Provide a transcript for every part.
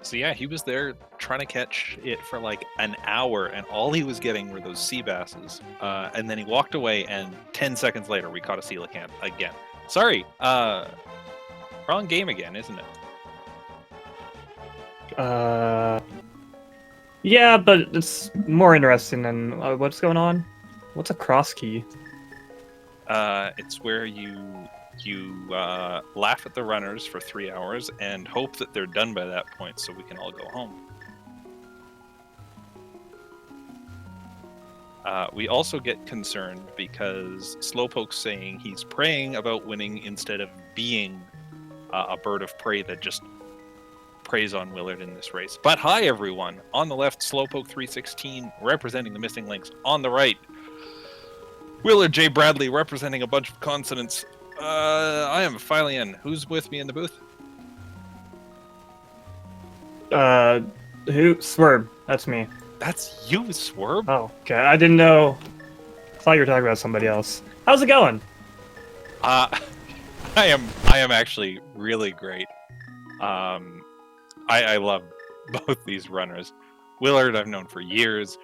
So yeah, he was there trying to catch it for like an hour, and all he was getting were those sea basses. And then he walked away, and 10 seconds later, we caught a coelacanth again. Sorry, wrong game again, isn't it? Yeah, but it's more interesting than what's going on. What's a cross key? It's where you laugh at the runners for 3 hours and hope that they're done by that point, so we can all go home. We also get concerned because Slowpoke's saying he's praying about winning instead of being a bird of prey that just preys on Willard in this race. But hi everyone! On the left, Slowpoke316 representing the missing links. On the right, WillardJBradley representing a bunch of consonants. I am Philian. Who's with me in the booth? Who? Swerve. That's me. That's you, Swerve. Oh, okay. I didn't know. I thought you were talking about somebody else. How's it going? I am actually really great. I love both these runners. Willard I've known for years,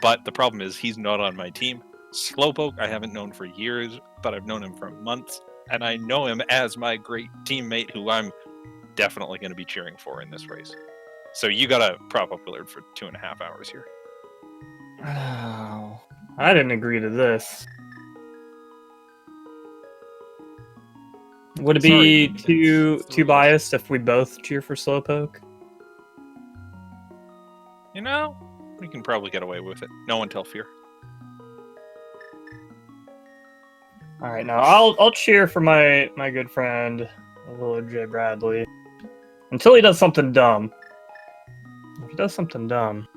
but the problem is he's not on my team. Slowpoke I haven't known for years, but I've known him for months, and I know him as my great teammate who I'm definitely going to be cheering for in this race. So you gotta prop up Willard for 2.5 hours here. Oh, I didn't agree to this. Would it be too biased if we both cheer for Slowpoke? You know, we can probably get away with it. No one tell Fear. All right, now I'll cheer for my good friend WillardJBradley until he does something dumb. If he does something dumb,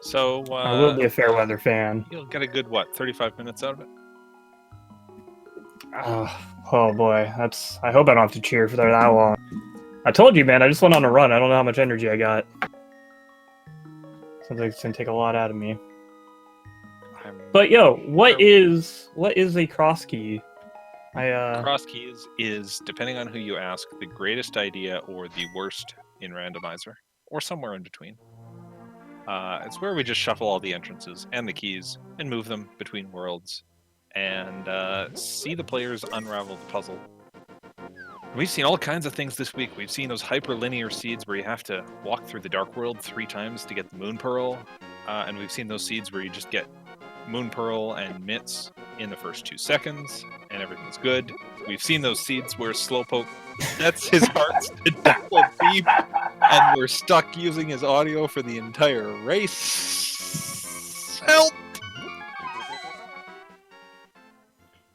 so I will be a fair weather fan. You'll get a good 35 minutes out of it. Oh boy, I hope I don't have to cheer for that long. I told you, man. I just went on a run. I don't know how much energy I got. Sounds like it's gonna take a lot out of me. But yo, what is a cross key? Cross keys is, depending on who you ask, the greatest idea or the worst in Randomizer, or somewhere in between. It's where we just shuffle all the entrances and the keys and move them between worlds and see the players unravel the puzzle. We've seen all kinds of things this week. We've seen those hyperlinear seeds where you have to walk through the Dark World 3 times to get the Moon Pearl, and we've seen those seeds where you just get Moon Pearl and Mitts in the first 2 seconds, and everything's good. We've seen those seeds where Slowpoke sets his hearts to double beep, and we're stuck using his audio for the entire race. Help!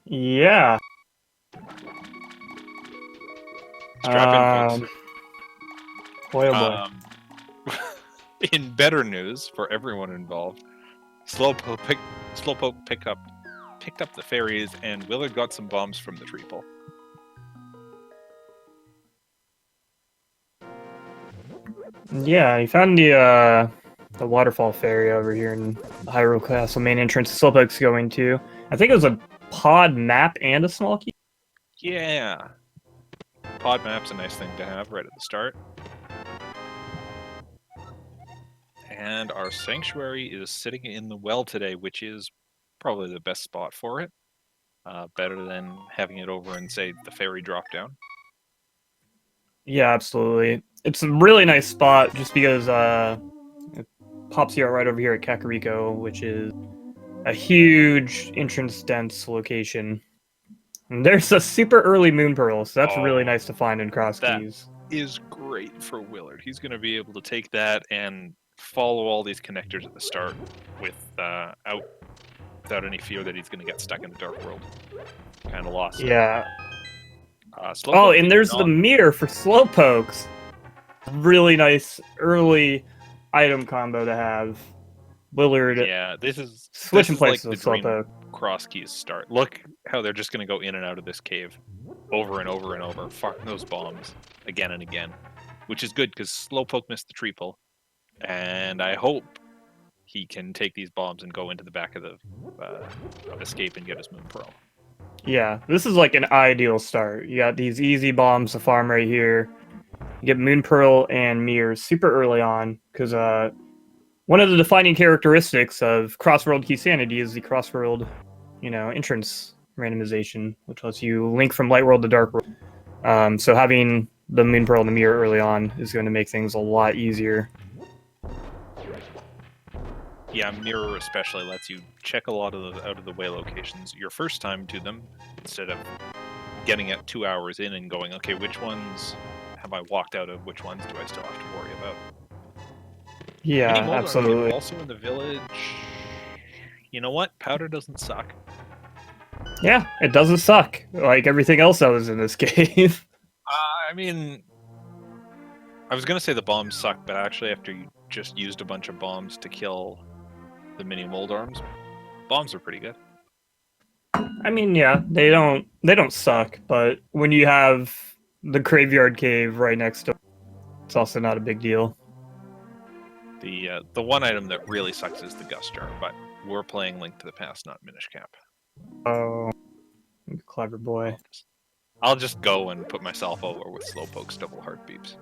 Yeah. Strap in, folks. Boy, oh boy. In better news for everyone involved, Slowpoke picked up the fairies, and Willard got some bombs from the tree pole. Yeah, he found the waterfall fairy over here in the Hyrule Castle main entrance. Slowpoke's going to. I think it was a pod map and a small key. Yeah. Pod map's a nice thing to have right at the start. And our sanctuary is sitting in the well today, which is probably the best spot for it. Better than having it over in, say, the fairy drop down. Yeah, absolutely. It's a really nice spot just because it pops you out right over here at Kakariko, which is a huge entrance-dense location. And there's a super early Moon Pearl, so that's really nice to find in Cross Keys. That is great for Willard. He's going to be able to take that and follow all these connectors at the start without any fear that he's going to get stuck in the Dark World. Kind of lost. Yeah. And there's the mirror for Slowpokes. Really nice early item combo to have. Willard. Yeah, this is switching places like with Slowpoke. Cross keys start. Look how they're just going to go in and out of this cave over and over and over, firing those bombs again and again, which is good because Slowpoke missed the tree pull, and I hope he can take these bombs and go into the back of the escape and get his Moon Pearl. Yeah, this is like an ideal start. You got these easy bombs to farm right here. You get Moon Pearl and Mirror super early on, because one of the defining characteristics of cross-world key sanity is the cross-world, entrance randomization, which lets you link from light world to dark world. So having the Moon Pearl and the Mirror early on is going to make things a lot easier. Yeah, Mirror especially lets you check a lot of the out-of-the-way locations your first time to them, instead of getting it 2 hours in and going, okay, which ones have I walked out of, which ones do I still have to worry about? Yeah, absolutely. Also in the village. You know what? Powder doesn't suck. Yeah, it doesn't suck, like everything else that was in this game. I mean, I was going to say the bombs suck, but actually after you just used a bunch of bombs to kill the mini mold arms, bombs are pretty good. I mean, yeah, they don't suck, but when you have the graveyard cave right next to, it's also not a big deal. The one item that really sucks is the Gust Jar, but we're playing Link to the Past, not Minish Cap. Oh, clever boy. I'll just go and put myself over with Slowpoke's double heart beeps.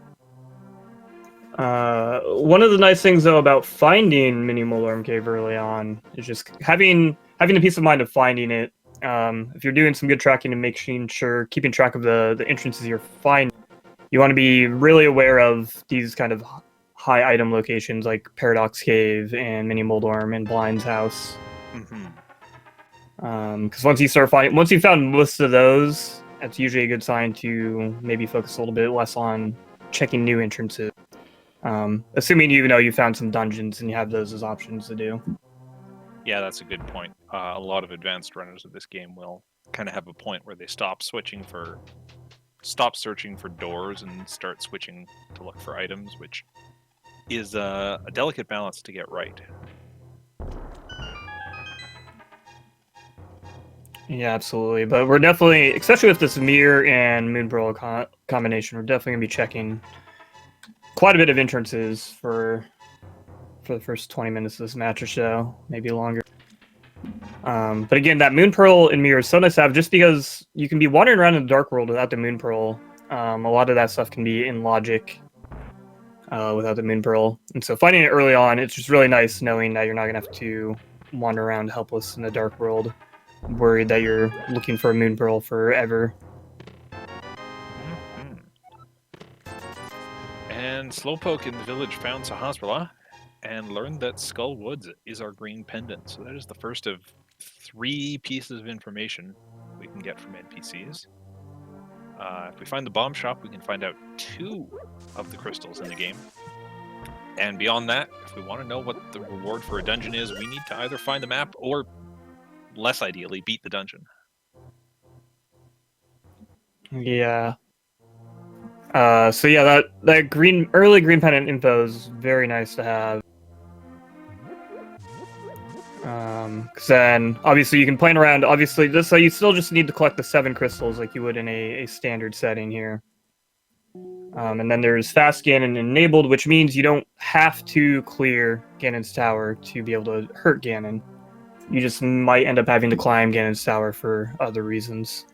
One of the nice things though about finding Mini Molarm Cave early on is just having the peace of mind of finding it. If you're doing some good tracking and keeping track of the entrances you're finding, you want to be really aware of these kind of high item locations like Paradox Cave and Mini Molarm and Blind's House. Because once you found most of those, that's usually a good sign to maybe focus a little bit less on checking new entrances. Assuming you found some dungeons and you have those as options to do. Yeah, that's a good point. A lot of advanced runners of this game will kind of have a point where they stop searching for doors and start switching to look for items, which is a delicate balance to get right. Yeah, absolutely. But we're definitely, especially with this Mirror and Moon Pearl combination, we're definitely going to be checking quite a bit of entrances for the first 20 minutes of this match or so, maybe longer. But again, that Moon Pearl and Mirror is so nice to have, just because you can be wandering around in the Dark World without the Moon Pearl. A lot of that stuff can be in logic without the Moon Pearl. And so finding it early on, it's just really nice knowing that you're not going to have to wander around helpless in the Dark World, worried that you're looking for a Moon Pearl forever. And Slowpoke in the village found Sahasrahla and learned that Skull Woods is our green pendant. So that is the first of 3 pieces of information we can get from NPCs. If we find the bomb shop, we can find out 2 of the crystals in the game. And beyond that, if we want to know what the reward for a dungeon is, we need to either find the map or, less ideally, beat the dungeon. Yeah. So yeah, that early green pendant info is very nice to have. Because then obviously you can plan around. Obviously, so you still just need to collect the 7 crystals like you would in a standard setting here. And then there's fast Ganon enabled, which means you don't have to clear Ganon's tower to be able to hurt Ganon. You just might end up having to climb Ganon's tower for other reasons.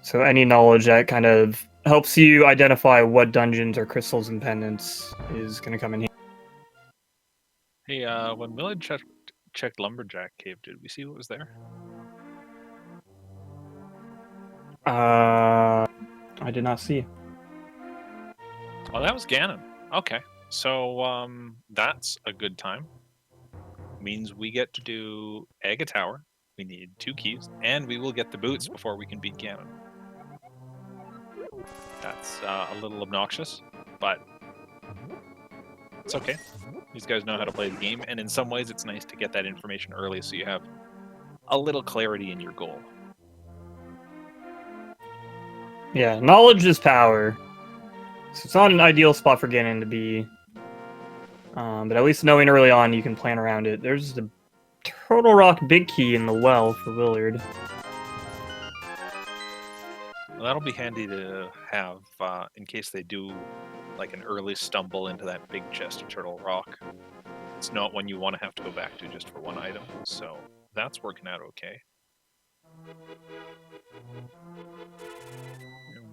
So any knowledge that kind of helps you identify what dungeons or crystals and pendants is going to come in here. Hey, when Willard checked Lumberjack Cave, did we see what was there? I did not see. Oh, that was Ganon. Okay, so that's a good time. Means we get to do Egg a Tower. We need 2 keys, and we will get the boots before we can beat Ganon. That's a little obnoxious, but it's okay. These guys know how to play the game, and in some ways it's nice to get that information early so you have a little clarity in your goal. Yeah, knowledge is power. So it's not an ideal spot for Ganon to be. But at least knowing early on, you can plan around it. There's the Turtle Rock Big Key in the well for Willard. Well, that'll be handy to have in case they do like an early stumble into that big chest of Turtle Rock. It's not one you want to have to go back to just for one item, so that's working out okay.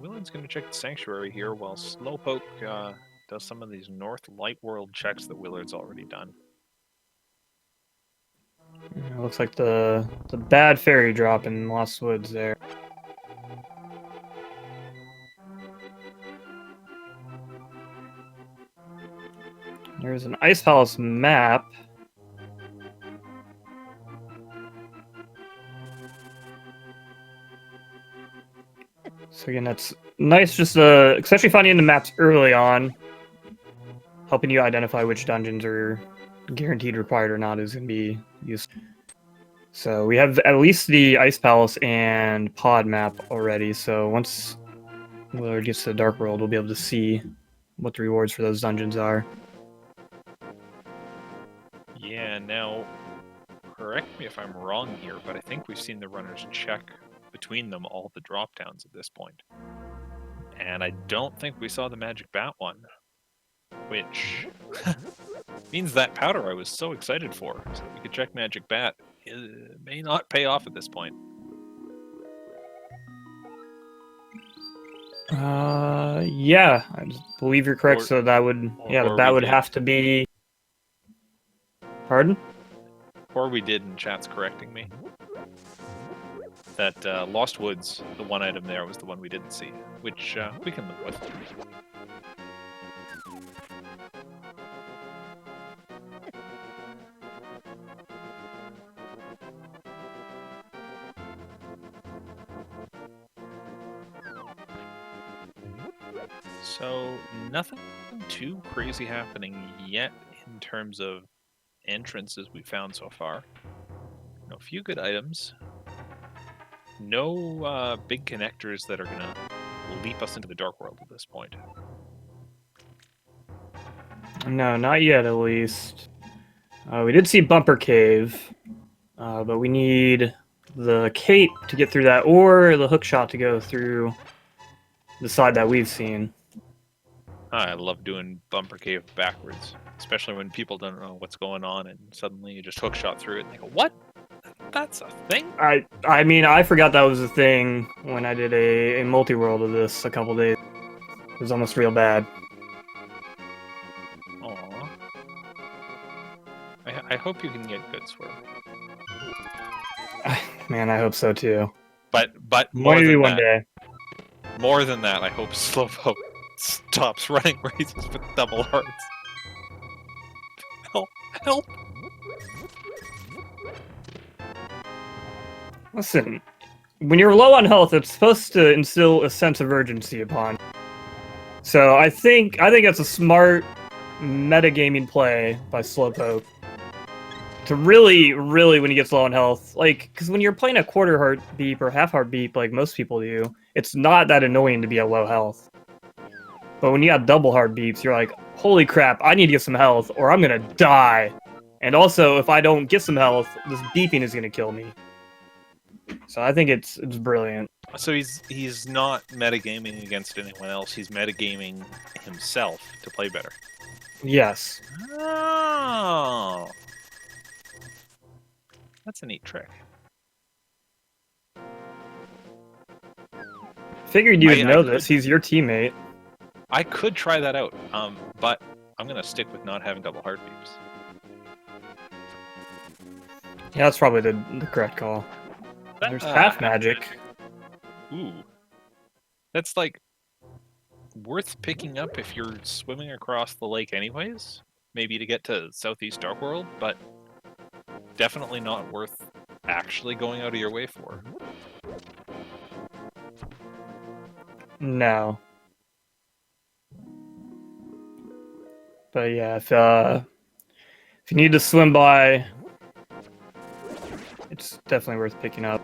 Willard's going to check the sanctuary here while Slowpoke does some of these North Light World checks that Willard's already done. It looks like the bad fairy drop in Lost Woods there. There's an Ice Palace map. So again, that's nice, just especially finding the maps early on, helping you identify which dungeons are guaranteed required or not is going to be useful. So we have at least the Ice Palace and Pod map already, so once Willard gets to the Dark World, we'll be able to see what the rewards for those dungeons are. Yeah, now, correct me if I'm wrong here, but I think we've seen the runners check between them all the drop downs at this point. And I don't think we saw the Magic Bat one, which means that powder I was so excited for, so that we could check Magic Bat, may not pay off at this point. Yeah, I believe you're correct. So that would, the bat would have to be. Pardon? Or we did, and chat's correcting me. That Lost Woods, the one item there, was the one we didn't see, which we can live with. So, nothing too crazy happening yet in terms of entrances we found so far. A few good items. No big connectors that are going to leap us into the Dark World at this point. No, not yet, at least. We did see Bumper Cave, but we need the cape to get through that, or the hook shot to go through the side that we've seen. I love doing Bumper Cave backwards, especially when people don't know what's going on and suddenly you just hook shot through it and they go, what? That's a thing? I mean, I forgot that was a thing when I did a multi-world of this a couple days. It was almost real bad. Aww. I hope you can get good Swerve. Man, I hope so too. But more maybe than one day. More than that, I hope Slowpoke stops running races with double hearts. Help! Help! Listen, when you're low on health, it's supposed to instill a sense of urgency upon you. So I think that's a smart metagaming play by Slowpoke. To really, when he gets low on health, like, because when you're playing a quarter heart beep or half heart beep, like most people do, it's not that annoying to be at low health. But when you have double heart beeps, you're like, holy crap, I need to get some health or I'm gonna die. And also, if I don't get some health, this beeping is gonna kill me. So I think it's brilliant. So he's not metagaming against anyone else, he's metagaming himself to play better. Yes. Oh. That's a neat trick. Figured you would know this. He's your teammate. I could try that out, but I'm going to stick with not having double heart beeps. Yeah, that's probably the correct call. There's half magic. Ooh. That's like worth picking up if you're swimming across the lake anyways. Maybe to get to Southeast Dark World, but definitely not worth actually going out of your way for. No. But yeah, if you need to swim by, it's definitely worth picking up.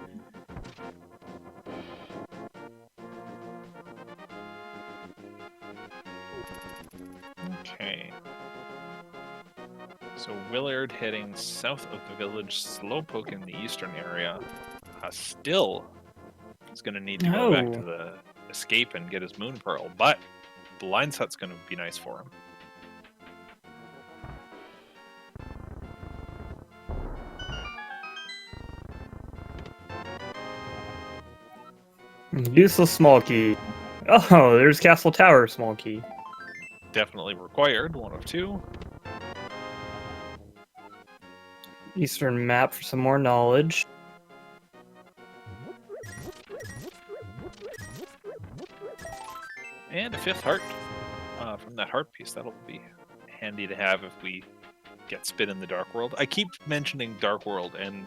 Okay. So Willard heading south of the village, Slowpoke in the eastern area. Still is going to need to go back to the escape and get his Moon Pearl, but Blind Set's going to be nice for him. Useless small key. Oh, there's Castle Tower, small key. Definitely required, 1 of 2. Eastern map for some more knowledge. And a 5th heart from that heart piece. That'll be handy to have if we get spin in the Dark World. I keep mentioning Dark World, and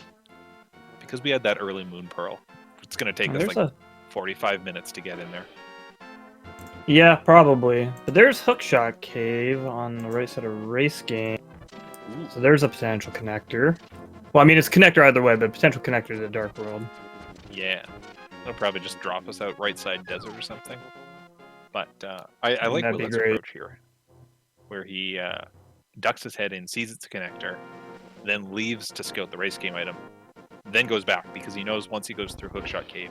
because we had that early Moon Pearl, it's going to take us like 45 minutes to get in there. Yeah, probably. But there's Hookshot Cave on the right side of Race Game. Ooh. So there's a potential connector. Well, I mean, it's connector either way, but potential connector to the Dark World. Yeah. It'll probably just drop us out right side desert or something. But I like Willard's approach here, where he ducks his head in, sees it's a connector, then leaves to scout the race game item, then goes back because he knows once he goes through Hookshot Cave,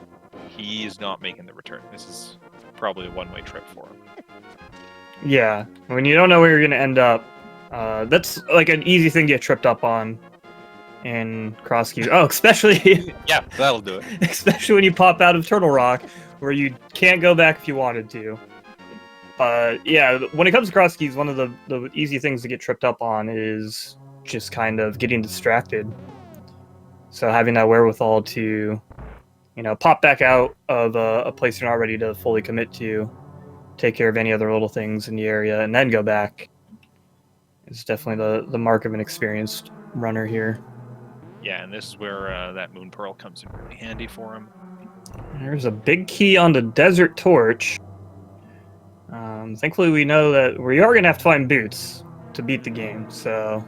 he's not making the return. This is probably a one-way trip for him. Yeah, when you don't know where you're going to end up, that's like an easy thing to get tripped up on in cross queues. Oh, especially... yeah, that'll do it. Especially when you pop out of Turtle Rock, where you can't go back if you wanted to. Yeah, when it comes to cross keys, one of the easy things to get tripped up on is just kind of getting distracted. So having that wherewithal to, you know, pop back out of a place you're not ready to fully commit to, take care of any other little things in the area, and then go back is definitely the mark of an experienced runner here. Yeah, and this is where that Moon Pearl comes in really handy for him. There's a big key on the Desert Torch. Thankfully, we know that we are going to have to find boots to beat the game, so...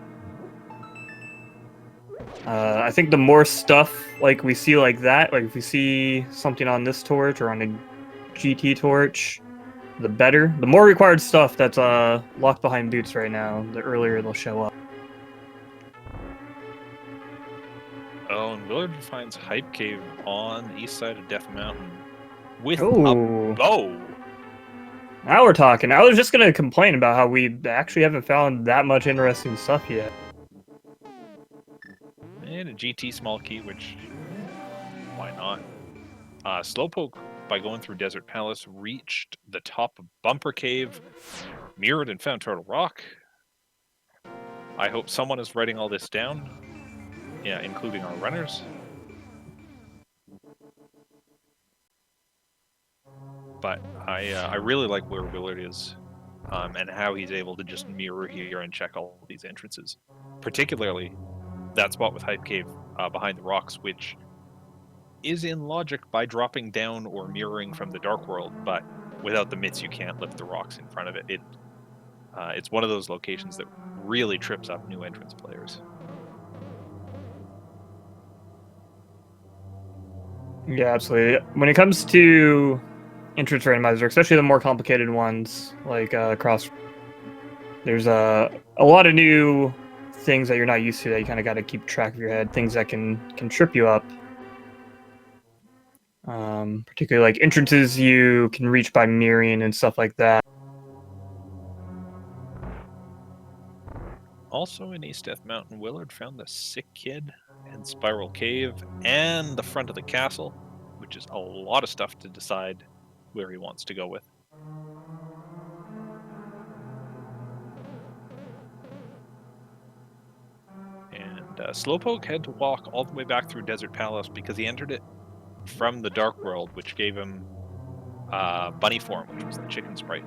I think the more stuff like we see like that, like if we see something on this torch or on a GT torch, the better. The more required stuff that's locked behind boots right now, the earlier they'll show up. Oh, and Willard finds Hype Cave on the east side of Death Mountain with a bow. Now we're talking. I was just going to complain about how we actually haven't found that much interesting stuff yet. And a GT small key, which, why not? Slowpoke, by going through Desert Palace, reached the top of Bumper Cave, mirrored and found Turtle Rock. I hope someone is writing all this down, yeah, including our runners. But I really like where Willard is and how he's able to just mirror here and check all these entrances. Particularly that spot with Hype Cave behind the rocks, which is in logic by dropping down or mirroring from the Dark World, but without the mitts you can't lift the rocks in front of it. It's one of those locations that really trips up new entrance players. Yeah, absolutely. When it comes to entrance randomizer, especially the more complicated ones, like cross, there's a lot of new things that you're not used to that you kind of got to keep track of your head, things that can trip you up. Particularly like entrances you can reach by mirroring and stuff like that. Also in East Death Mountain, Willard found the Sick Kid and Spiral Cave and the front of the castle, which is a lot of stuff to decide where he wants to go with. And Slowpoke had to walk all the way back through Desert Palace because he entered it from the Dark World, which gave him bunny form, which was the chicken sprite.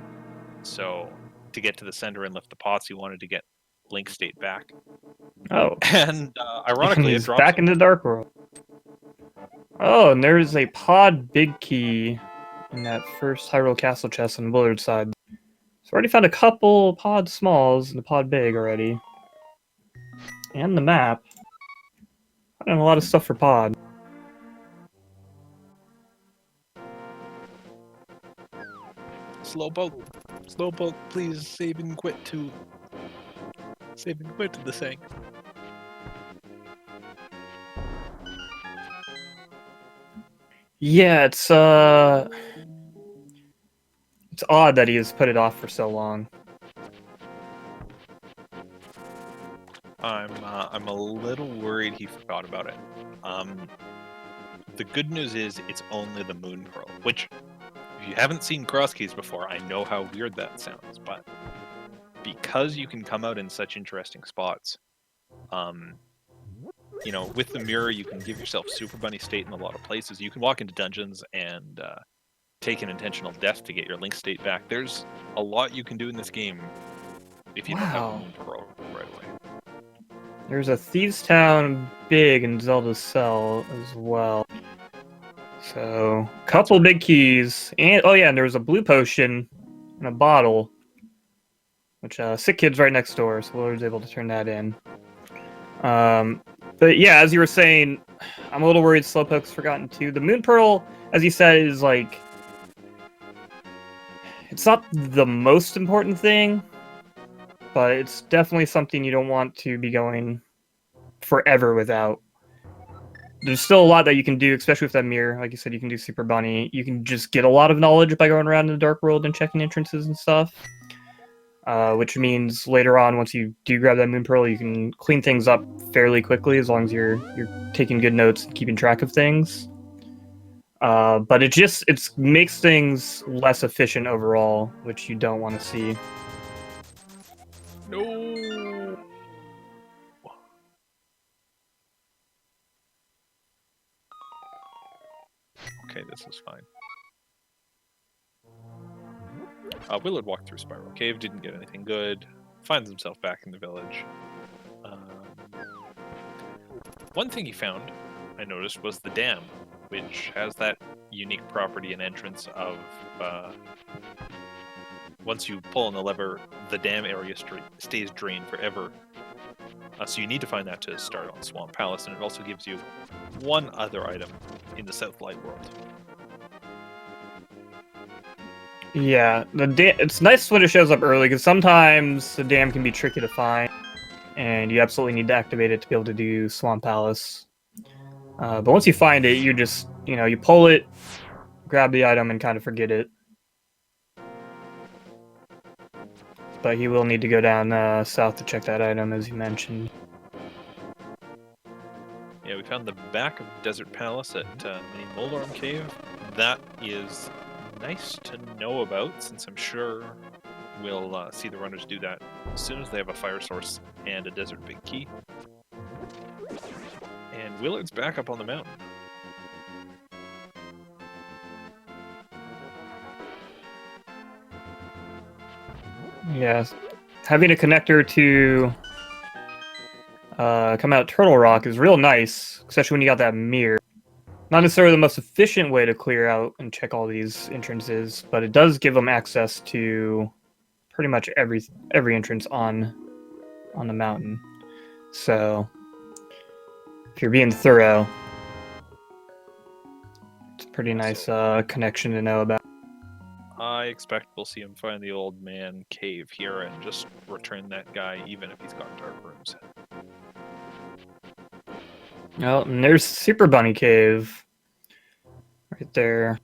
So to get to the center and lift the pots, he wanted to get Link State back. Oh. And ironically, he's back into Dark World. Oh, and there's a pod big key in that first Hyrule Castle chest on Willard's side. So already found a couple pod smalls and a pod big already. And the map. And a lot of stuff for pod. Slowpoke, please save and quit to... Save and quit to the thing. Yeah, it's odd that he has put it off for so long. I'm a little worried he forgot about it. The good news is it's only the Moon Pearl, which, if you haven't seen cross keys before, I know how weird that sounds, but because you can come out in such interesting spots, you know, with the mirror, you can give yourself Super Bunny state in a lot of places. You can walk into dungeons and take an intentional death to get your Link state back. There's a lot you can do in this game if you don't have a Moon Pearl right away. There's a Thieves Town big in Zelda's Cell as well. So, couple big keys. And oh yeah, and there was a blue potion in a bottle. Which, Sick Kid's right next door, so Willard's able to turn that in. But yeah, as you were saying, I'm a little worried Slowpoke's forgotten too. The Moon Pearl, as you said, is like... It's not the most important thing, but it's definitely something you don't want to be going forever without. There's still a lot that you can do, especially with that mirror. Like you said, you can do Super Bunny. You can just get a lot of knowledge by going around in the Dark World and checking entrances and stuff. Which means later on, once you do grab that Moon Pearl, you can clean things up fairly quickly as long as you're taking good notes and keeping track of things. But it makes things less efficient overall, which you don't want to see. No. Okay, this is fine. Willard walked through Spiral Cave, didn't get anything good, finds himself back in the village. One thing he found, I noticed, was the dam, which has that unique property and entrance of once you pull on the lever, the dam area stays drained forever. So you need to find that to start on Swamp Palace, and it also gives you one other item in the South Light world. Yeah, it's nice when it shows up early, because sometimes the dam can be tricky to find, and you absolutely need to activate it to be able to do Swamp Palace. But once you find it, you just, you pull it, grab the item, and kind of forget it. But you will need to go down south to check that item, as you mentioned. Yeah, we found the back of Desert Palace at Mini Moldorm Cave. That is nice to know about, since I'm sure we'll see the runners do that as soon as they have a fire source and a desert big key. And Willard's back up on the mountain. Yes. Having a connector to come out Turtle Rock is real nice, especially when you got that mirror. Not necessarily the most efficient way to clear out and check all these entrances, but it does give them access to pretty much every entrance on the mountain. So if you're being thorough, it's a pretty nice connection to know about. I expect we'll see him find the old man cave here and just return that guy, even if he's got dark rooms. Oh, and there's Super Bunny Cave. Right there.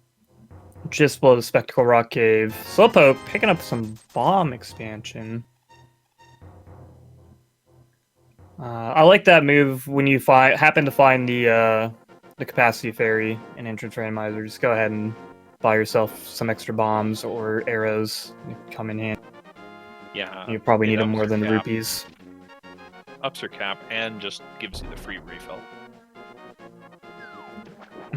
Just below the Spectacle Rock Cave. Slowpoke picking up some bomb expansion. I like that move when you happen to find the capacity fairy in entrance randomizer. Just go ahead and buy yourself some extra bombs or arrows. Come in handy. Yeah. You probably need them more than the rupees. Ups your cap and just gives you the free refill.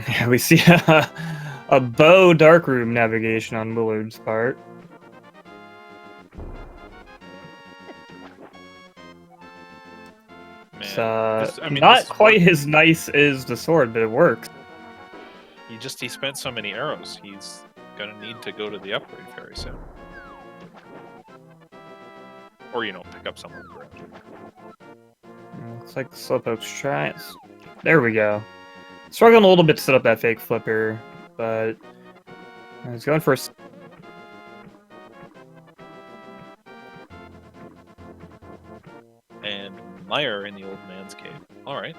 Yeah, we see a bow dark room navigation on Willard's part. Man, It's not quite as nice as the sword, but it works. He spent so many arrows. He's gonna need to go to the upgrade very soon. Or, pick up some on the ground. Looks like Slowpoke's trying. There we go. Struggling a little bit to set up that fake flipper, but he's going for a... And Meyer in the old man's cave. Alright.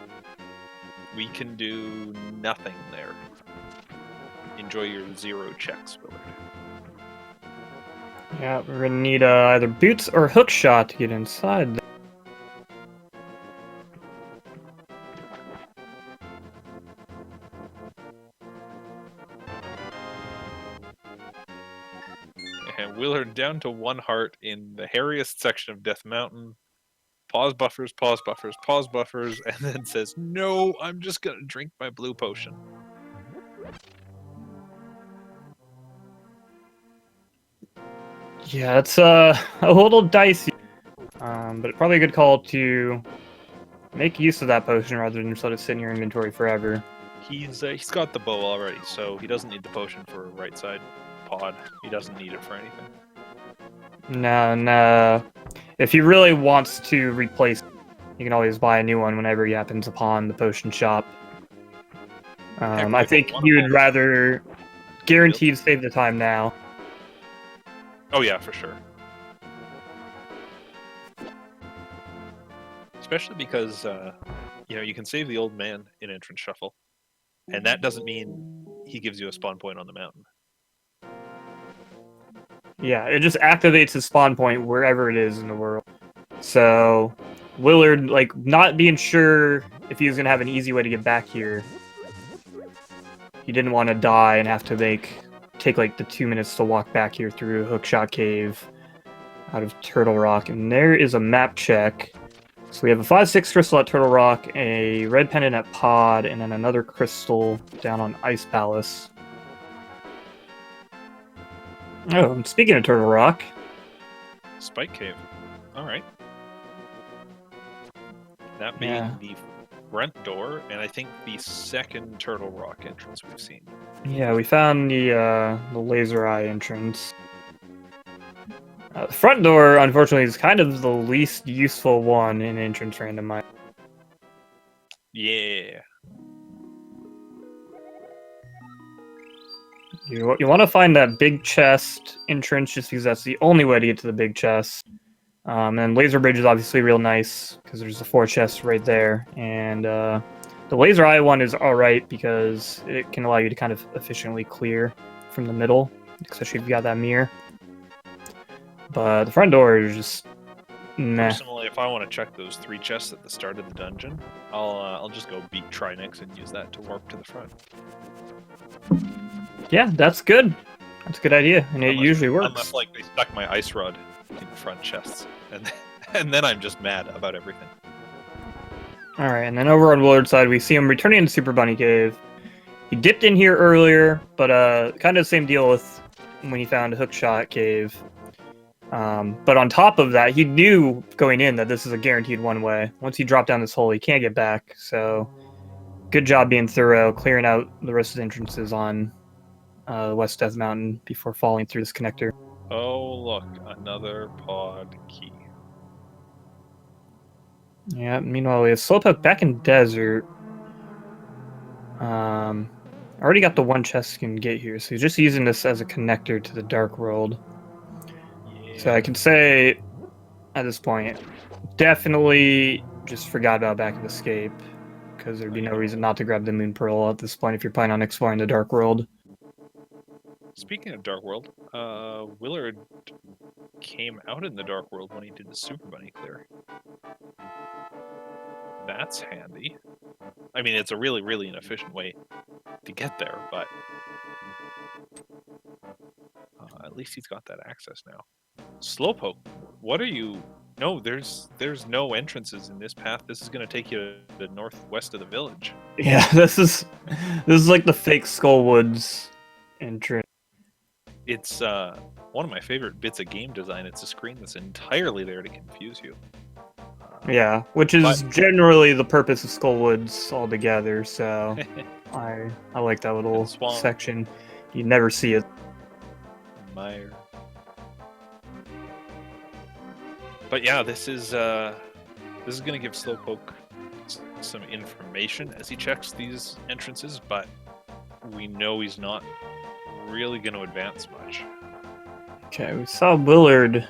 We can do nothing there. Enjoy your 0 checks, Willard. Yeah, we're gonna need either boots or hook shot to get inside. down to 1 heart in the hairiest section of Death Mountain. Pause buffers, pause buffers, pause buffers, and then says, "No, I'm just gonna drink my blue potion." Yeah, it's a little dicey, but probably a good call to make use of that potion rather than just let it sit in your inventory forever. He's got the bow already, so he doesn't need the potion for right side pod. He doesn't need it for anything. No. If he really wants to replace, you can always buy a new one whenever he happens upon the potion shop. I think he would rather guaranteed save the time now. Oh yeah, for sure. Especially because you can save the old man in entrance shuffle, and that doesn't mean he gives you a spawn point on the mountain. Yeah, it just activates his spawn point wherever it is in the world. So Willard, like, not being sure if he was gonna have an easy way to get back here, he didn't want to die and have to take like the 2 minutes to walk back here through Hookshot Cave out of Turtle Rock. And there is a map check. So we have a 5/6 crystal at Turtle Rock, a red pendant at Pod, and then another crystal down on Ice Palace. Oh, and speaking of Turtle Rock, Spike Cave. All right. That being the front door, and I think the second Turtle Rock entrance we've seen. Yeah, we found the laser eye entrance. The front door, unfortunately, is kind of the least useful one in entrance randomizer. Yeah. You want to find that big chest entrance just because that's the only way to get to the big chest. And Laser Bridge is obviously real nice because there's the 4 chests right there. And the laser eye one is alright because it can allow you to kind of efficiently clear from the middle, especially if you got that mirror. But the front door is just meh. Personally, if I want to check those 3 chests at the start of the dungeon, I'll just go beat Trinix and use that to warp to the front. Yeah, that's good. That's a good idea, and it usually works. Unless, like, they stuck my ice rod in the front chests, and then I'm just mad about everything. All right, and then over on Willard's side, we see him returning to Super Bunny Cave. He dipped in here earlier, but kind of the same deal with when he found Hookshot Cave. But on top of that, he knew going in that this is a guaranteed one-way. Once he dropped down this hole, he can't get back. So, good job being thorough, clearing out the rest of the entrances on West Death Mountain before falling through this connector. Oh, look, another pod key. Yeah, meanwhile, we have Slowpoke back in Desert. Already got the 1 chest you can get here, so he's just using this as a connector to the Dark World. Yeah. So I can say, at this point, definitely just forgot about Back of Escape, because there'd be no reason not to grab the Moon Pearl at this point if you're planning on exploring the Dark World. Speaking of Dark World, Willard came out in the Dark World when he did the Super Bunny clear. That's handy. I mean, it's a really, really inefficient way to get there, but at least he's got that access now. Slowpoke, what are you... No, there's no entrances in this path. This is going to take you to the northwest of the village. Yeah, this is like the fake Skullwoods entrance. It's one of my favorite bits of game design. It's a screen that's entirely there to confuse you. Yeah, which is generally the purpose of Skullwoods altogether, so I like that little section. You never see it. Admire. But yeah, this is going to give Slowpoke some information as he checks these entrances, but we know he's not really going to advance much. Okay, we saw Willard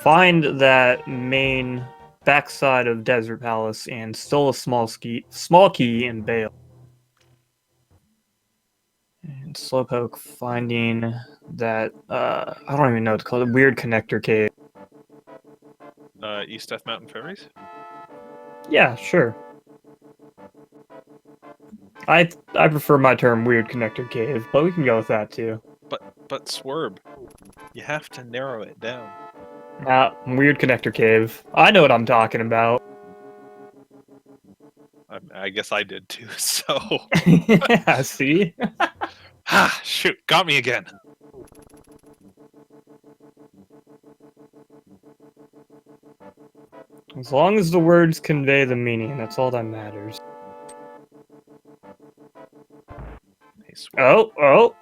find that main backside of Desert Palace and stole a small key and bail. And Slowpoke finding that I don't even know what to call it, a weird connector cave. East Death Mountain Ferries? Yeah, sure. I prefer my term weird connector cave, but we can go with that too. But Swerb, You have to narrow it down. Weird connector cave. I know what I'm talking about. I guess I did too, so... Yeah, see? Ah, shoot, got me again. As long as the words convey the meaning, that's all that matters. Hey, Oh!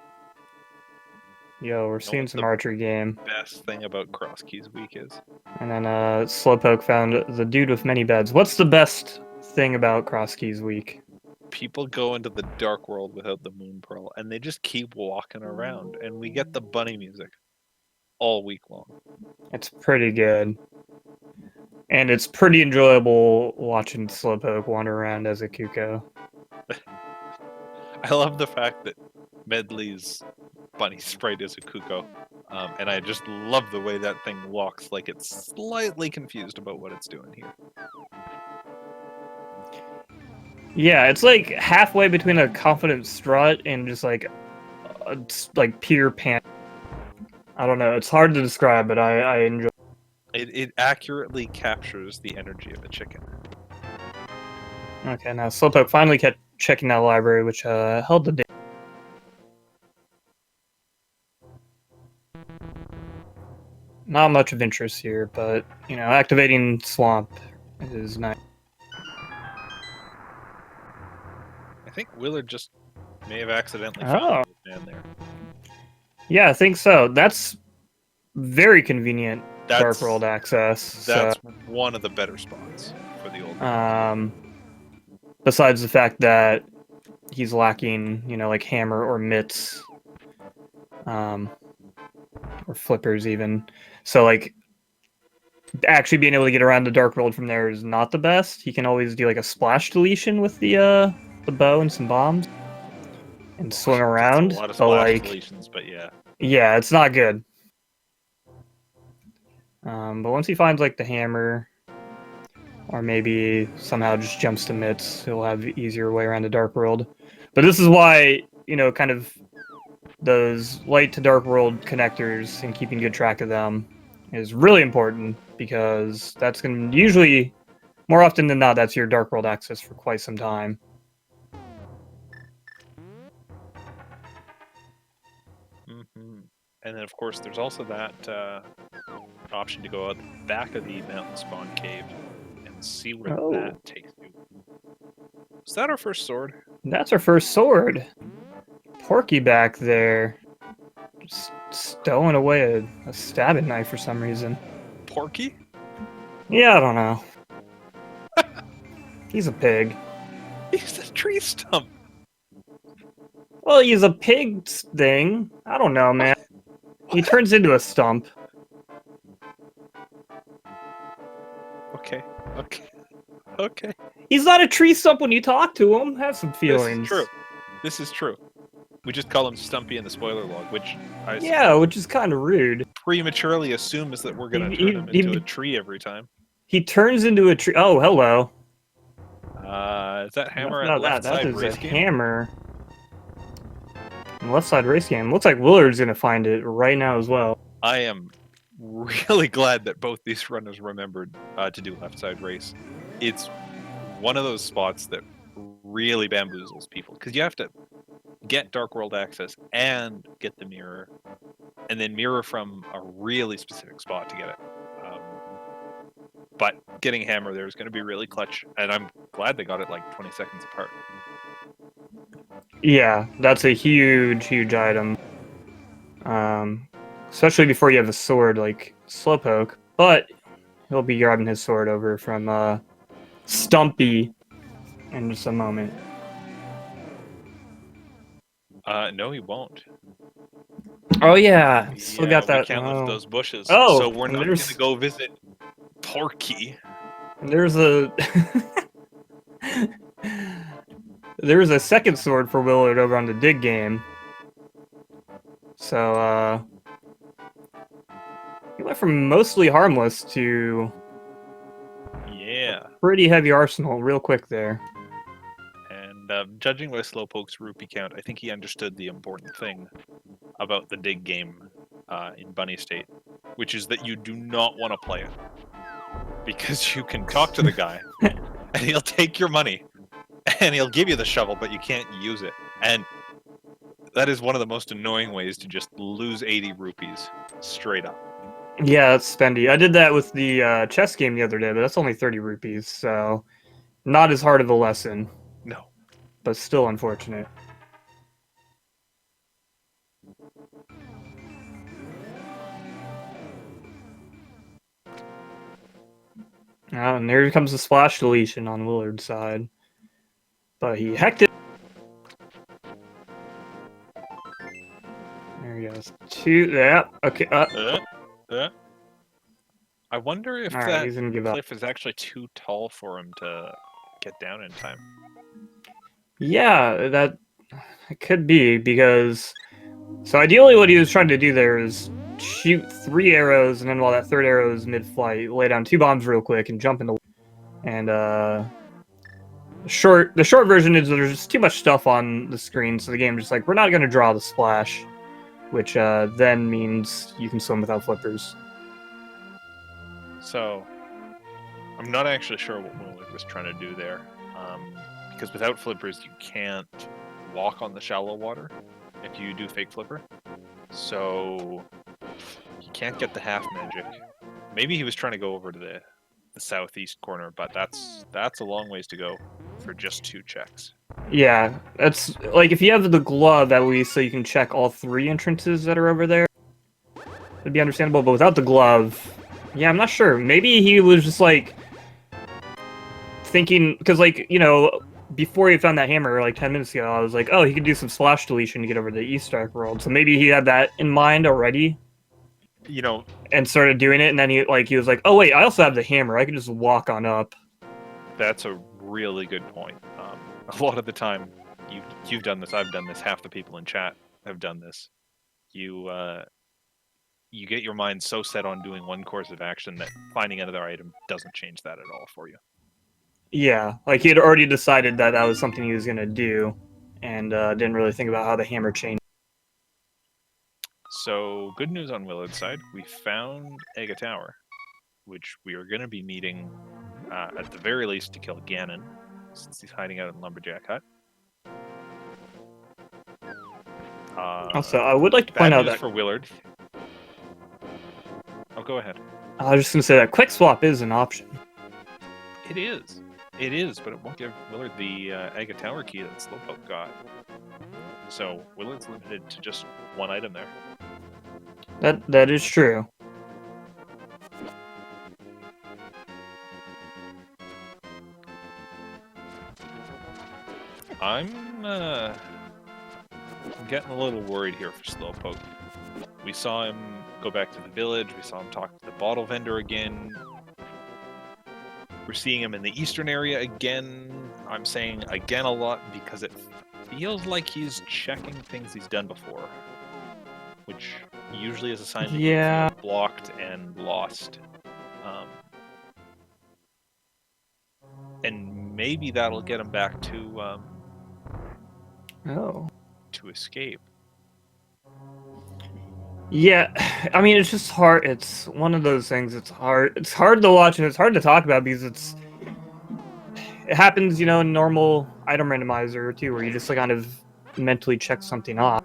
Yo, we're know seeing what some the archery game. best thing about Cross Keys Week is? And then Slowpoke found the dude with many beds. What's the best thing about Cross Keys Week? People go into the dark world without the moon pearl, and they just keep walking around, and we get the bunny music all week long. It's pretty good. And it's pretty enjoyable watching Slowpoke wander around as a Kuko. I love the fact that Medley's bunny sprite is a Kuko, and I just love the way that thing walks, like it's slightly confused about what it's doing here. Yeah, it's like halfway between a confident strut and just like pure panic. I don't know. It's hard to describe, but I enjoy. It accurately captures the energy of a chicken. Okay, now Slowpoke finally kept checking that library, which held the day. Not much of interest here, but you know, activating Swamp is nice. I think Willard just may have accidentally found the man there. Yeah, I think so. That's very convenient. Dark World access. That's one of the better spots for the old man. Besides the fact that he's lacking, you know, like hammer or mitts, or flippers even. So like, actually being able to get around the Dark World from there is not the best. He can always do like a splash deletion with the bow and some bombs, and swing around. That's a lot of but like, deletions, but yeah. Yeah, it's not good. But once he finds like the hammer, or maybe somehow just jumps to mitts, he'll have an easier way around the Dark World. But this is why, you know, kind of those light to Dark World connectors and keeping good track of them is really important, because that's going to usually, more often than not, that's your Dark World access for quite some time. And then, of course, there's also that option to go out the back of the mountain spawn cave and see where that takes you. Is that our first sword? That's our first sword. Porky back there, just stowing away a stabbing knife for some reason. Porky? Yeah, I don't know. He's a pig. He's a tree stump. Well, he's a pig thing. I don't know, man. He turns into a stump. Okay. He's not a tree stump when you talk to him. Have some feelings. This is true. We just call him Stumpy in the spoiler log, which which is kind of rude. Prematurely assumes that we're going to turn him into a tree every time. He turns into a tree. Oh, hello. Is that hammer at left side race game? Hammer. Left side race game. Looks like Willard's gonna find it right now as well. I am really glad that both these runners remembered to do left side race. It's one of those spots that really bamboozles people, because you have to get Dark World access and get the mirror, and then mirror from a really specific spot to get it. But getting hammer there is going to be really clutch, and I'm glad they got it like 20 seconds apart. Yeah, that's a huge item. Especially before you have a sword like Slowpoke, but he'll be grabbing his sword over from Stumpy in just a moment. No, he won't. Oh yeah, still got that. We can't lift those bushes. So we're not going to go visit Porky. There's a there's a second sword for Willard over on the dig game. So he went from mostly harmless to pretty heavy arsenal real quick there. And judging by Slowpoke's rupee count, I think he understood the important thing about the dig game in Bunny State, which is that you do not want to play it. Because you can talk to the guy, and he'll take your money, and he'll give you the shovel, but you can't use it. And that is one of the most annoying ways to just lose 80 rupees straight up. Yeah, that's spendy. I did that with the chess game the other day, but that's only 30 rupees, so not as hard of a lesson. No. But still unfortunate. And there comes the splash deletion on Willard's side. But he hecked it. There he goes. Yeah, okay. I wonder if Right, he's gonna give up. cliff is actually too tall for him to get down in time. Yeah, that could be, because... So ideally what he was trying to do there is shoot 3 arrows, and then while that 3rd arrow is mid-flight, lay down 2 bombs real quick and jump into... And, the short version is there's just too much stuff on the screen, so the game's just like, we're not going to draw the splash, which then means you can swim without flippers. So, I'm not actually sure what Willard was trying to do there, because without flippers you can't walk on the shallow water if you do fake flipper, so you can't get the half magic. Maybe he was trying to go over to the southeast corner, but that's a long ways to go for just 2 checks. Yeah, that's like if you have the glove at least, so you can check all 3 entrances that are over there, it'd be understandable. But without the glove, yeah, I'm not sure. Maybe he was just like thinking, because like, you know, before he found that hammer like 10 minutes ago, I was like, oh, he could do some splash deletion to get over to the East Arc world. So maybe he had that in mind already, you know, and started doing it, and then he was like, oh wait, I also have the hammer, I can just walk on up. That's a really good point. A lot of the time, you've done this, I've done this, half the people in chat have done this. You get your mind so set on doing one course of action that finding another item doesn't change that at all for you. Yeah, like he had already decided that that was something he was going to do, and didn't really think about how the hammer changed. So, good news on Willard's side, we found Ega Tower, which we are going to be meeting at the very least to kill Ganon, since he's hiding out in Lumberjack Hut. Also, I would like to point out that for Willard. Oh, go ahead. I was just going to say that quick swap is an option. It is. It is, but it won't give Willard the Ega Tower key that Slowpoke got. So, Willard's limited to just 1 item there. That is true. I'm getting a little worried here for Slowpoke. We saw him go back to the village, we saw him talk to the bottle vendor again. We're seeing him in the eastern area again. I'm saying again a lot because it feels like he's checking things he's done before, which usually is a sign that you feel blocked and lost. And maybe that'll get him back to to escape. Yeah, I mean, it's just hard. It's one of those things. It's hard to watch, and it's hard to talk about because it happens, you know, in normal item randomizer too, where you just like kind of mentally check something off,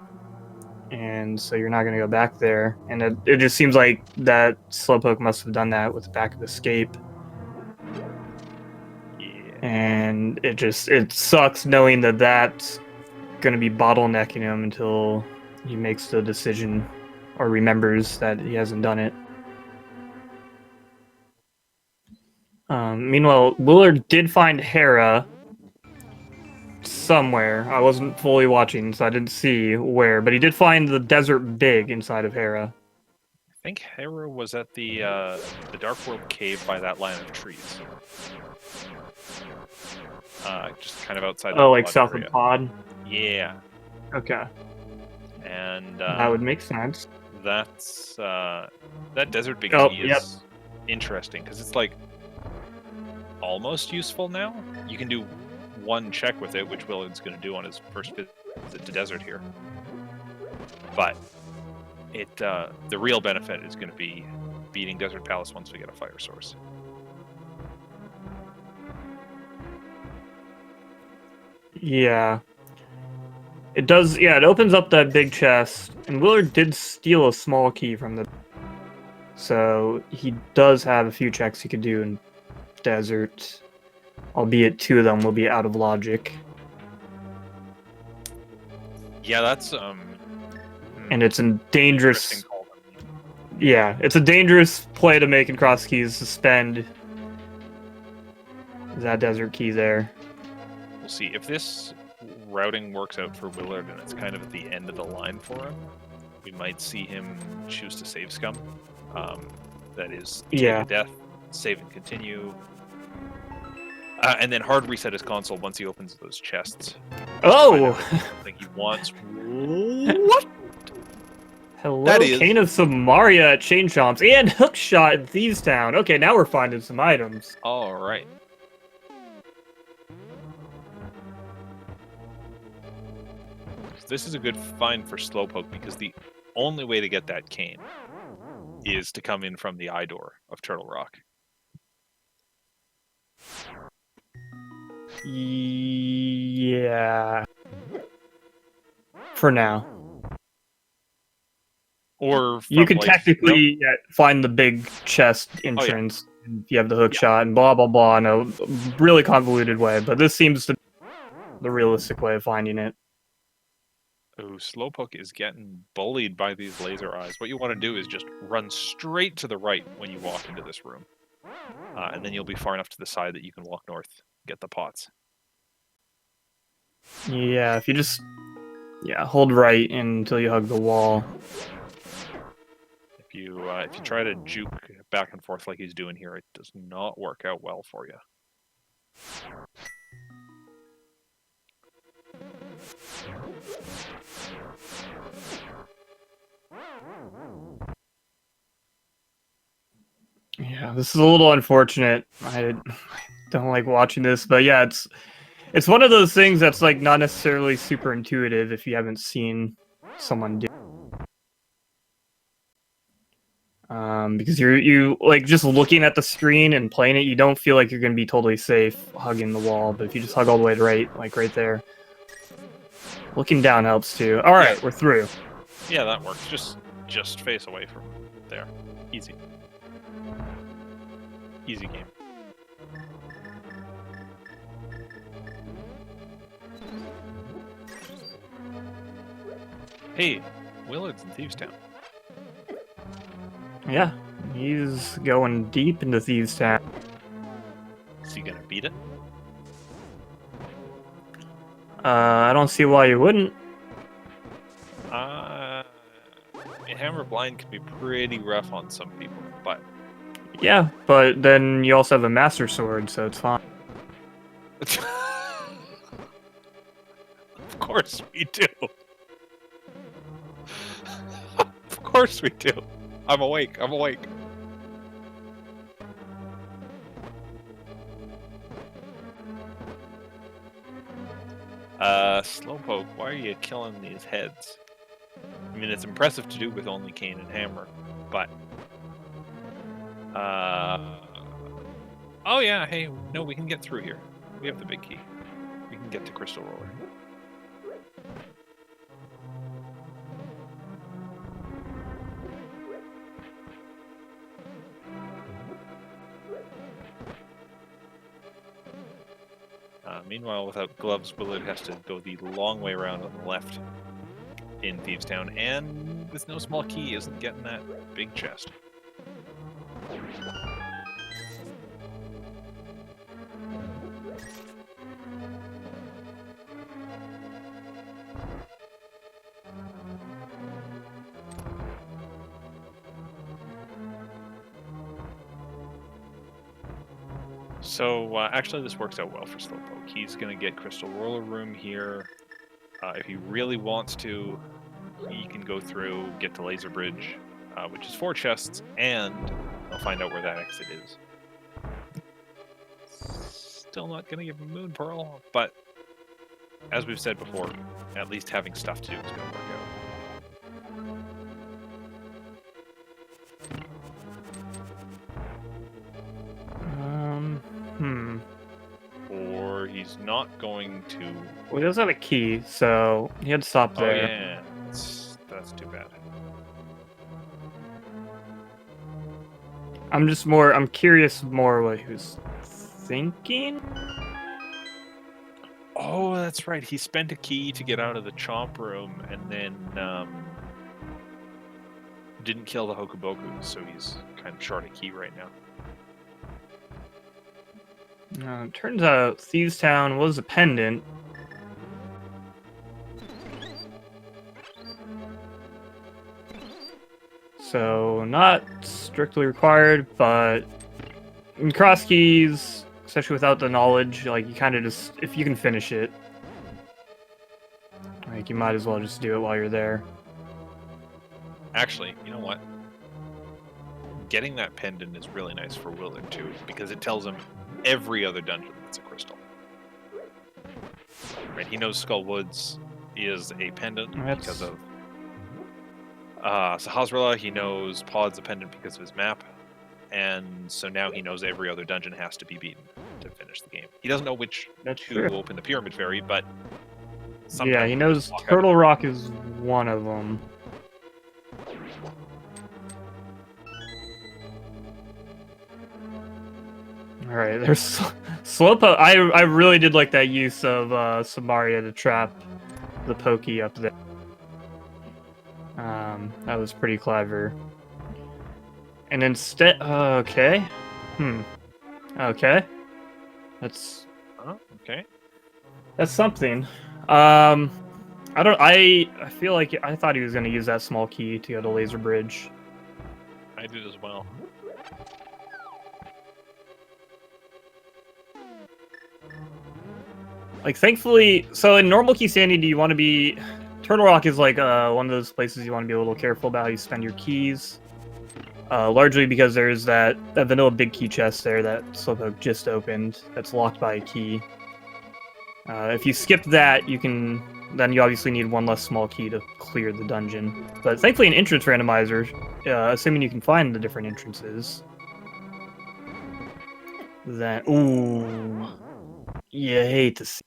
and so you're not going to go back there. And it just seems like that Slowpoke must have done that with the back of escape. Yeah. And it sucks knowing that that's going to be bottlenecking him until he makes the decision or remembers that he hasn't done it. Meanwhile, Willard did find Hera somewhere. I wasn't fully watching, so I didn't see where, but he did find the Desert Big inside of Hera. I think Hera was at the Dark World cave by that line of trees. Just kind of outside the like south of Pod? Yeah. Okay. And that would make sense. That's that Desert Big Key is interesting because it's like almost useful now. You can do 1 check with it, which Willard's going to do on his first visit to Desert here. But the real benefit is going to be beating Desert Palace once we get a fire source. Yeah. It does, yeah, it opens up that big chest, and Willard did steal a small key from the... So, he does have a few checks he could do in Desert, albeit 2 of them will be out of logic. Yeah, that's, And it's a dangerous... Yeah, it's a dangerous play to make in cross keys to spend that Desert key there. We'll see. If this routing works out for Willard and it's kind of at the end of the line for him, we might see him choose to save scum. That is, take a death, save and continue. And then hard reset his console once he opens those chests. Oh! I think he wants... What? Hello, Cane of Samaria at Chain Chomps, and Hookshot in Thieves Town. Okay, now we're finding some items. Alright. This is a good find for Slowpoke, because the only way to get that cane is to come in from the eye door of Turtle Rock. Yeah. For now. Or you could technically find the big chest entrance if you have the hook shot and blah blah blah in a really convoluted way, but this seems to be the realistic way of finding it. Oh, Slowpoke is getting bullied by these laser eyes. What you want to do is just run straight to the right when you walk into this room. And then you'll be far enough to the side that you can walk north, get the pots. Yeah, if you just hold right until you hug the wall. If you try to juke back and forth like he's doing here, it does not work out well for you. Yeah, this is a little unfortunate. I don't like watching this, but yeah, it's one of those things that's like not necessarily super intuitive if you haven't seen someone do. Because you like just looking at the screen and playing it, you don't feel like you're gonna be totally safe hugging the wall. But if you just hug all the way to right, like right there, looking down helps too. All right, we're through. Yeah, that works. Just face away from there. Easy. Easy game. Hey, Willard's in Thieves Town. Yeah, he's going deep into Thieves Town. Is he gonna beat it? I don't see why you wouldn't. Hammer Blind can be pretty rough on some people, but... Yeah, but then you also have a Master Sword, so it's fine. Of course we do. Of course we do. I'm awake. I'm awake. Slowpoke, why are you killing these heads? I mean, it's impressive to do with only cane and hammer, but... Oh yeah, hey, no, we can get through here. We have the big key. We can get to Crystal Roller. Meanwhile, without gloves, Willard has to go the long way around on the left in Thieves Town, and with no small key, isn't getting that big chest. So, actually this works out well for Slowpoke. He's going to get Crystal Roller Room here. If he really wants to, he can go through, get to Laser Bridge, which is 4 chests, and I'll find out where that exit is. Still not going to give him Moon Pearl, but as we've said before, at least having stuff to do is going to work he's not going to... Well, he does have a key, so he had to stop there. Oh, yeah. That's too bad. I'm curious more what he was thinking. Oh, that's right. He spent a key to get out of the chomp room and then didn't kill the Hokuboku, so he's kind of short a key right now. Turns out Thieves Town was a pendant. So, not strictly required, but in cross keys, especially without the knowledge, like, you kind of just, if you can finish it, like, you might as well just do it while you're there. Actually, you know what? Getting that pendant is really nice for Willard, too, because it tells him every other dungeon that's a crystal. Right? He knows Skull Woods is a pendant because of Sahasrahla. He knows Pod's a pendant because of his map. And so now he knows every other dungeon has to be beaten to finish the game. He doesn't know which to open the Pyramid Fairy, but... Yeah, he knows Turtle Rock is one of them. Alright, there's Slowpoke. I really did like that use of Samaria to trap the Pokey up there. That was pretty clever. And instead, okay. Okay. That's... okay. That's something. I feel like I thought he was going to use that small key to go to Laser Bridge. I did as well. Like, thankfully, so in normal key standing, do you want to be... Turtle Rock is like one of those places you want to be a little careful about how you spend your keys. Largely because there's that vanilla big key chest there that Slowpoke just opened that's locked by a key. If you skip that, then you obviously need one less small key to clear the dungeon. But thankfully, an entrance randomizer, assuming you can find the different entrances, then ooh, you hate to see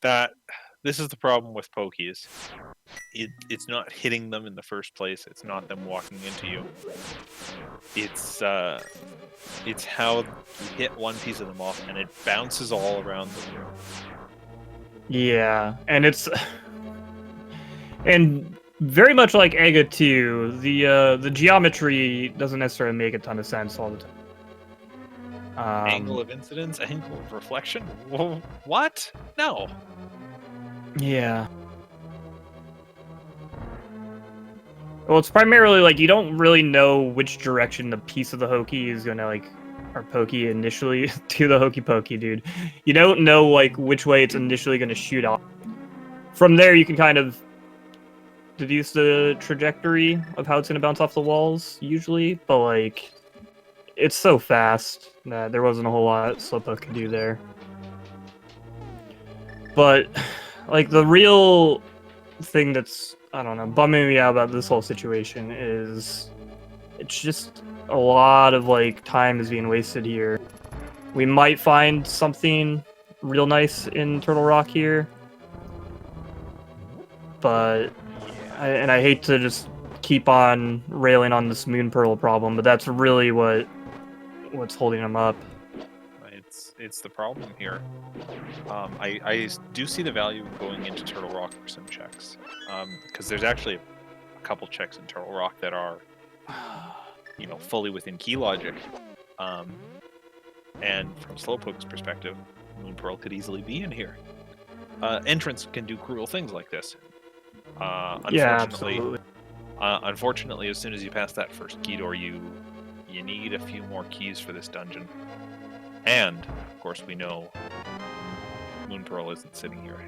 that. This is the problem with Pokies. It's not hitting them in the first place. It's not them walking into you. It's how you hit one piece of them off and it bounces all around the room. Yeah, and and very much like Ega 2, the geometry doesn't necessarily make a ton of sense all the time. Angle of incidence, angle of reflection. Whoa, what? No. Yeah. Well, it's primarily like you don't really know which direction the piece of the Hokey is gonna or Pokey initially to the Hokey Pokey, dude. You don't know like which way it's initially gonna shoot off. From there, you can kind of deduce the trajectory of how it's gonna bounce off the walls usually, but like it's so fast that there wasn't a whole lot Slowpoke could do there. But like the real thing that's, I don't know, bumming me out about this whole situation is it's just a lot of like time is being wasted here. We might find something real nice in Turtle Rock here, but I hate to just keep on railing on this Moon Pearl problem, but that's really what's holding them up. It's the problem here. I do see the value in going into Turtle Rock for some checks, because there's actually a couple checks in Turtle Rock that are, fully within key logic. And from Slowpoke's perspective, Moon Pearl could easily be in here. Entrance can do cruel things like this. Unfortunately, yeah, absolutely. Unfortunately, as soon as you pass that first key door, you need a few more keys for this dungeon. And, of course, we know Moon Pearl isn't sitting here.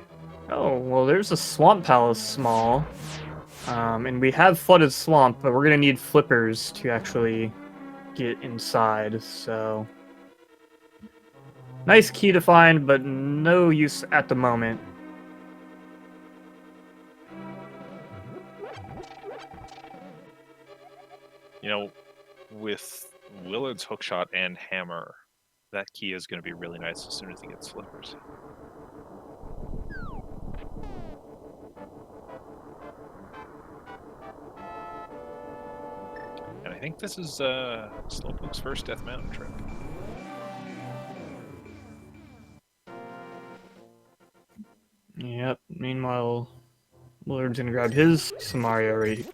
Oh, well, there's a Swamp Palace small. And we have Flooded Swamp, but we're going to need flippers to actually get inside, so... Nice key to find, but no use at the moment. With Willard's hookshot and hammer, That key is going to be really nice as soon as he gets flippers. And I think this is Slowpoke's first Death Mountain trip. Yep. Meanwhile, Willard's gonna grab his Samario right here.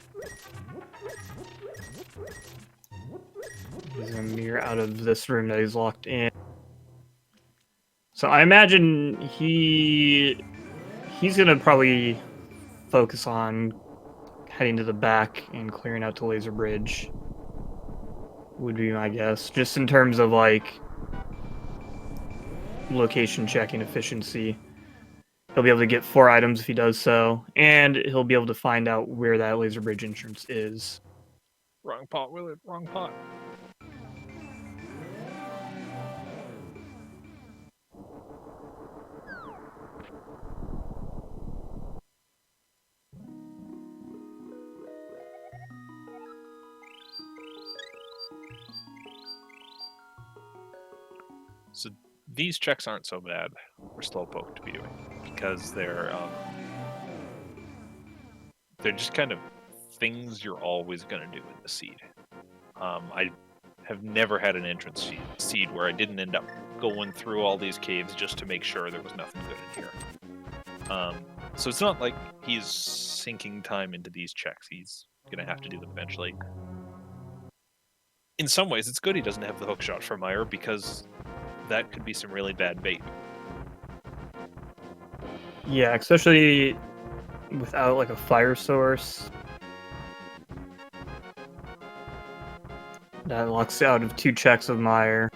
He's gonna mirror out of this room that he's locked in. So I imagine he's gonna probably focus on heading to the back and clearing out the laser bridge. Would be my guess, just in terms of like location checking efficiency. He'll be able to get 4 items if he does so, and he'll be able to find out where that laser bridge entrance is. Wrong pot, Willard. Wrong pot. So these checks aren't so bad for Slowpoke to be doing because they're just kind of things you're always going to do in the seed. I have never had an entrance seed where I didn't end up going through all these caves just to make sure there was nothing good in here. So it's not like he's sinking time into these checks. He's going to have to do them eventually. In some ways, it's good he doesn't have the hook shot for Meyer because that could be some really bad bait. Yeah, especially without like a fire source. That locks out of 2 checks of Meyer.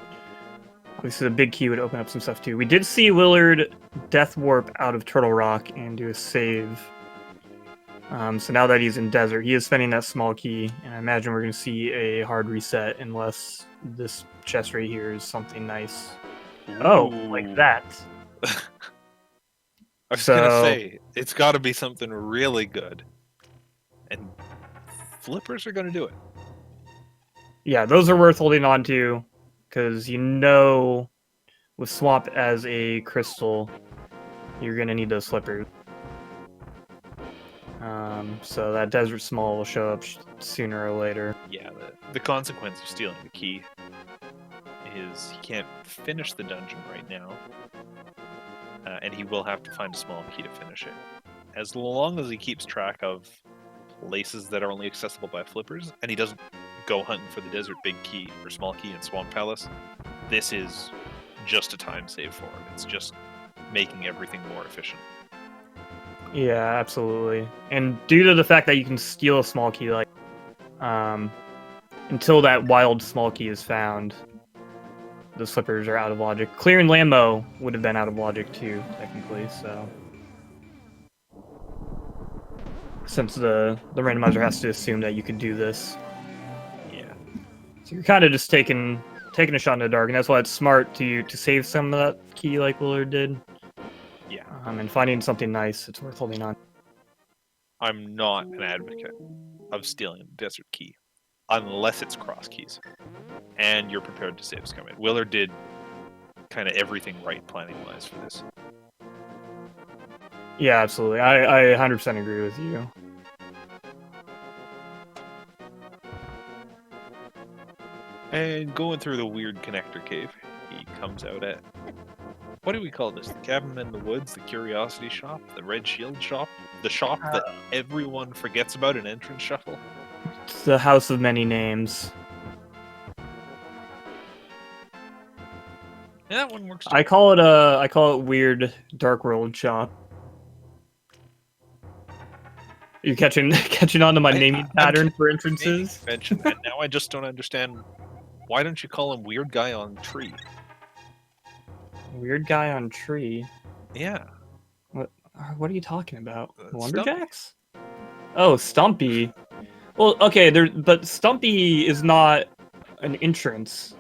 Obviously, the big key would open up some stuff too. We did see Willard Death Warp out of Turtle Rock and do a save. So now that he's in Desert, he is spending that small key, and I imagine we're going to see a hard reset unless this chest right here is something nice. Ooh. Oh, like that. I was going to say, it's got to be something really good. And flippers are going to do it. Yeah, those are worth holding on to, because you know with Swamp as a crystal, you're going to need those flippers. So that Desert Small will show up sooner or later. Yeah, the consequence of stealing the key is he can't finish the dungeon right now, and he will have to find a small key to finish it. As long as he keeps track of places that are only accessible by flippers, and he doesn't go hunting for the Desert Big Key or Small Key in Swamp Palace, this is just a time save for him. It's just making everything more efficient. Yeah, absolutely. And due to the fact that you can steal a small key, like, until that wild small key is found, the flippers are out of logic. Clearing Lambo would have been out of logic too, technically, so. Since the randomizer has to assume that you could do this. Yeah. So you're kind of just taking a shot in the dark, and that's why it's smart to save some of that key like Willard did. Yeah. And finding something nice, it's worth holding on. I'm not an advocate of stealing the Desert Key, unless it's cross keys, and you're prepared to save scum it. Willard did kind of everything right planning-wise for this. Yeah, absolutely. I 100% agree with you. And going through the weird connector cave, he comes out at... What do we call this? The Cabin in the Woods, the Curiosity Shop, the Red Shield Shop, the shop that everyone forgets about in Entrance Shuffle? It's the House of Many Names. Yeah, that one works too. I call it Weird Dark World Shop. You catching on to my naming pattern for entrances? And now I just don't understand. Why don't you call him Weird Guy on Tree? Weird Guy on Tree? Yeah. What are you talking about? Stumpy. Wonderjacks? Oh, Stumpy. Well, okay, but Stumpy is not an entrance.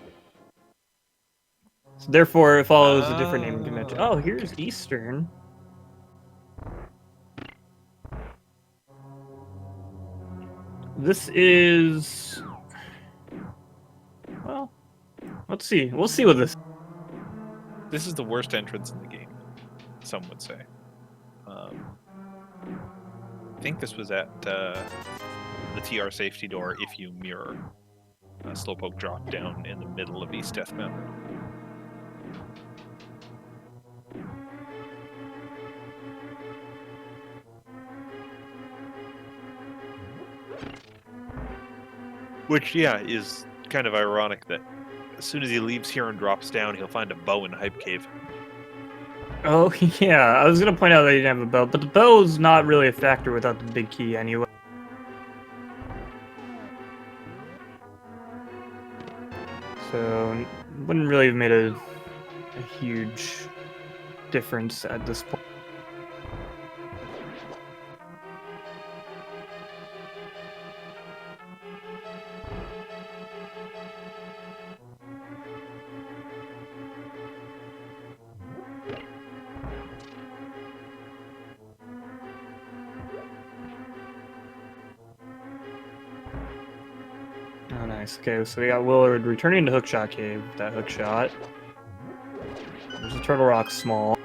So therefore, it follows a different naming convention. Oh, here's Eastern. This is... Well, let's see. We'll see what this... This is the worst entrance in the game, some would say. I think this was at the TR safety door if you mirror Slowpoke drop down in the middle of East Death Mountain. Which, yeah, is kind of ironic that as soon as he leaves here and drops down, he'll find a bow in Hype Cave. Oh, yeah, I was going to point out that he didn't have a bow, but the bow's not really a factor without the big key anyway. So, wouldn't really have made a huge difference at this point. Oh, nice. Okay, so we got Willard returning to Hookshot Cave with that hookshot. There's a Turtle Rock small.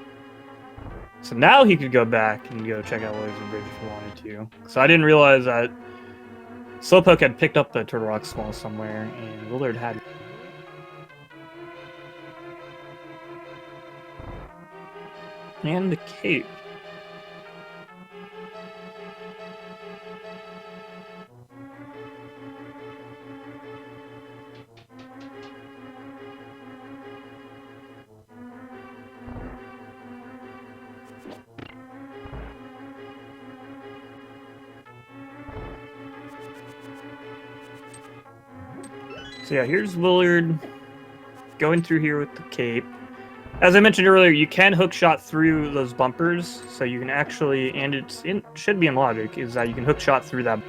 So now he could go back and go check out Laser Bridge if he wanted to. So I didn't realize that Slowpoke had picked up the Turtle Rock small somewhere, and Willard had. And the cape. So yeah, here's Willard going through here with the cape. As I mentioned earlier, you can hookshot through those bumpers, so you can actually, and should be in logic, is that you can hookshot through that.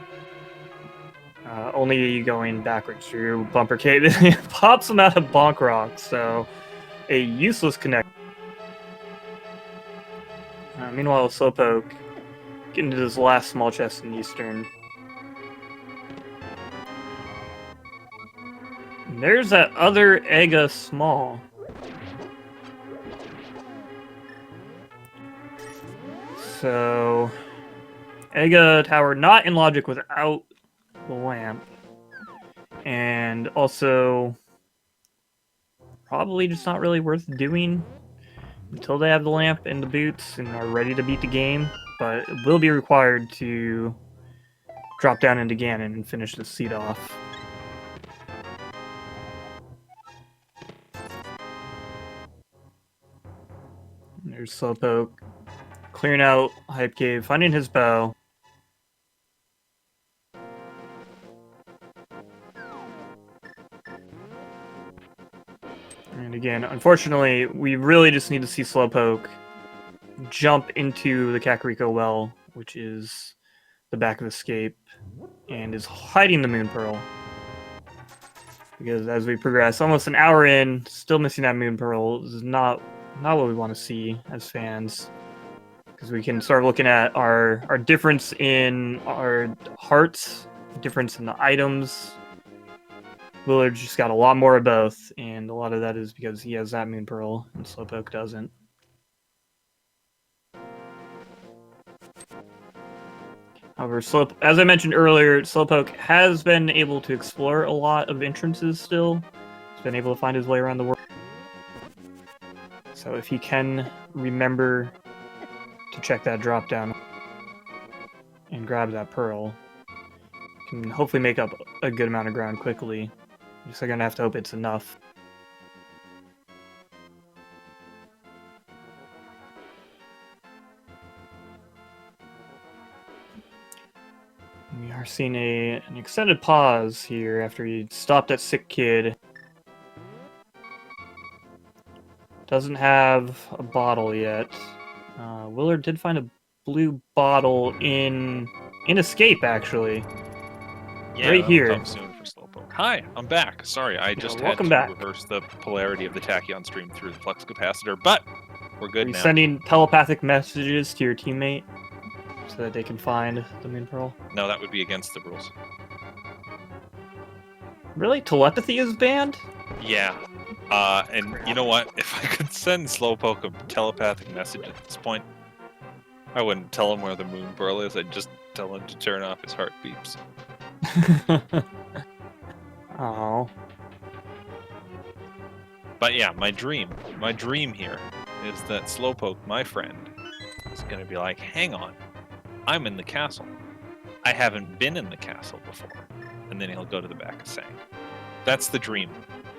Only going backwards through bumper cape. It pops them out of Bonk Rock, so a useless connect. Meanwhile, Slowpoke getting to this last small chest in Eastern. And there's that other Ega small. So, Ega Tower not in logic without the lamp. And also, probably just not really worth doing until they have the lamp and the boots and are ready to beat the game. But it will be required to drop down into Ganon and finish the seed off. There's Slowpoke clearing out Hype Cave, finding his bow. And again, unfortunately, we really just need to see Slowpoke jump into the Kakariko well, which is the back of Escape, and is hiding the Moon Pearl. Because as we progress, almost an hour in, still missing that Moon Pearl is not what we want to see as fans. Because we can start looking at our difference in our hearts, difference in the items. Willard just got a lot more of both, and a lot of that is because he has that Moon Pearl, and Slowpoke doesn't. However, as I mentioned earlier, Slowpoke has been able to explore a lot of entrances still. He's been able to find his way around the world. So if he can remember to check that drop down and grab that pearl, can hopefully make up a good amount of ground quickly. Just gonna have to hope it's enough. We are seeing an extended pause here after he stopped that sick kid. Doesn't have a bottle yet. Willard did find a blue bottle in Escape, actually. Yeah, right here. Come soon for Slowpoke. Hi, I'm back. Sorry, I just had to reverse the polarity of the tachyon stream through the flux capacitor, but we're good now. Sending telepathic messages to your teammate so that they can find the Moon Pearl? No, that would be against the rules. Really? Telepathy is banned? Yeah. And you know what? If I could send Slowpoke a telepathic message at this point, I wouldn't tell him where the moon pearl is. I'd just tell him to turn off his heart beeps. Oh. But yeah, my dream here is that Slowpoke, my friend, is gonna be like, hang on, I'm in the castle. I haven't been in the castle before. And then he'll go to the back of saying, that's the dream.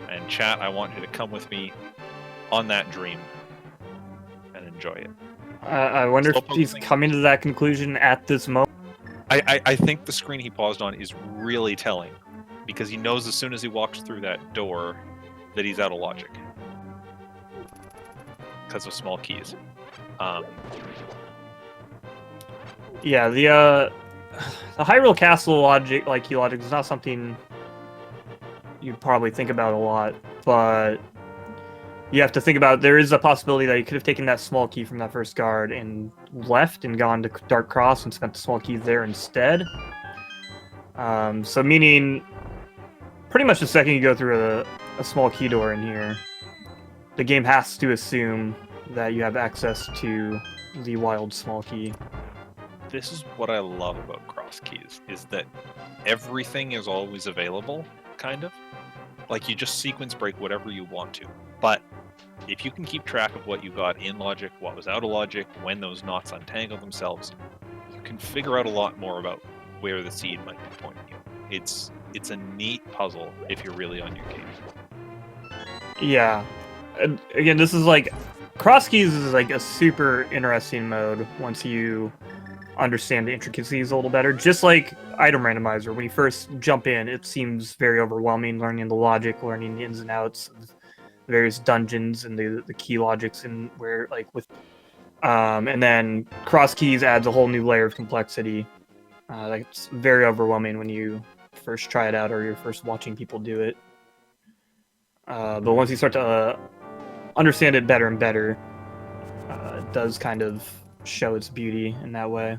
And chat, I want you to come with me on that dream and enjoy it. I wonder if he's coming to that conclusion at this moment. I think the screen he paused on is really telling, because he knows as soon as he walks through that door that he's out of logic because of small keys. Yeah, the Hyrule Castle logic, like key logic, is not something you'd probably think about a lot, but you have to think about there is a possibility that you could have taken that small key from that first guard and left and gone to Dark Cross and spent the small key there instead. So meaning, pretty much the second you go through a small key door in here, the game has to assume that you have access to the wild small key. This is what I love about cross keys, is that everything is always available, kind of. Like, you just sequence break whatever you want to. But if you can keep track of what you got in logic, what was out of logic, when those knots untangle themselves, you can figure out a lot more about where the seed might be pointing you. It's a neat puzzle if you're really on your game. Yeah. And again, this is like... Cross keys is like a super interesting mode once you understand the intricacies a little better. Just like Item Randomizer, when you first jump in, it seems very overwhelming, learning the logic, learning the ins and outs of various dungeons and the key logics and where, like, with... and then cross keys adds a whole new layer of complexity. Like, it's very overwhelming when you first try it out or you're first watching people do it. But once you start to understand it better and better, it does kind of show its beauty in that way.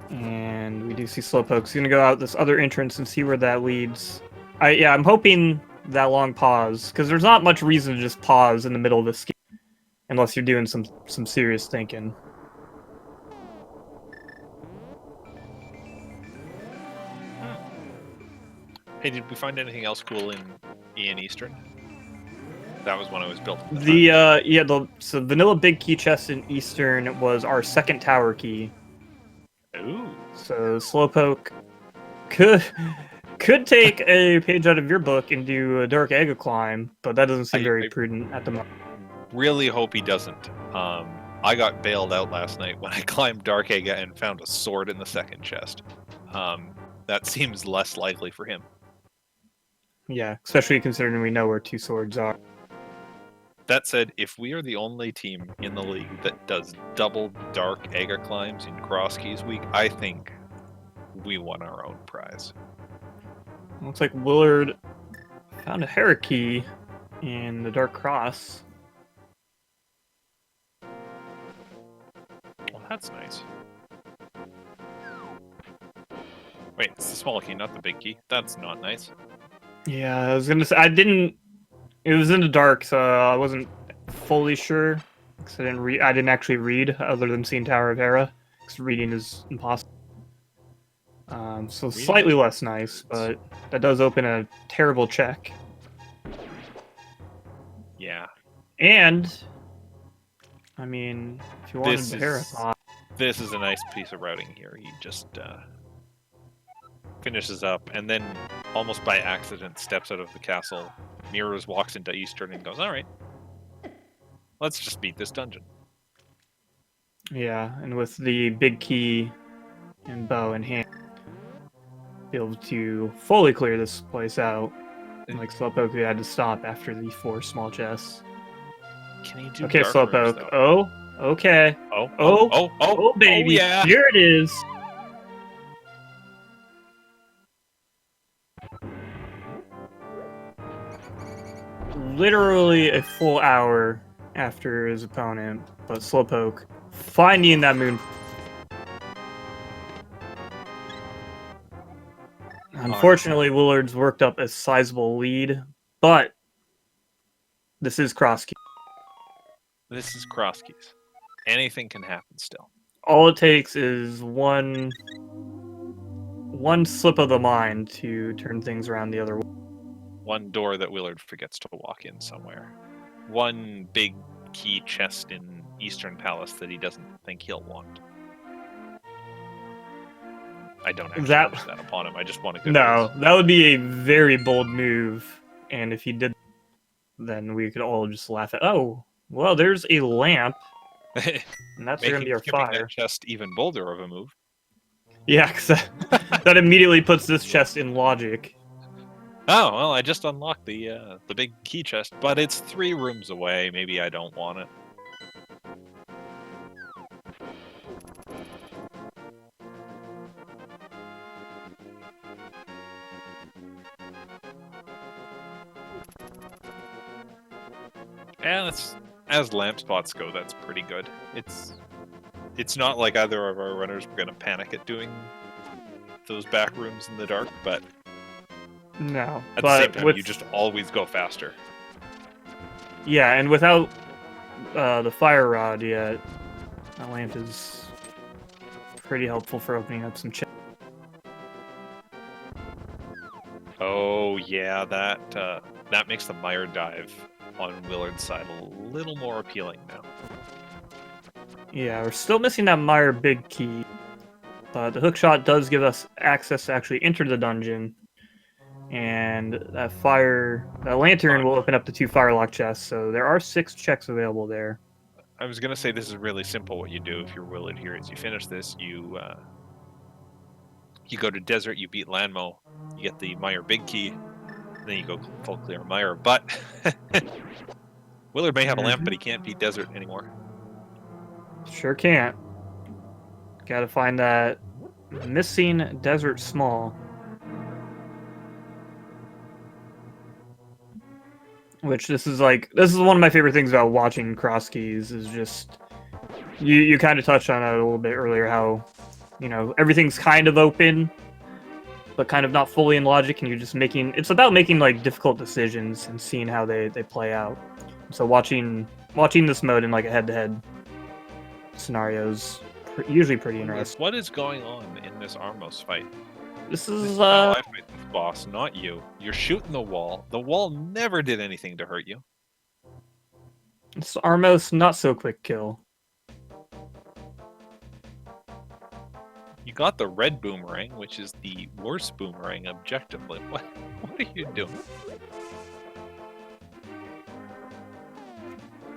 And we do see Slowpoke's gonna go out this other entrance and see where that leads. I'm hoping that long pause, because there's not much reason to just pause in the middle of this game unless you're doing some serious thinking. Hey, did we find anything else cool in Eastern? That was when I was built. So vanilla big key chest in Eastern was our second tower key. Ooh. So Slowpoke could take a page out of your book and do a Dark Ega climb, but that doesn't seem very prudent at the moment. Really hope he doesn't. I got bailed out last night when I climbed Dark Ega and found a sword in the second chest. That seems less likely for him. Yeah, especially considering we know where two swords are. That said, if we are the only team in the league that does double Dark Ega climbs in Cross Keys Week, I think we won our own prize. Looks like Willard found a Hera key in the Dark Cross. Well, that's nice. Wait, it's the small key, not the big key. That's not nice. Yeah, I was gonna say, it was in the dark, so I wasn't fully sure. Because I didn't actually read, other than seeing Tower of Hera. Because reading is impossible. So slightly less nice, but that does open a terrible check. Yeah. And, I mean, if you wanted the Hera thought... This is a nice piece of routing here. He just finishes up, and then almost by accident steps out of the castle, mirrors, walks into Eastern, and goes, alright, let's just beat this dungeon. Yeah, and with the big key and bow in hand, be able to fully clear this place out. And like Slowpoke had to stop after the 4 small chests. Can he do okay, Slowpoke? Rooms, oh, okay. Oh, baby, yeah. Here it is. Literally a full hour after his opponent, but Slowpoke finding that moon. Unfortunately, Willard's worked up a sizable lead, but this is cross key. This is cross keys. Anything can happen still. All it takes is one slip of the mind to turn things around the other way. One door that Willard forgets to walk in somewhere. One big key chest in Eastern Palace that he doesn't think he'll want. I don't actually wish that upon him. I just want a good No, that would be a very bold move. And if he did, then we could all just laugh at, oh, well, there's a lamp. And that's going to be our fire. That chest even bolder of a move. Yeah, because that immediately puts this chest in logic. Oh, well, I just unlocked the big key chest, but it's 3 rooms away. Maybe I don't want it. Yeah, that's, as lamp spots go, that's pretty good. It's not like either of our runners were going to panic at doing those back rooms in the dark, but no. At the same time, you just always go faster. Yeah, and without the fire rod yet, that lamp is pretty helpful for opening up some chests. Oh yeah, that makes the mire dive on Willard's side a little more appealing now. Yeah, we're still missing that mire big key, but the hookshot does give us access to actually enter the dungeon, and that lantern will open up the 2 firelock chests, so there are 6 checks available there. I was gonna say this is really simple. What you do if you're Willard here is you finish this, you go to desert, you beat Lanmo, you get the mire big key, then you go full clear mire. But Willard may have a lamp, but he can't beat desert anymore. Sure can't. Gotta find that missing desert small. Which this is one of my favorite things about watching cross keys is just you kind of touched on it a little bit earlier, how everything's kind of open but kind of not fully in logic, and you're just it's about making like difficult decisions and seeing how they play out. So watching this mode in like a head-to-head scenarios usually pretty interesting. What is going on in this Armos fight? This is I fight this boss, not you. You're shooting the wall. The wall never did anything to hurt you. It's Armos not so quick kill. You got the red boomerang, which is the worst boomerang objectively. What are you doing?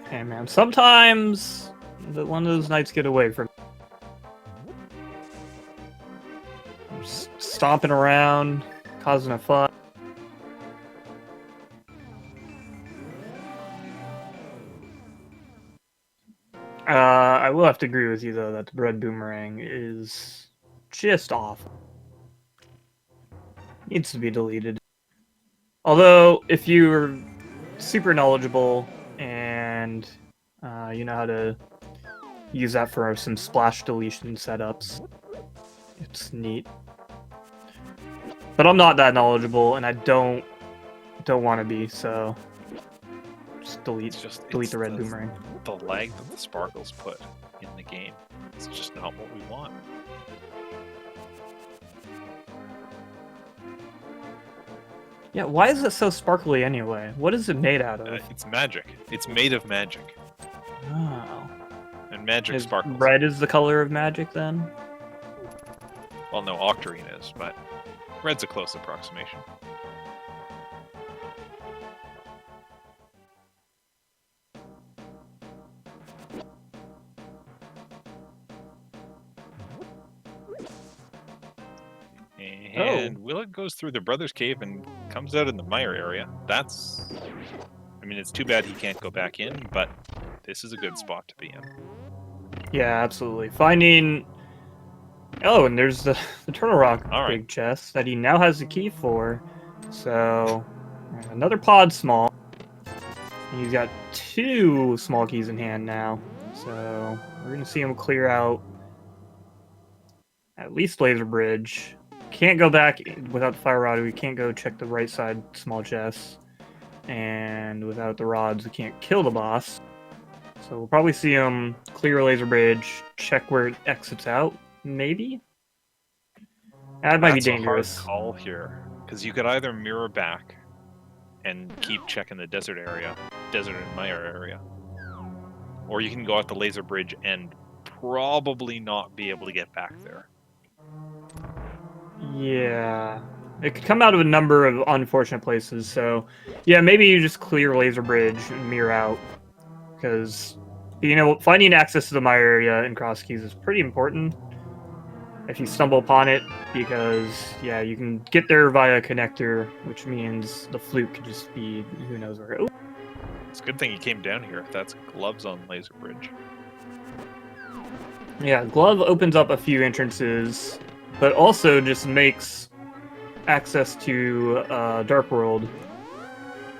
Hey man, sometimes one of those knights get away from stomping around, causing a fuss. I will have to agree with you though that the red boomerang is just awful. Needs to be deleted. Although, if you're super knowledgeable and you know how to use that for some splash deletion setups, it's neat. But I'm not that knowledgeable, and I don't want to be, so just delete the red boomerang. The lag that the sparkles put in the game, it's just not what we want. Yeah, why is it so sparkly anyway? What is it made out of? It's magic. It's made of magic. Oh. And magic sparkles. Red is the color of magic, then? Well, no, Octarine is, but red's a close approximation. And Willard goes through the Brothers Cave and comes out in the mire area. I mean, it's too bad he can't go back in, but this is a good spot to be in. Yeah, absolutely. Finding... Oh, and there's the Turtle Rock big chest that he now has the key for. So, another pod small. And he's got 2 small keys in hand now. So, we're going to see him clear out at least Laser Bridge. can't go back without the fire rod. We can't go check the right side small chest. And without the rods, we can't kill the boss. So we'll probably see him clear laser bridge, check where it exits out, maybe? That might be dangerous. That's a hard call here, because you could either mirror back and keep checking the desert and mire area, or you can go out the laser bridge and probably not be able to get back there. Yeah. It could come out of a number of unfortunate places, so yeah, maybe you just clear laser bridge and mirror out, because finding access to the mire area in Cross Keys is pretty important if you stumble upon it, because yeah, you can get there via connector, which means the fluke could just be who knows where. Ooh. It's a good thing you came down here. That's gloves on laser bridge. Yeah, glove opens up a few entrances, but also just makes access to Dark World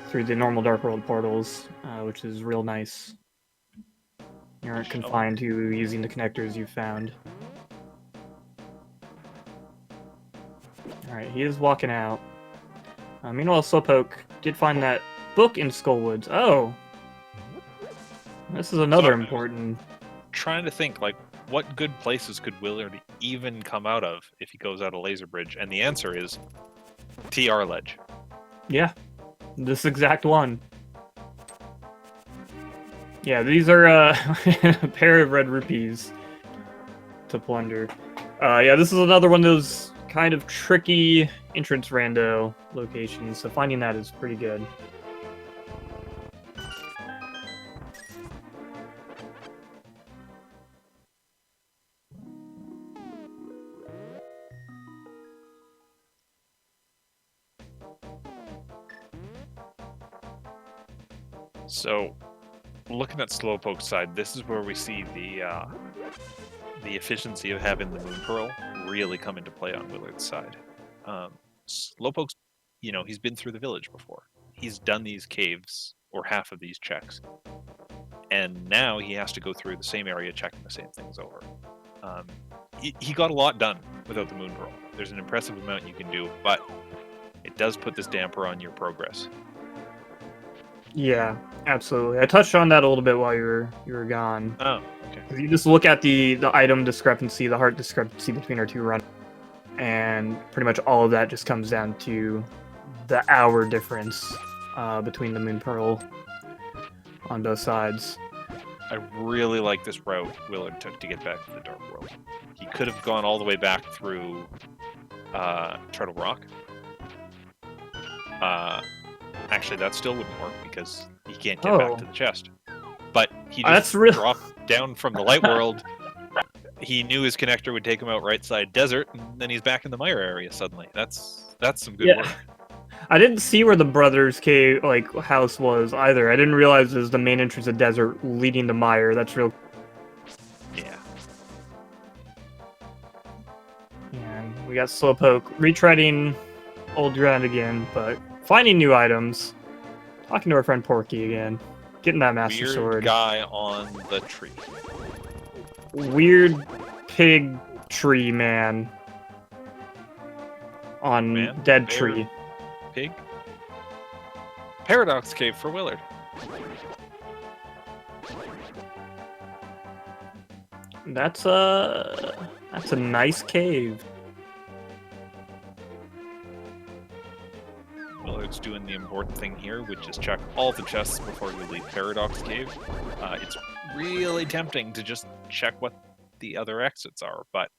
through the normal Dark World portals, which is real nice. You aren't confined to using the connectors you found. Alright, he is walking out. Meanwhile, Slowpoke did find that book in Skullwoods. Oh! This is another important... Trying to think, like, what good places could Willard even come out of if he goes out of Laser Bridge? And the answer is TR Ledge. Yeah, this exact one. Yeah, these are a pair of red rupees to plunder. Yeah, this is another one of those kind of tricky entrance rando locations, so finding that is pretty good. So, looking at Slowpoke's side, this is where we see the efficiency of having the Moon Pearl really come into play on Willard's side. Slowpoke's, he's been through the village before. He's done these caves, or half of these checks. And now he has to go through the same area checking the same things over. He got a lot done without the Moon Pearl. There's an impressive amount you can do, but it does put this damper on your progress. Yeah, absolutely. I touched on that a little bit while you were gone. Oh, okay. If you just look at the item discrepancy, the heart discrepancy between our two runs, and pretty much all of that just comes down to the hour difference between the Moon Pearl on both sides. I really like this route Willard took to get back to the Dark World. He could have gone all the way back through Turtle Rock. Actually, that still wouldn't work because he can't get back to the chest. But he just dropped down from the Light World. He knew his connector would take him out right side desert, and then he's back in the mire area suddenly. That's some good work. I didn't see where the brothers' cave house was either. I didn't realize it was the main entrance of desert leading to mire. That's real. Yeah. And we got Slowpoke retreading old ground again, but finding new items. Talking to our friend Porky again. Getting that Master Sword. Weird guy on the tree. Weird pig tree man. On dead tree. Pig? Paradox Cave for Willard. That's a nice cave. Willard's doing the important thing here, which is check all the chests before you leave Paradox Cave. It's really tempting to just check what the other exits are, but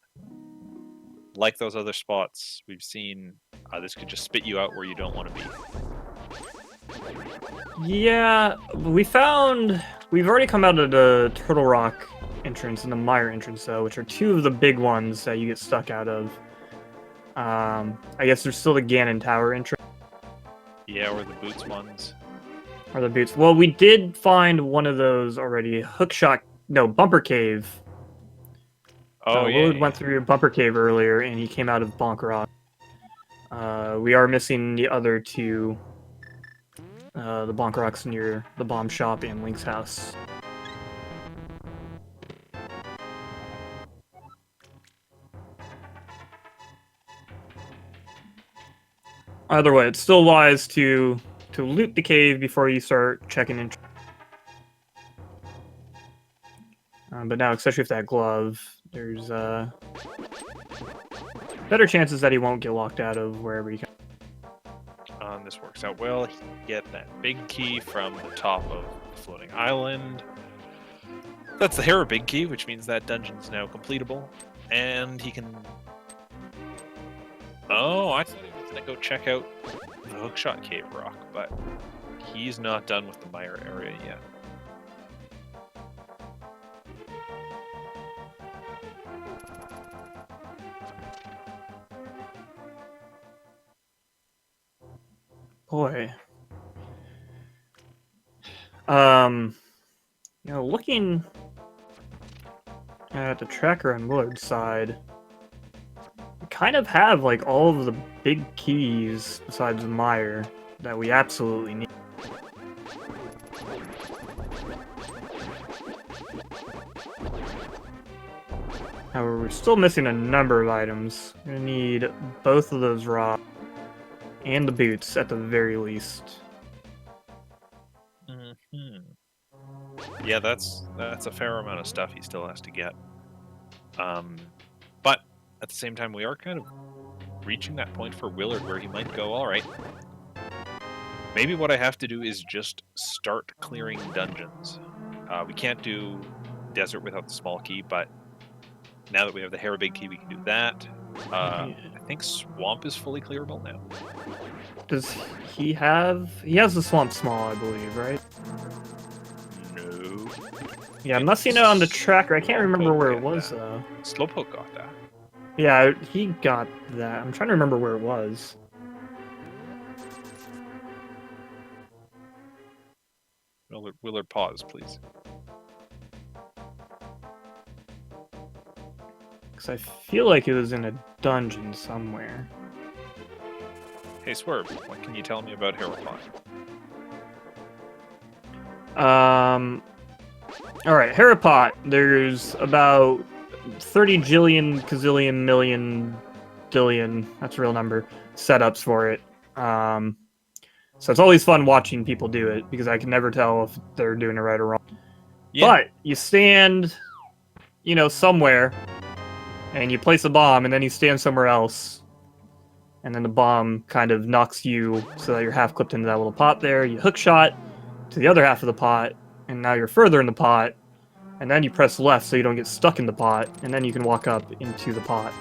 like those other spots we've seen, this could just spit you out where you don't want to be. Yeah, we've already come out of the Turtle Rock entrance and the Mire entrance, though, which are two of the big ones that you get stuck out of. I guess there's still the Ganon Tower entrance. Yeah, or the Boots ones. Or the Boots. Well, we did find one of those already. Bumper Cave. Oh, yeah. Willard went through Bumper Cave earlier, and he came out of Bonk Rock. We are missing the other two. The Bonk Rocks near the bomb shop and Link's house. Either way, it's still wise to loot the cave before you start checking in. But now, especially with that glove, there's better chances that he won't get locked out of wherever he can. This works out well. He can get that big key from the top of the floating island. That's the Hera big key, which means that dungeon's now completable. And he can... Oh, I thought he was going to go check out the Hookshot Cave Rock, but he's not done with the Mire area yet. Boy. You know, looking at the tracker on Willard's side, we kind of have, like, all of the big keys besides Mire that we absolutely need. However, we're still missing a number of items. We're gonna need both of those rocks and the boots at the very least. Yeah, that's a fair amount of stuff he still has to get. But at the same time, we are kind of reaching that point for Willard where he might go, all right, maybe what I have to do is just start clearing dungeons. We can't do desert without the small key, but now that we have the Hera big key, we can do that. I think swamp is fully clearable now. Does he have... He has the swamp small, I believe, right? No. Yeah, I'm not seeing it on the tracker. I can't remember where it was, though. Slowpoke got that. Yeah, he got that. I'm trying to remember where it was. Willard, pause, please. Because I feel like it was in a dungeon somewhere. Hey, Swerve, what can you tell me about Herapod? Alright, Herapot. There's about 30 jillion, gazillion, million, billion, that's a real number, setups for it. So it's always fun watching people do it, because I can never tell if they're doing it right or wrong. Yeah. But you stand, you know, somewhere, and you place a bomb, and then you stand somewhere else, and then the bomb kind of knocks you so that you're half clipped into that little pot there. You hook shot to the other half of the pot, and now you're further in the pot, and then you press left so you don't get stuck in the pot, and then you can walk up into the pot.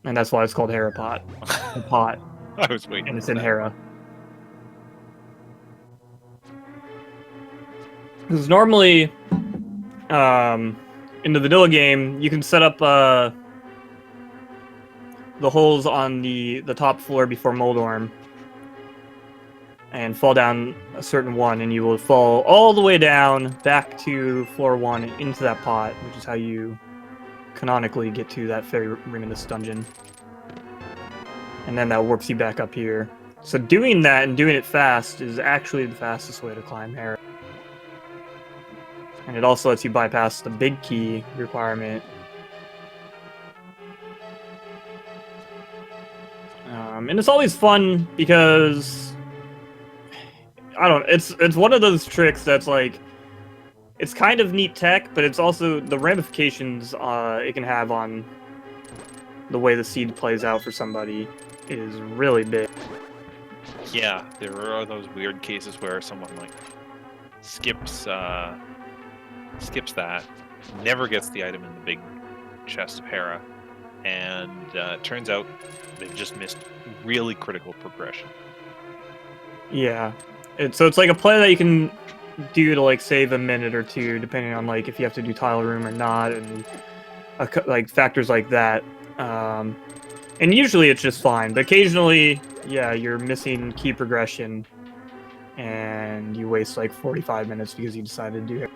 And that's why it's called Hera Pot. The pot. I was waiting. And it's in Hera. Because normally, in the vanilla game, you can set up the holes on the top floor before Moldorm and fall down a certain one, and you will fall all the way down back to floor 1 and into that pot, which is how you canonically get to that Fairy Reminisce dungeon. And then that warps you back up here. So doing that and doing it fast is actually the fastest way to climb Hera. And it also lets you bypass the big key requirement. And it's always fun because I don't know, it's one of those tricks that's like, it's kind of neat tech, but it's also the ramifications it can have on the way the seed plays out for somebody is really big. Yeah, there are those weird cases where someone like skips that, never gets the item in the big chest of Hera, and it turns out they've just missed really critical progression. Yeah. So it's like a play that you can do to like save a minute or two, depending on like if you have to do tile room or not, and like factors like that. And usually it's just fine, but occasionally, yeah, you're missing key progression, and you waste like 45 minutes because you decided to do it.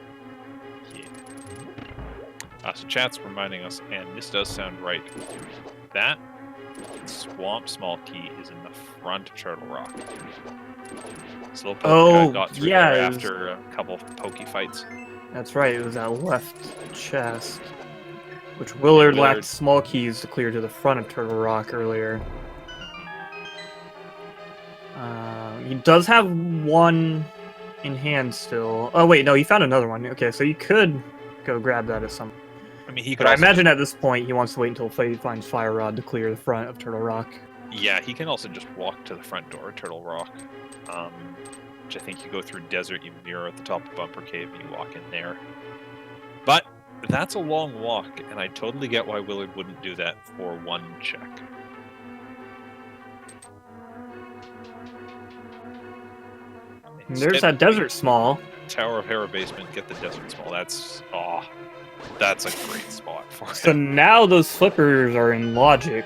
So chat's reminding us, and this does sound right, that swamp small key is in the front of Turtle Rock. Slowpoke got through there after a couple of pokey fights. That's right, it was that left chest, which Willard lacked small keys to clear to the front of Turtle Rock earlier. He does have one in hand still. Oh wait, no, he found another one. Okay, so you could go grab that as some. I mean, he could But I also imagine at this point he wants to wait until he finds Fire Rod to clear the front of Turtle Rock. Yeah, he can also just walk to the front door of Turtle Rock, which I think you go through Desert, you mirror at the top of Bumper Cave, and you walk in there. But that's a long walk, and I totally get why Willard wouldn't do that for one check. There's that Desert Small. Tower of Hera basement, get the Desert Small. That's a great spot for it. So now those flippers are in logic.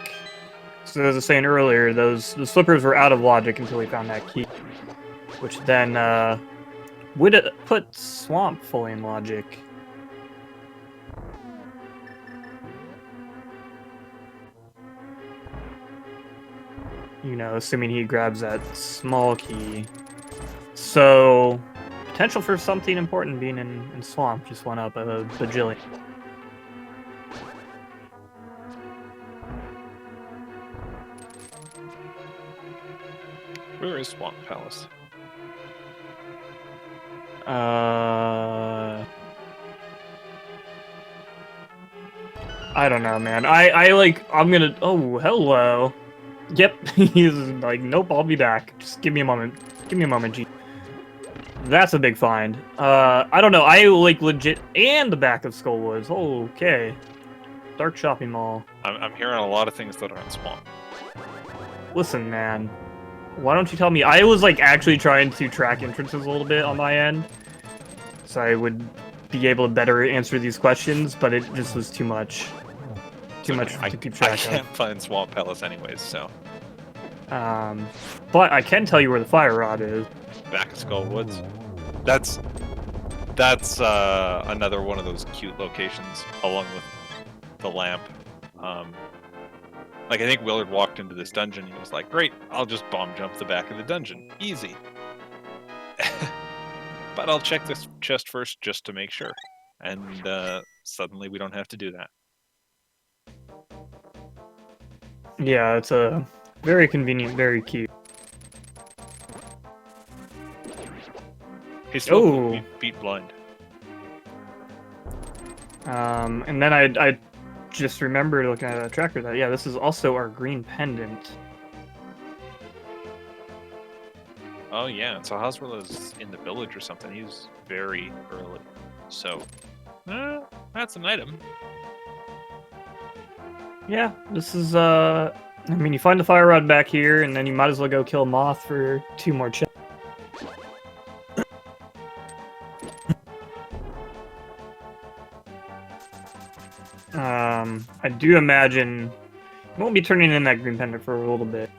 So as I was saying earlier, those flippers were out of logic until we found that key, which then would put Swamp fully in logic. You know, assuming he grabs that small key. So, potential for something important being in Swamp just went up a bajillion. Where is Swamp Palace? I don't know, man. I'm gonna... Oh, hello. Yep, he's like, nope, I'll be back. Just give me a moment. Give me a moment, G. That's a big find. I don't know. I like legit... And the back of Skullwoods. Okay. Dark Shopping Mall. I'm hearing a lot of things that are in Swamp. Listen, man. Why don't you tell me? I was like actually trying to track entrances a little bit on my end, so I would be able to better answer these questions, but it just was too much. Too much to keep track of. I can't find Swamp Palace anyways, so. But I can tell you where the Fire Rod is. Back of Skull Woods. That's another one of those cute locations, along with the lamp. Like, I think Willard walked into this dungeon and he was like, great, I'll just bomb jump the back of the dungeon. Easy. But I'll check this chest first just to make sure. And suddenly we don't have to do that. Yeah, it's a very convenient, very cute. Hey, Slowpoke, beat blind. And then I just remembered looking at a tracker that, yeah, this is also our green pendant. Oh, yeah, so Haswell in the village or something. He's very early. So, that's an item. Yeah, this is, I mean, you find the Fire Rod back here, and then you might as well go kill Moth for 2 more chests. I do imagine he won't be turning in that green pendant for a little bit.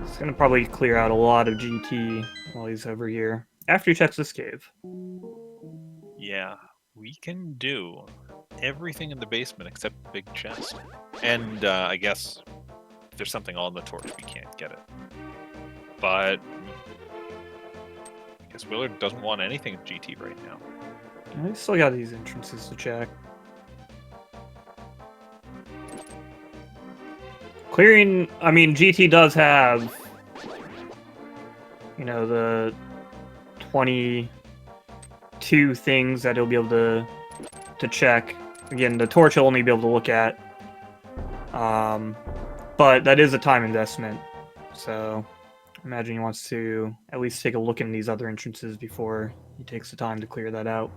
It's gonna probably clear out a lot of GT while he's over here. After he checks this cave. Yeah, we can do everything in the basement except the big chest. And I guess if there's something on the torch, we can't get it. But I guess Willard doesn't want anything of GT right now. I still got these entrances to check. Clearing, I mean, GT does have, you know, the 22 things that he'll be able to check. Again, the torch he'll only be able to look at. But that is a time investment. So I imagine he wants to at least take a look in these other entrances before he takes the time to clear that out.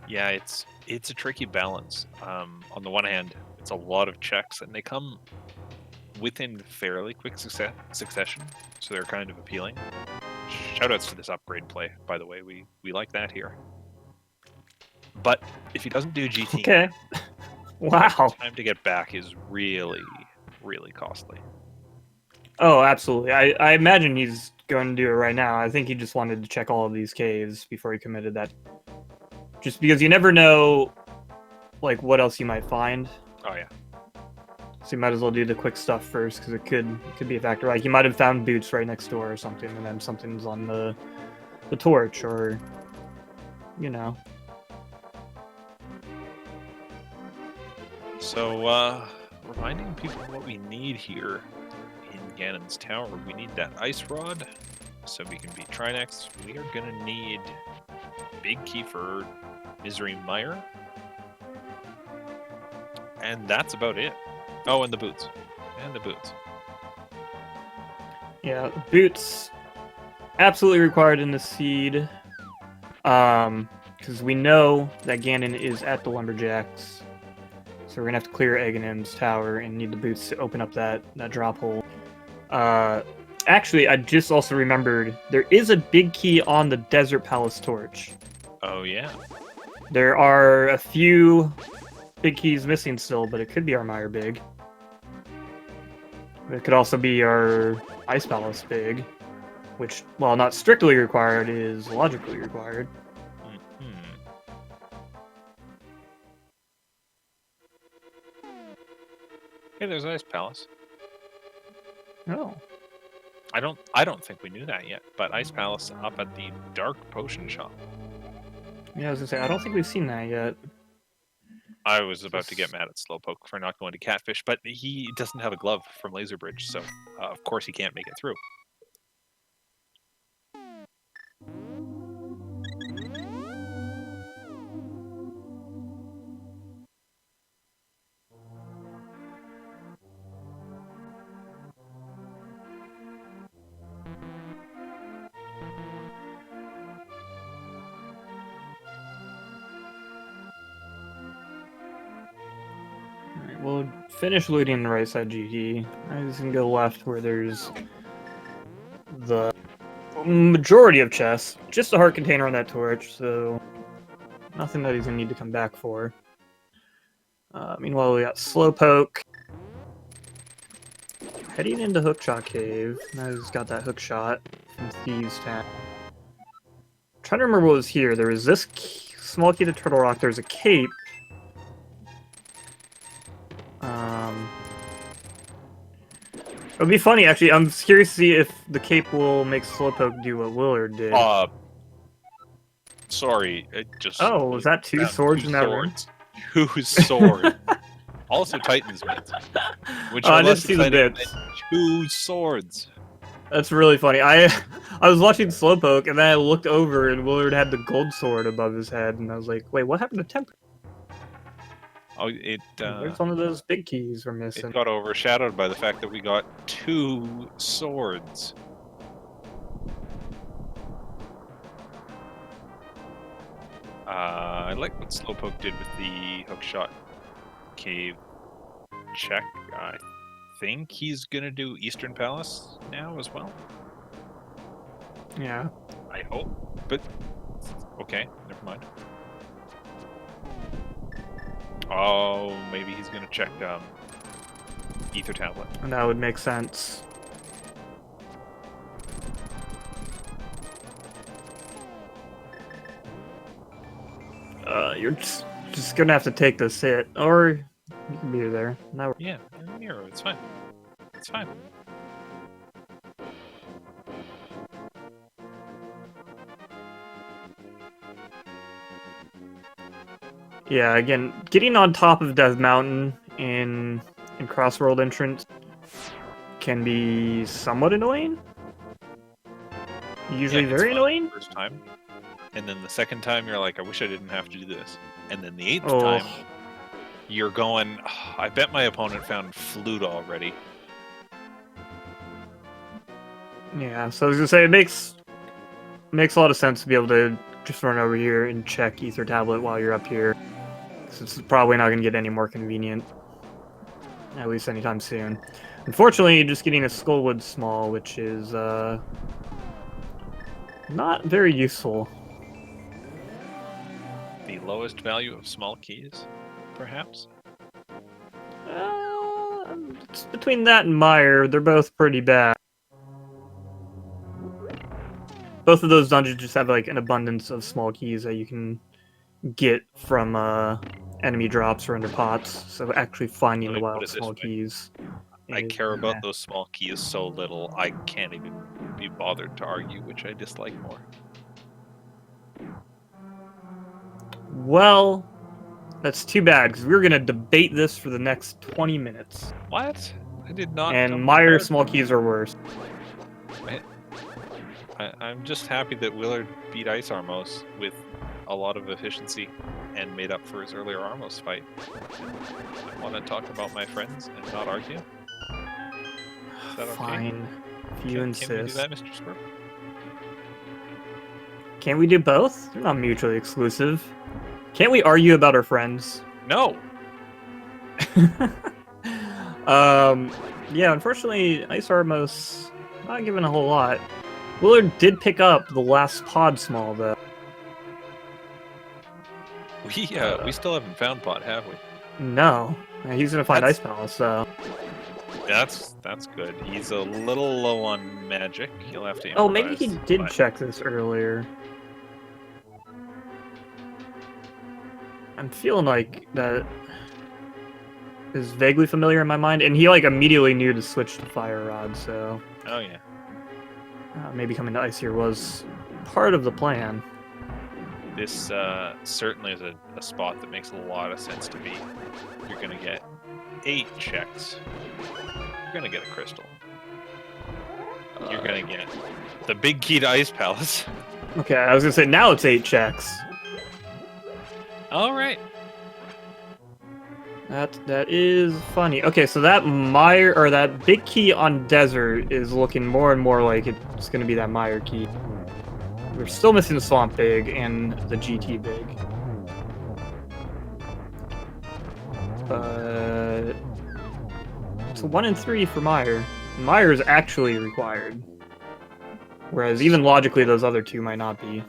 Yeah, it's a tricky balance. On the one hand, it's a lot of checks, and they come within fairly quick succession, so they're kind of appealing. Shoutouts to this upgrade play, by the way. We like that here. But if he doesn't do GT, okay. Wow, time to get back is really, really costly. Oh, absolutely. I imagine he's going to do it right now. I think he just wanted to check all of these caves before he committed that. Just because you never know, like, what else you might find. Oh, yeah. So you might as well do the quick stuff first, because it could be a factor. Like, you might have found boots right next door or something, and then something's on the torch, or, you know. So, reminding people what we need here in Ganon's tower, we need that ice rod so we can beat Trinex. We are going to need big key for Misery Mire. And that's about it. Oh, and the boots. And the boots. Yeah, boots absolutely required in the seed. Because we know that Ganon is at the Lumberjacks. So we're gonna have to clear Aghanim's tower and need the boots to open up that drop hole. Actually, I just also remembered there is a big key on the Desert Palace torch. Oh, yeah. There are a few big keys missing still, but it could be our Mire big. It could also be our Ice Palace big, which, while not strictly required, is logically required. Hey, there's Ice Palace. Oh. I don't think we knew that yet, but Ice Palace up at the Dark Potion Shop. Yeah, I was gonna say, I don't think we've seen that yet. I was about to get mad at Slowpoke for not going to Catfish, but he doesn't have a glove from Laser Bridge, so of course he can't make it through. Alright, we'll finish looting the right side GT. I'm just gonna go left where there's the majority of chests. Just a heart container on that torch, so nothing that he's gonna need to come back for. Meanwhile, we got Slowpoke heading into Hookshot Cave. Now he's got that hook shot from Thieves' Town. Trying to remember what was here. There was this small key to Turtle Rock. There's a cape. It would be funny, actually. I'm curious to see if the cape will make Slowpoke do what Willard did. Sorry, it just... Oh, was that two swords in that room? Two swords. Also Titan's mitts. Which I are didn't less see the exciting bits. than two swords. That's really funny. I was watching Slowpoke, and then I looked over, and Willard had the gold sword above his head, and I was like, wait, what happened to Temper? Oh, Where's one of those big keys we're missing? It got overshadowed by the fact that we got two swords. I like what Slowpoke did with the hookshot cave check. I think he's gonna do Eastern Palace now as well. Yeah. I hope. But okay, never mind. Oh, maybe he's gonna check Ether Tablet. And that would make sense. You're just gonna have to take this hit, or you can be there. Now Yeah, Miro, it's fine. It's fine. yeah, again, getting on top of Death Mountain in Crossworld entrance can be somewhat annoying. Usually Yeah, it's very fun annoying. the first time, and then the second time you're like, I wish I didn't have to do this. And then the eighth Oh. time, you're going, oh, I bet my opponent found Flute already. Yeah, so I was gonna say it makes a lot of sense to be able to just run over here and check Ether Tablet while you're up here. So it's probably not gonna get any more convenient, at least anytime soon. Unfortunately, just getting a Skullwood Small, which is not very useful. The lowest value of small keys, perhaps? It's between that and Mire, they're both pretty bad. Both of those dungeons just have like an abundance of small keys that you can get from enemy drops or under pots. So actually finding Let the me put wild it this small way. keys. I care about those small keys so little, I can't even be bothered to argue which I dislike more. Well, that's too bad, because we're going to debate this for the next 20 minutes. What? I did not. And Meyer small keys are worse. I'm just happy that Willard beat Ice Armos with a lot of efficiency and made up for his earlier Armos fight. I want to talk about my friends and not argue. Is that okay? Fine. If you insist. Can we do that, Mr. Squirp? Can't we do both? They're not mutually exclusive. Can't we argue about our friends? No! Yeah, unfortunately, Ice Armos not given a whole lot. Willard did pick up the last pod small, though. We still haven't found Pod, have we? No. He's gonna find Ice Palace, so... That's good. He's a little low on magic. He'll have to improvise. Oh, maybe he did check this earlier. I'm feeling like that is vaguely familiar in my mind, and he like immediately knew to switch to Fire Rod, so... Oh, yeah. Maybe coming to Ice here was part of the plan. This certainly is a spot that makes a lot of sense to be. You're going to get 8 checks. You're going to get a crystal. You're going to get the big key to Ice Palace. Okay, I was going to say, now it's 8 checks. All right. That is funny. Okay, so that Meyer, or that big key on Desert is looking more and more like it's going to be that Meyer key. We're still missing the Swamp Big and the GT Big. But it's a 1 and 3 for Meyer. Meyer is actually required. Whereas even logically, those other two might not be.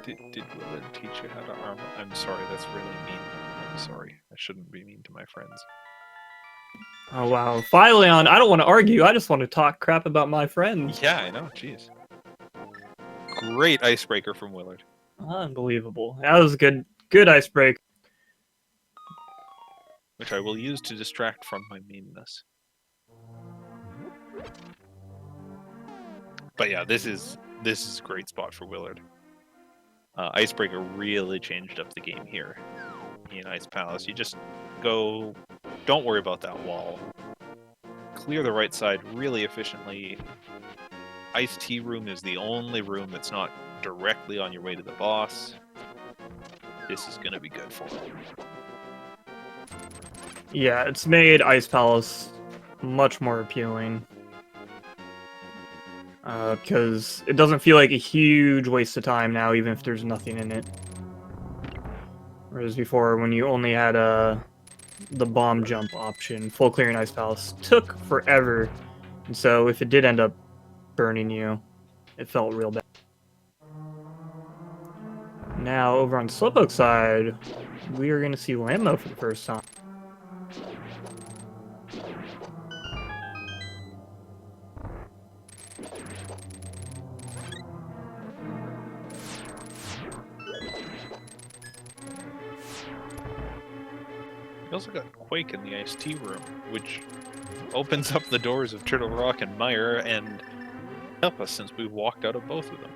Did Willard teach you how to armor? I'm sorry, that's really mean. I'm sorry. I shouldn't be mean to my friends. Oh wow. Phileon, I don't want to argue, I just want to talk crap about my friends. Yeah, I know, jeez. Great icebreaker from Willard. Unbelievable. That was a good icebreaker. Which I will use to distract from my meanness. But yeah, this is a great spot for Willard. Icebreaker really changed up the game here in Ice Palace. You just go, don't worry about that wall. Clear the right side really efficiently. Ice Tea Room is the only room that's not directly on your way to the boss. This is going to be good for you. Yeah, it's made Ice Palace much more appealing. Because it doesn't feel like a huge waste of time now, even if there's nothing in it. Whereas before, when you only had the bomb jump option, full clearing Ice Palace took forever. And so if it did end up burning you, it felt real bad. Now, over on Slowpoke side, we are going to see Lammo for the first time. We also got Quake in the Ice Tea Room, which opens up the doors of Turtle Rock and Meyer and help us since we walked out of both of them.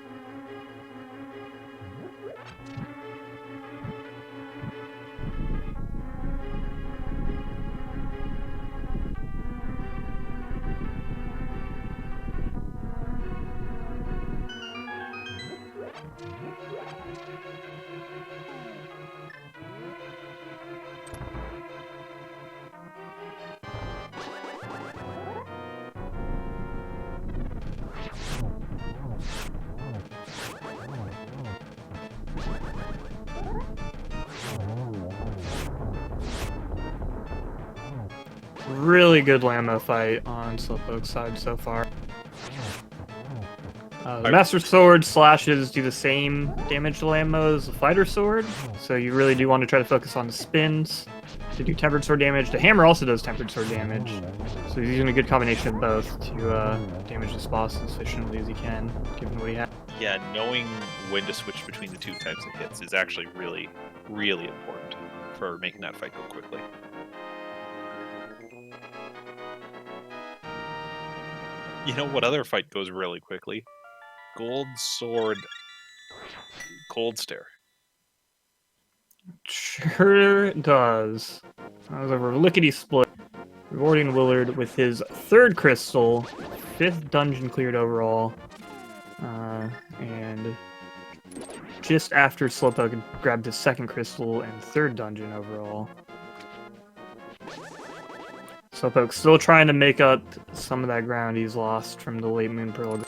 Really good Lammo fight on Slowpoke's side so far. The Master Sword slashes do the same damage to Lammo as the Fighter Sword, so you really do want to try to focus on the spins to do Tempered Sword damage. The Hammer also does Tempered Sword damage, so he's using a good combination of both to damage this boss as efficiently as he can, given what he has. Yeah, knowing when to switch between the two types of hits is actually really, really important for making that fight go quickly. You know what other fight goes really quickly? Gold Sword Cold Stare. Sure does. That was over lickety split. Rewarding Willard with his 3rd crystal, 5th dungeon cleared overall, and just after Slowpoke grabbed his 2nd crystal and 3rd dungeon overall. Slowpoke's still trying to make up some of that ground he's lost from the late Moon Pearl.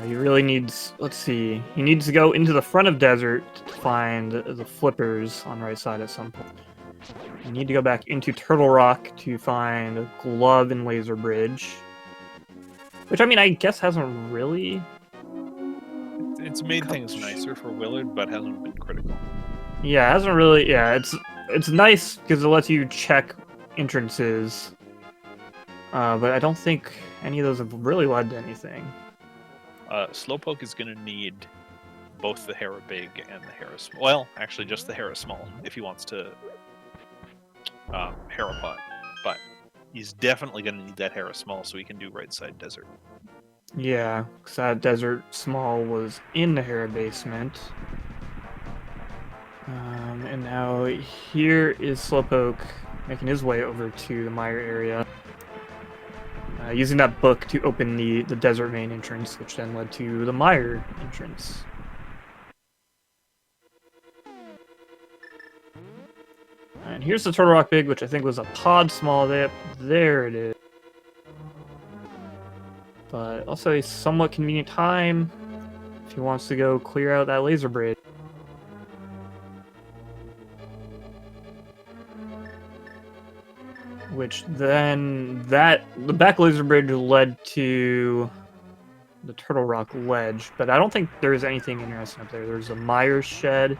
He really needs, let's see, he needs to go into the front of Desert to find the flippers on right side at some point. You need to go back into Turtle Rock to find Glove and Laser Bridge. Which, I mean, I guess hasn't really... It's made things nicer for Willard, but hasn't been critical. Yeah, it hasn't really... Yeah, it's nice because it lets you check entrances. But I don't think any of those have really led to anything. Slowpoke is going to need both the Hera Big and the Hera Small. Well, actually, just the Hera Small if he wants to Hera Pod. But he's definitely going to need that Hera Small so he can do right side Desert. Yeah, because that Desert Small was in the Hera basement. And now here is Slowpoke making his way over to the Mire area. Using that book to open the Desert main entrance, which then led to the Mire entrance. And here's the Turtle Rock Big, which I think was a pod small. There it is. But also a somewhat convenient time if he wants to go clear out that laser bridge. Which then the back laser bridge led to the Turtle Rock ledge, but I don't think there's anything interesting up there. There's a Myers shed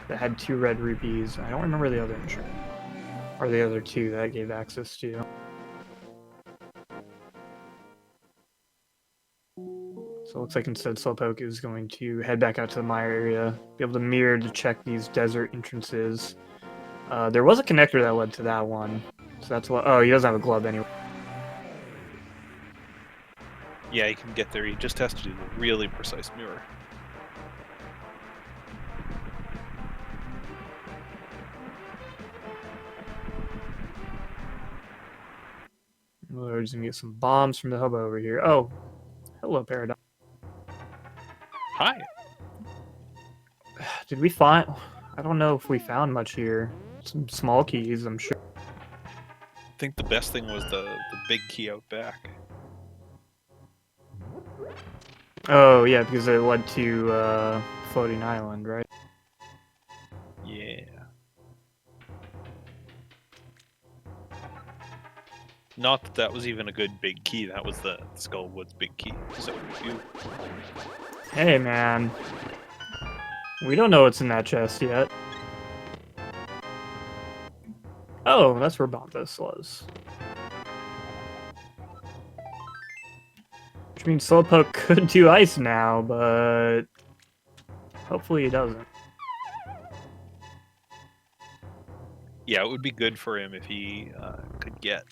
that had 2 red rupees. I don't remember the other entrance, or the other 2 that gave access to. So it looks like instead Slowpoke is going to head back out to the Mire area, be able to mirror to check these desert entrances. There was a connector that led to that one. So that's what. Oh, he doesn't have a glove anyway. Yeah, he can get there. He just has to do the really precise mirror. We're just gonna get some bombs from the hobo over here. Oh, hello, Paradox. Hi. Did we find? I don't know if we found much here. Some small keys, I'm sure. I think the best thing was the big key out back. Oh, yeah, because it led to Floating Island, right? Yeah. Not that that was even a good big key. That was the Skullwood's big key. So, Hey, man. We don't know what's in that chest yet. Oh, that's where Bombus was. Which means Slowpoke could do ice now, but hopefully he doesn't. yeah, it would be good for him if he could get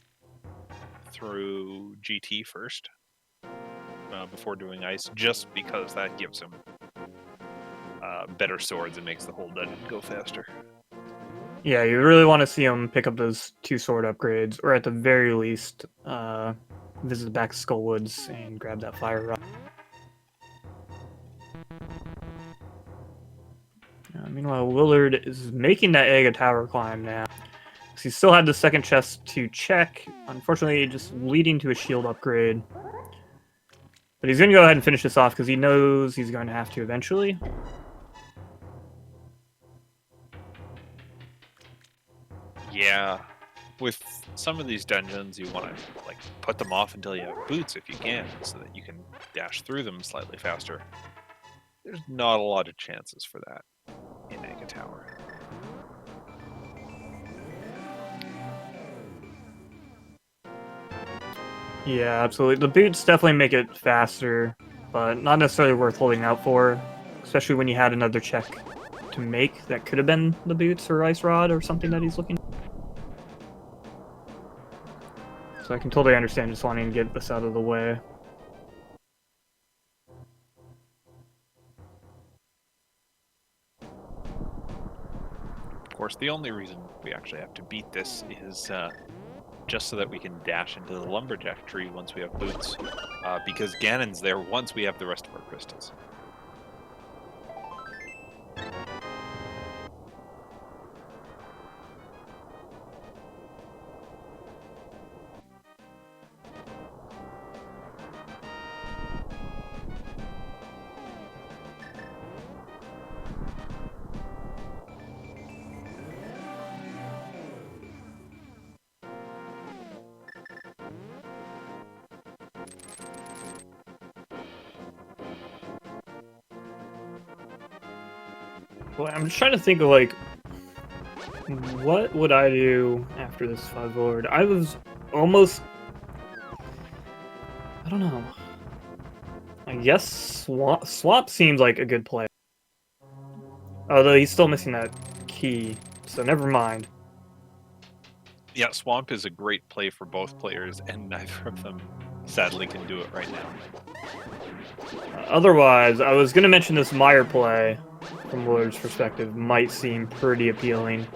through GT first before doing ice, just because that gives him better swords and makes the whole dungeon go faster. Yeah, you really want to see him pick up those 2 sword upgrades, or at the very least, visit back to Skullwoods and grab that fire rock. Meanwhile, Willard is making that Ega Tower climb now. He still had the 2nd chest to check, unfortunately just leading to a shield upgrade. But he's going to go ahead and finish this off because he knows he's going to have to eventually. Yeah, with some of these dungeons, you want to like put them off until you have boots if you can, so that you can dash through them slightly faster. There's not a lot of chances for that in Ega Tower. Yeah, absolutely. The boots definitely make it faster, but not necessarily worth holding out for, especially when you had another check to make that could have been the boots or ice rod or something that he's looking. So I can totally understand just wanting to get this out of the way. course, the only reason we actually have to beat this is just so that we can dash into the lumberjack tree once we have boots, because Ganon's there once we have the rest of our crystals. Well, I'm just trying to think of, like, what would I do after this Fuzzlord? I was almost... I don't know. I guess Swamp seems like a good play. Although he's still missing that key, so never mind. Yeah, Swamp is a great play for both players, and neither of them sadly can do it right now. Otherwise, I was going to mention this Mire play, from Willard's perspective, might seem pretty appealing.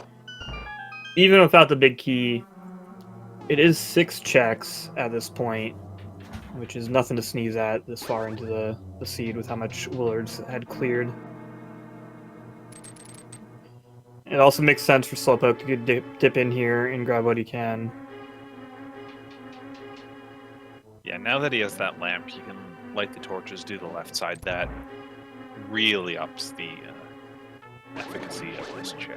Even without the big key, it is 6 checks at this point, which is nothing to sneeze at this far into the seed with how much Willard's had cleared. It also makes sense for Slowpoke to dip in here and grab what he can. Yeah, now that he has that lamp, he can light the torches, do the left side. That really ups the efficacy of this check.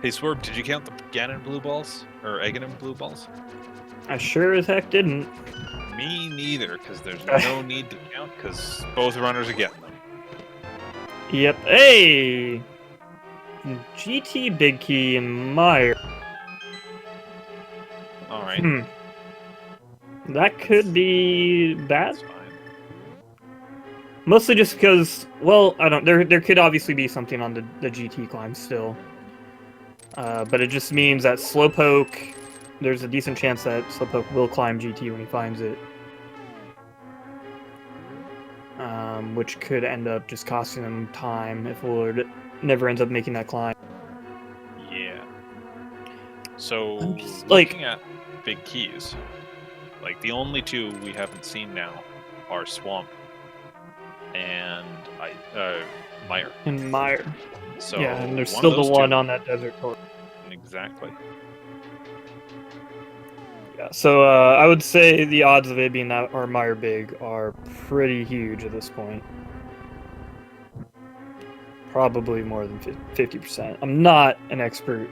Hey, Swerve, did you count the Ganon blue balls? Or Aghanim blue balls? I sure as heck didn't. Me neither, because there's no need to count, because both runners are getting them. Yep. Hey! GT Big Key and Mire. Alright. That could be bad. That's fine. Mostly just because, well, I don't. There could obviously be something on the GT climb still. But it just means that Slowpoke, there's a decent chance that Slowpoke will climb GT when he finds it. Which could end up just costing him time if Willard never ends up making that climb. Yeah. So, just, looking at big keys, like the only two we haven't seen now are Swamp and Mire. And Mire. So yeah, and there's still the one on that desert course. Exactly. Yeah, so I would say the odds of it being that or Mire big are pretty huge at this point. Probably more than 50%. I'm not an expert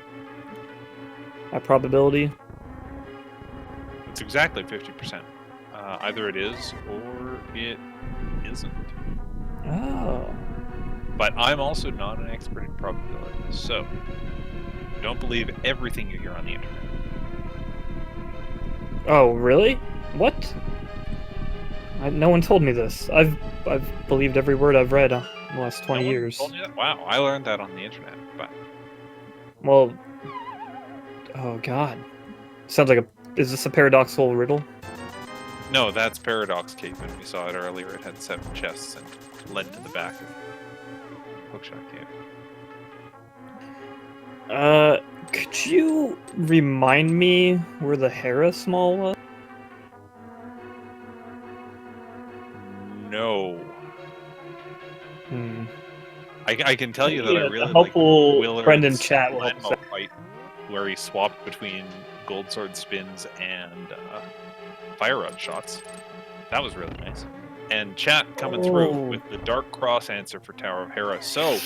at probability. It's exactly 50%. Either it is or it isn't. Oh. But I'm also not an expert in probability, so don't believe everything you hear on the internet. Oh, really? What? No one told me this. I've believed every word I've read in the last 20 years. Told you that? Wow, I learned that on the internet. But well, oh god, sounds like is this a paradoxical riddle? No, that's Paradox Cave, and we saw it earlier. It had 7 chests and led to the back of Hookshot Cave. Could you remind me where the Hera Small was? No. Hmm. I can tell you that I really helpful like friend in chat will help Lenmo fight where he swapped between Gold Sword spins and Fire Rod shots. That was really nice. And chat coming through with the Dark Cross answer for Tower of Hera. So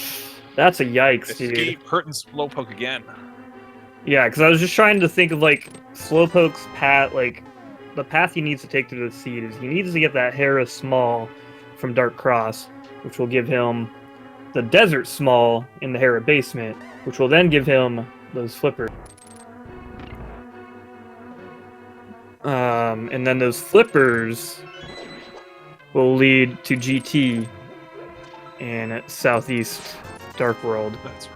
that's a yikes, dude. Escape hurting Slowpoke again. Yeah, because I was just trying to think of like Slowpoke's path, like the path he needs to take through the seed is he needs to get that Hera Small from Dark Cross, which will give him the Desert Small in the Hera basement, which will then give him those flippers. And then those flippers will lead to GT in Southeast Dark World. That's right.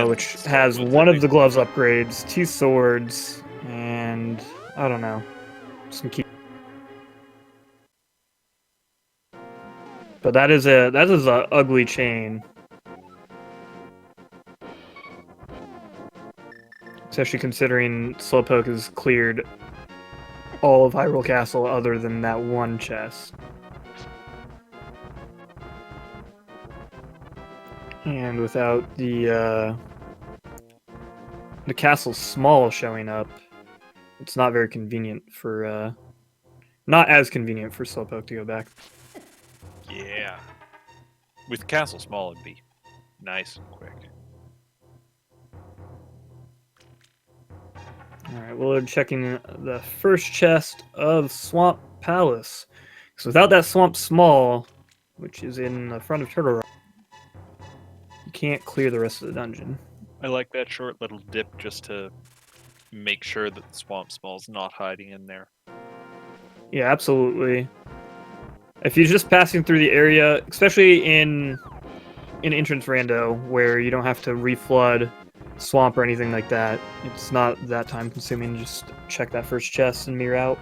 Which has one of the gloves upgrades, 2 swords, and I don't know, some key. But that is a ugly chain. Especially considering Slowpoke has cleared all of Hyrule Castle other than that one chest. And without the Castle Small showing up, it's not very convenient for, not as convenient for Slowpoke to go back. Yeah. With Castle Small, it'd be nice and quick. Alright, we're checking the first chest of Swamp Palace. Because without that Swamp Small, which is in the front of Turtle Rock, you can't clear the rest of the dungeon. I like that short little dip just to make sure that the Swamp Small's not hiding in there. Yeah, absolutely. If you're just passing through the area, especially in entrance rando, where you don't have to reflood swamp or anything like that, it's not that time consuming. Just check that first chest and mirror out.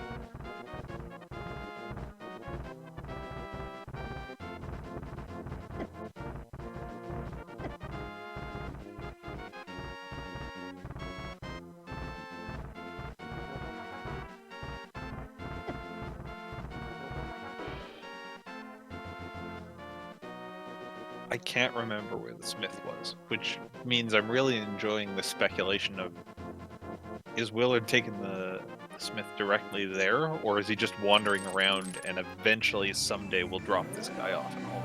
I can't remember where the smith was, which means I'm really enjoying the speculation of, is Willard taking the smith directly there, or is he just wandering around and eventually someday we'll drop this guy off at home?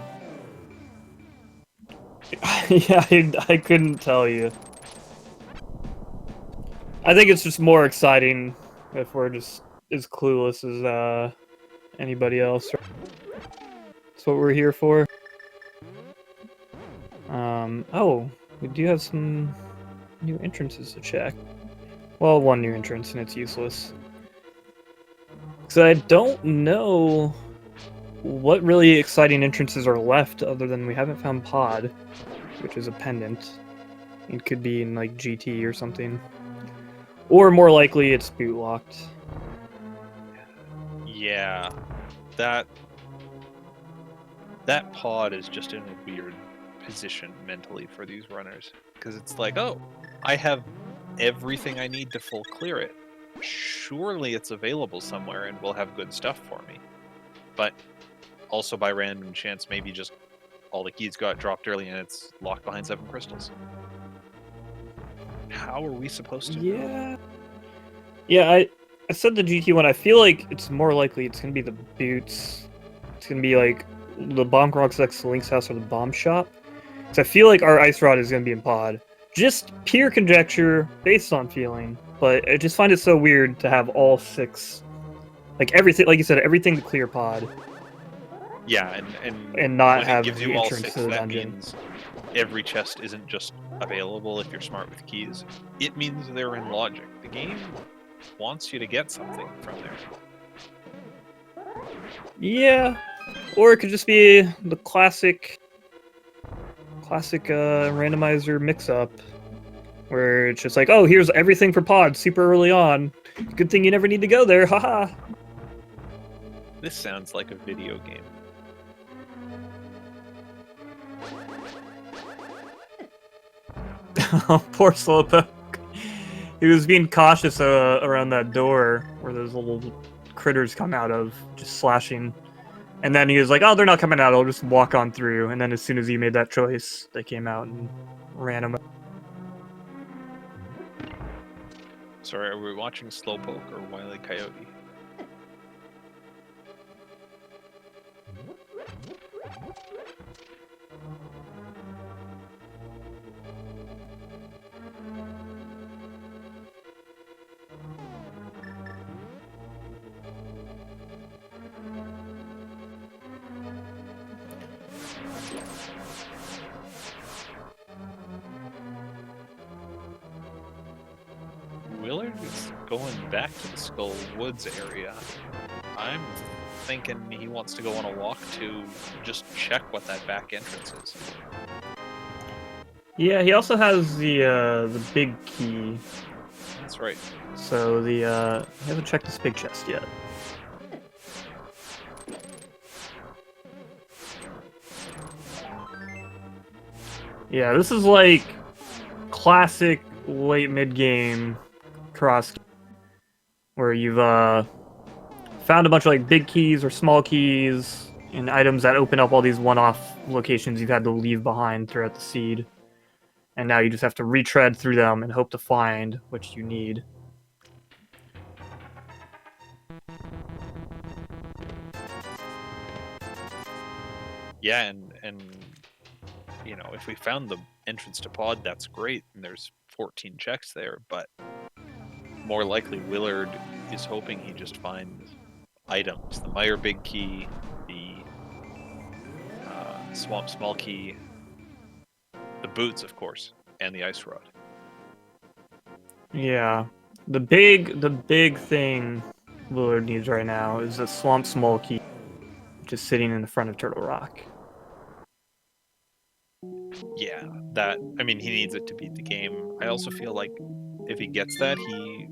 Yeah, I couldn't tell you. I think it's just more exciting if we're just as clueless as anybody else. That's what we're here for. Oh, we do have some new entrances to check. Well, one new entrance, and it's useless. Because I don't know what really exciting entrances are left other than we haven't found Pod, which is a pendant. It could be in, like, GT or something. Or, more likely, it's boot locked. Yeah, that pod is just in a weird position mentally for these runners, because it's like, oh, I have everything I need to full clear it. Surely it's available somewhere and will have good stuff for me. But also by random chance, maybe just all the keys got dropped early and it's locked behind 7 crystals. How are we supposed to know? Yeah, I said the GT one. I feel like it's more likely it's gonna be the boots. It's gonna be like the Bomb Rocks X Link's house or the bomb shop. So I feel like our Ice Rod is going to be in Pod. Just pure conjecture, based on feeling. But I just find it so weird to have all 6... Like, everything, like you said, everything to clear Pod. Yeah, and not when have it gives the you all entrance 6, to the that dungeon. means every chest isn't just available if you're smart with keys. It means they're in logic. The game wants you to get something from there. Yeah. Or it could just be the classic randomizer mix-up, where it's just like, oh, here's everything for Pod super early on. Good thing you never need to go there, haha. This sounds like a video game. Oh, poor Slowpoke. He was being cautious around that door where those little critters come out of, just slashing. And then he was like, oh, they're not coming out, I'll just walk on through. And then as soon as he made that choice, they came out and ran him. Sorry, are we watching Slowpoke or Wile E. Coyote? Willard is going back to the Skull Woods area. I'm thinking he wants to go on a walk to just check what that back entrance is. Yeah, he also has the big key. That's right. So he hasn't checked this big chest yet. Yeah, this is like classic late mid-game cross, where you've found a bunch of like big keys or small keys and items that open up all these one-off locations you've had to leave behind throughout the seed. And now you just have to retread through them and hope to find what you need. Yeah, and you know, if we found the entrance to pod, that's great, and there's 14 checks there, but more likely Willard is hoping he just finds items. The Meyer big key, the Swamp small key, the boots, of course, and the ice rod. Yeah. The big thing Willard needs right now is the Swamp small key, just sitting in the front of Turtle Rock. Yeah, that, I mean, he needs it to beat the game. I also feel like if he gets that, he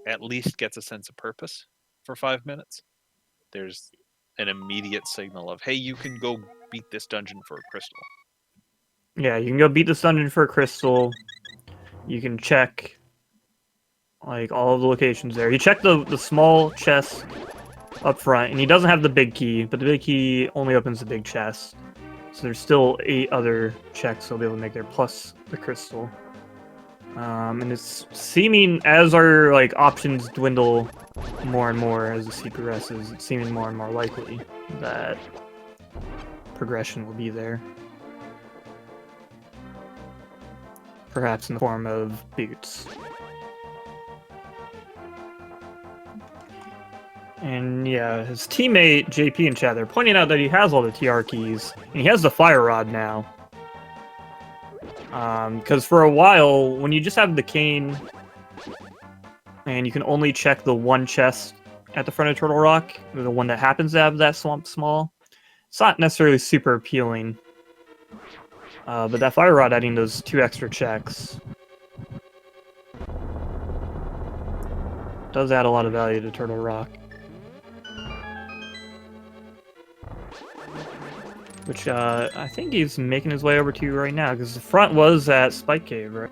at least gets a sense of purpose for 5 minutes. There's an immediate signal of, hey, you can go beat this dungeon for a crystal. Yeah, you can go beat this dungeon for a crystal. You can check like all of the locations there. You check the small chest up front, and he doesn't have the big key, but the big key only opens the big chest. So there's still 8 other checks he'll be able to make there, plus the crystal. And it's seeming, as our like options dwindle more and more as the seed progresses, it's seeming more and more likely that progression will be there. Perhaps in the form of boots. And yeah, his teammate JP in chat, they're pointing out that he has all the TR keys, and he has the fire rod now. Because for a while, when you just have the cane, and you can only check the one chest at the front of Turtle Rock, the one that happens to have that swamp small, it's not necessarily super appealing. But that fire rod adding those 2 extra checks does add a lot of value to Turtle Rock. Which I think he's making his way over to right now, because the front was at Spike Cave, right?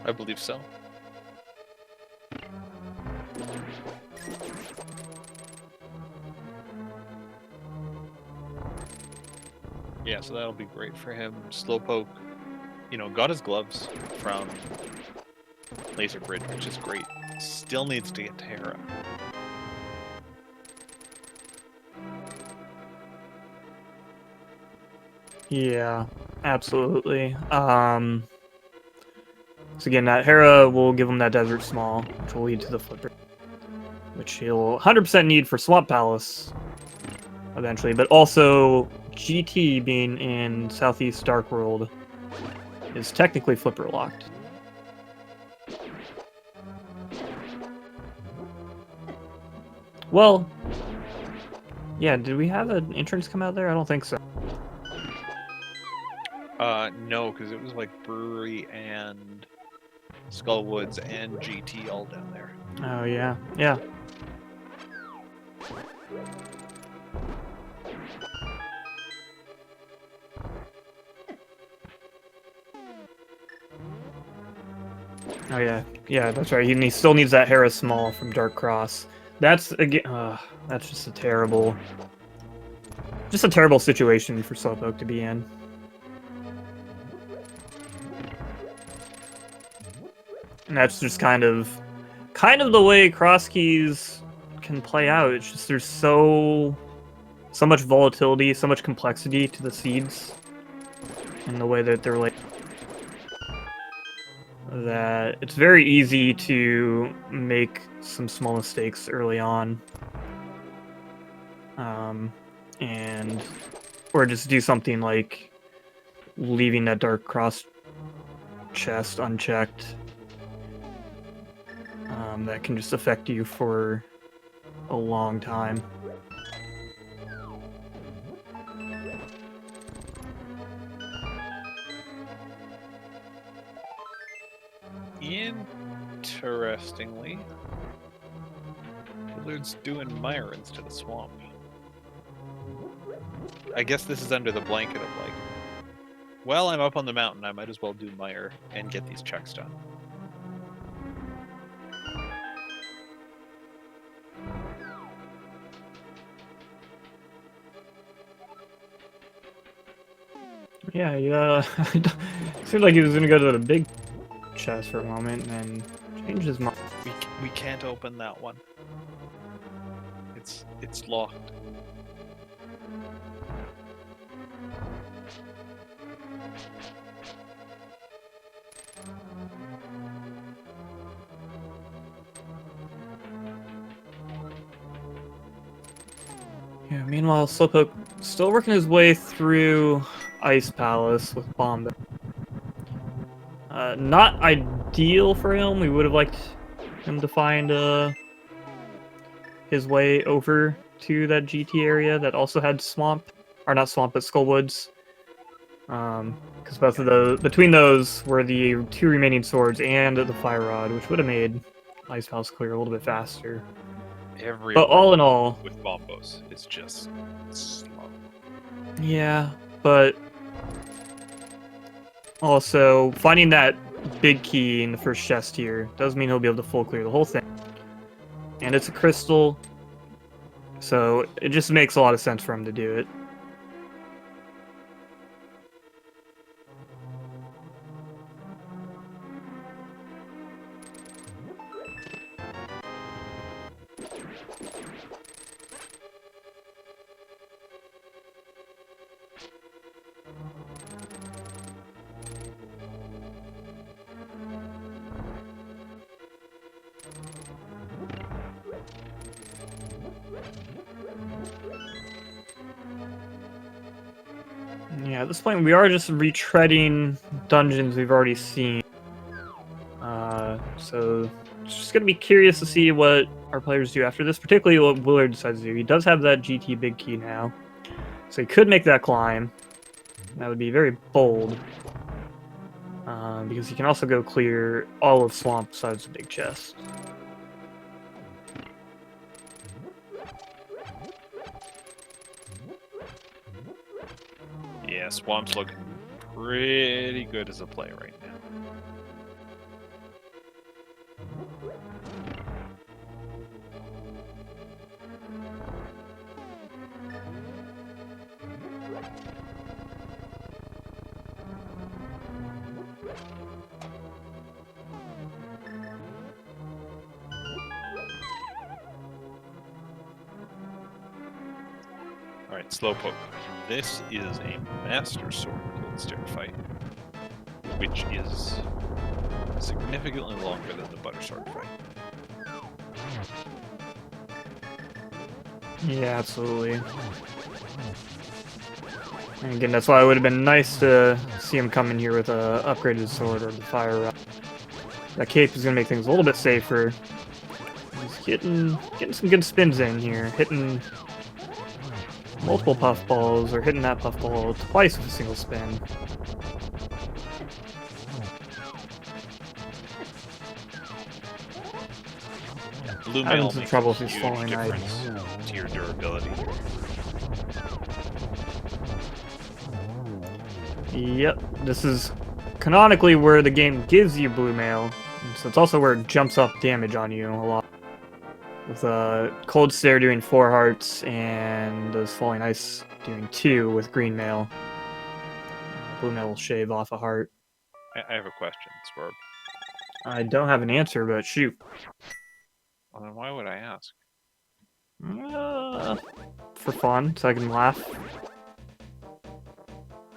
I believe so. Yeah, so that'll be great for him. Slowpoke, you know, got his gloves from Laser Bridge, which is great. Still needs to get to Hera. Yeah, absolutely. So again, that Hera will give him that Desert Small, which will lead to the Flipper, which he'll 100% need for Swamp Palace eventually, but also GT being in Southeast Dark World is technically Flipper locked. Well, yeah, did we have an entrance come out there? I don't think so. No, because it was like Brewery and Skullwoods and GT all down there. Oh, yeah. Yeah. Oh, yeah. Yeah, that's right. He still needs that Hera Small from Dark Cross. That's, again, that's just a terrible situation for Slowpoke to be in. And that's just kind of the way cross keys can play out. It's just there's so much volatility, so much complexity to the seeds in the way that they're like, that it's very easy to make some small mistakes early on, and or just do something like leaving that Dark Cross chest unchecked. That can just affect you for a long time. Interestingly, Willard's doing Mire instead of Swamp. I guess this is under the blanket of like, While I'm up on the mountain, I might as well do Mire and get these checks done. Yeah, yeah. Seemed like he was gonna go to the big chest for a moment and then change his mind. We can't open that one. It's locked. Yeah, meanwhile, Slowpoke still working his way through Ice Palace with Bomb. Not ideal for him. We would have liked him to find his way over to that GT area that also had swamp, or not swamp, but Skullwoods. Because both of those, between those, were the 2 remaining swords and the Fire Rod, which would have made Ice Palace clear a little bit faster. But all in all, with Bombos, it's just slow. Yeah, but also finding that big key in the first chest here does mean he'll be able to full clear the whole thing. And it's a crystal, so it just makes a lot of sense for him to do it. Yeah, at this point we are just retreading dungeons we've already seen. So just gonna be curious to see what our players do after this, particularly what Willard decides to do. He does have that GT big key now, so he could make that climb. That would be very bold, because he can also go clear all of Swamp besides the big chest. Yeah, Swamp's looking pretty good as a play right now. Alright, Slowpoke. This is a Master Sword Cold Stare fight, which is significantly longer than the Butter Sword fight. Yeah, absolutely. And again, that's why it would have been nice to see him come in here with a upgraded sword or the Fire Rod. That cape is going to make things a little bit safer. He's getting some good spins in here, hitting multiple puffballs, or hitting that puffball twice with a single spin. Blue Having Mail some makes trouble a if he's huge falling difference to your durability. Yep, this is canonically where the game gives you blue mail, so it's also where it jumps up damage on you a lot. With Cold Stare doing 4 hearts and those Falling Ice doing 2 with green mail. Blue mail will shave off a heart. I have a question, Swerve. I don't have an answer, but shoot. Well, then why would I ask? For fun, so I can laugh.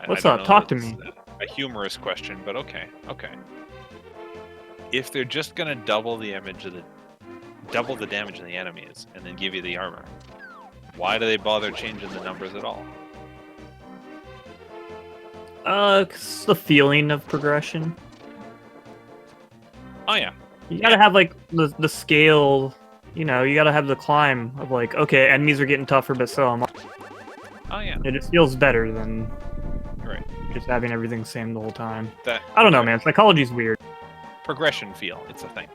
What's I don't up? know Talk to that's me. A humorous question, but okay. If they're just gonna double the damage of the enemies and then give you the armor, why do they bother changing the numbers at all? 'Cause the feeling of progression. Oh yeah. You gotta have like the scale, you know, you gotta have the climb of like, okay, enemies are getting tougher, but so am I. Oh yeah. It just feels better than Right. just having everything the same the whole time. That I don't know, man. Psychology's weird. progression feel, it's a thing.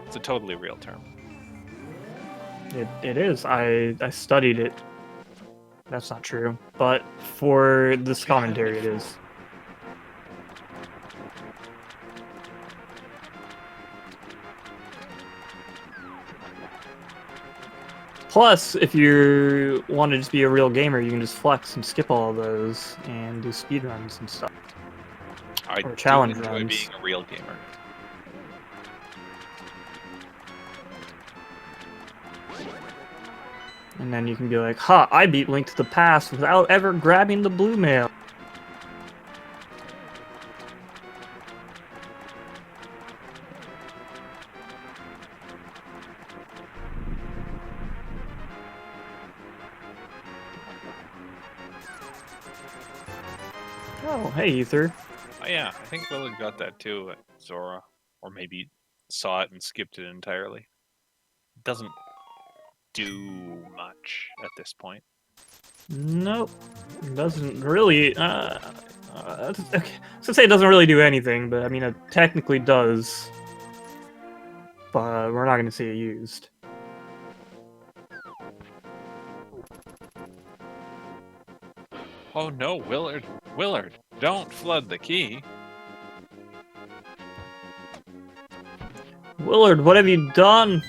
It's a totally real term. It is. I studied it. That's not true, but for this commentary, it is. Plus, if you want to just be a real gamer, you can just flex and skip all of those and do speed runs and stuff. I Or do challenge enjoy runs. being a real gamer. And then you can be like, ha, I beat Link to the Past without ever grabbing the blue mail. Oh, hey, Ether. Oh, yeah, I think Willard got that too at Zora. Or maybe saw it and skipped it entirely. Doesn't do much at this point. Nope. Doesn't really, okay. I was gonna say it doesn't really do anything, but I mean, it technically does. But we're not gonna see it used. Oh no, Willard! Willard, don't flood the key! Willard, what have you done?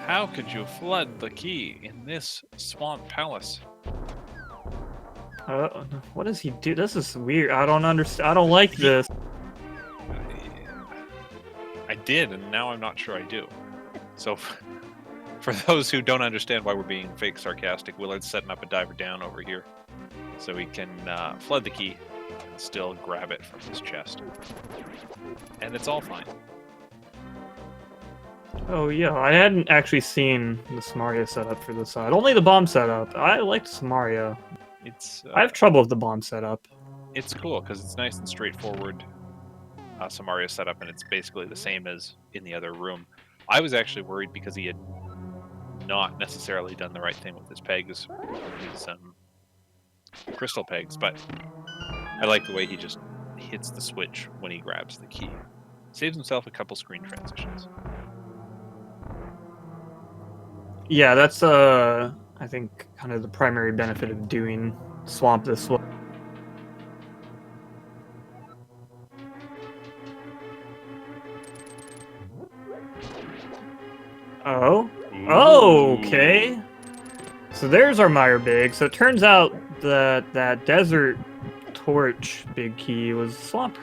How could you flood the key in this swamp palace? What does he do? This is weird. I don't understand. I don't like this. I did, and now I'm not sure I do. So, for those who don't understand why we're being fake sarcastic, Willard's setting up a diver down over here. So he can flood the key and still grab it from his chest. And it's all fine. Oh yeah, I hadn't actually seen the Samaria setup for this side. Only the bomb setup. I liked Samaria. It's I have trouble with the bomb setup. It's cool because it's nice and straightforward Samaria setup, and it's basically the same as in the other room. I was actually worried because he had not necessarily done the right thing with his pegs, his crystal pegs, but I like the way he just hits the switch when he grabs the key. Saves himself a couple screen transitions. Yeah, that's I think kind of the primary benefit of doing Swamp this way. Oh. Oh, okay. So there's our Meyer Big. So it turns out that that Desert Torch Big Key was Swamp.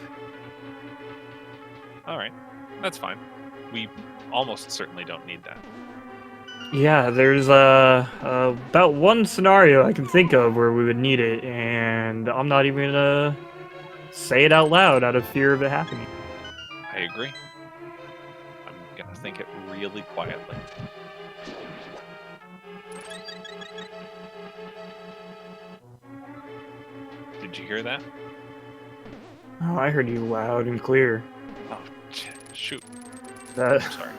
Alright, that's fine. We almost certainly don't need that. Yeah, there's about one scenario I can think of where we would need it, and I'm not even gonna say it out loud out of fear of it happening. I agree. I'm gonna think it really quietly. Did you hear that? Oh, I heard you loud and clear. Oh, shoot. That, I'm sorry.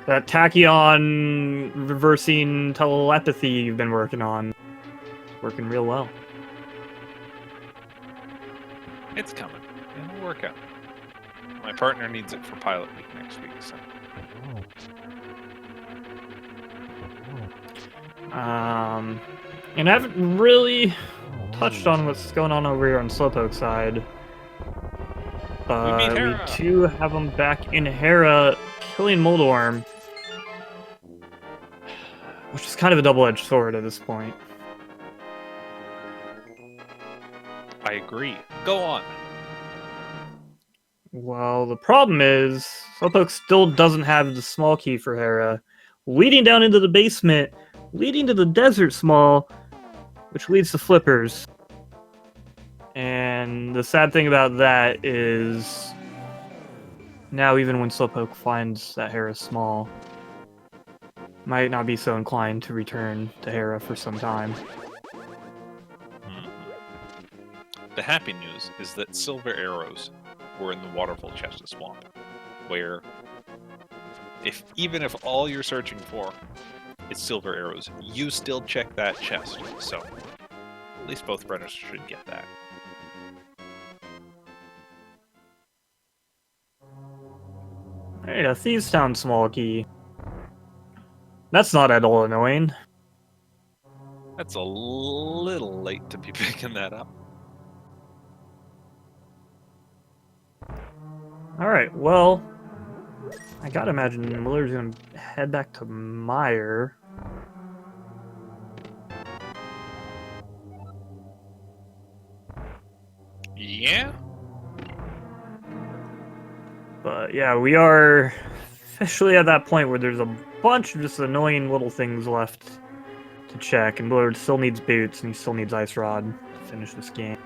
that tachyon reversing telepathy you've been working on. Working real well. It's coming. It'll work out. My partner needs it for pilot week next week, so. And I haven't really touched on what's going on over here on Slowpoke side. beat Hera. We do have them back in Hera, killing Moldorm. Which is kind of a double-edged sword at this point. I agree. Go on. Well, the problem is, Slowpoke still doesn't have the small key for Hera, leading down into the basement, leading to the Desert Small, which leads to Flippers. And the sad thing about that is, now even when Slowpoke finds that Hera's small, might not be so inclined to return to Hera for some time. The happy news is that silver arrows were in the waterfall chest of Swamp, where even if all you're searching for is silver arrows, you still check that chest. So at least both brothers should get that. Hey, a Thieves Town small key. That's not at all annoying. That's a little late to be picking that up. Alright, well, I gotta imagine Willard's gonna head back to Meyer. Yeah. But yeah, we are officially at that point where there's a bunch of just annoying little things left to check, and Willard still needs boots, and he still needs Ice Rod to finish this game.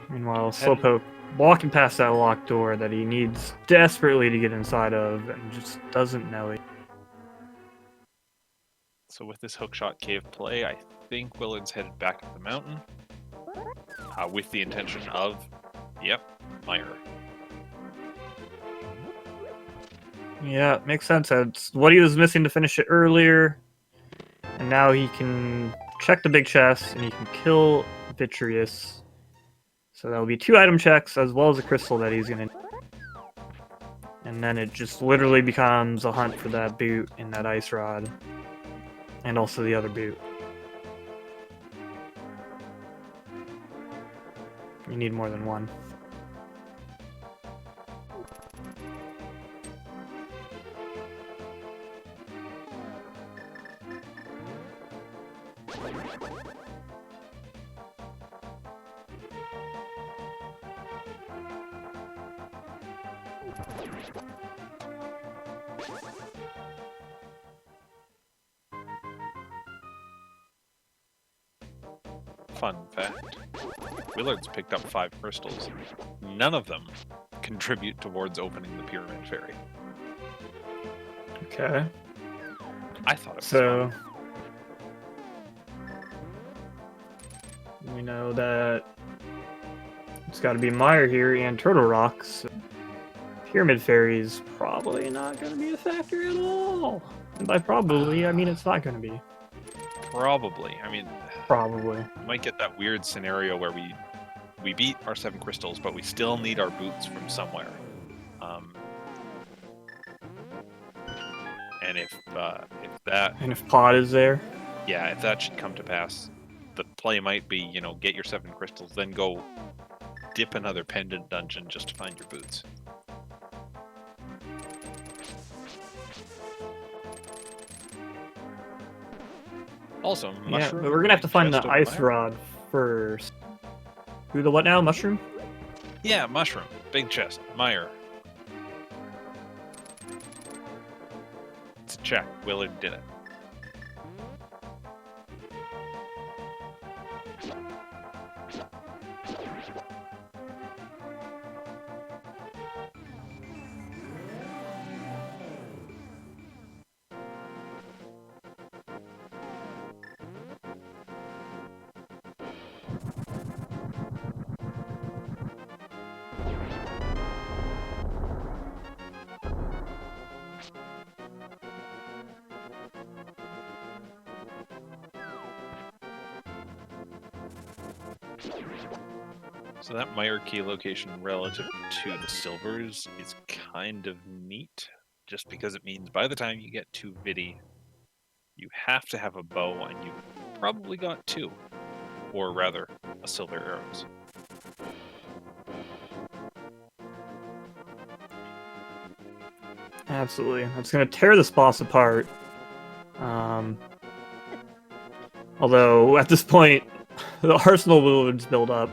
Meanwhile, Slowpoke walking past that locked door that he needs desperately to get inside of, and just doesn't know it. So with this hookshot cave play, I think Willard's headed back up the mountain with the intention of, Meyer. Yeah, makes sense. That's what he was missing to finish it earlier. And now he can check the big chest, and he can kill Vitreous. So that'll be 2 item checks, as well as a crystal that he's going to... And then it just literally becomes a hunt for that boot and that Ice Rod. And also the other boot. You need more than one. Fun fact, Willard's picked up 5 crystals. None of them contribute towards opening the Pyramid Fairy. Okay. I thought it was so. fun. We know that it's got to be Meyer here and Turtle Rock. So Pyramid Fairy's probably not going to be a factor at all. And by probably, I mean it's not going to be. Probably. I mean, probably. We might get that weird scenario where we beat our 7 crystals, but we still need our boots from somewhere. And if that... And if Pod is there? Yeah, if that should come to pass, the play might be, get your 7 crystals, then go dip another pendant dungeon just to find your boots. Also, mushroom. Yeah, but we're gonna have to find the Ice Rod first. Who the what now? Mushroom? Yeah, mushroom. Big chest. Meyer. It's a check. Willard did it. So that Meyer key location relative to the silvers is kind of neat, just because it means by the time you get to Vidi, you have to have a bow, and you probably got 2, or rather, a silver arrows. Absolutely. That's going to tear this boss apart. Although, at this point, the arsenal Willard's built up.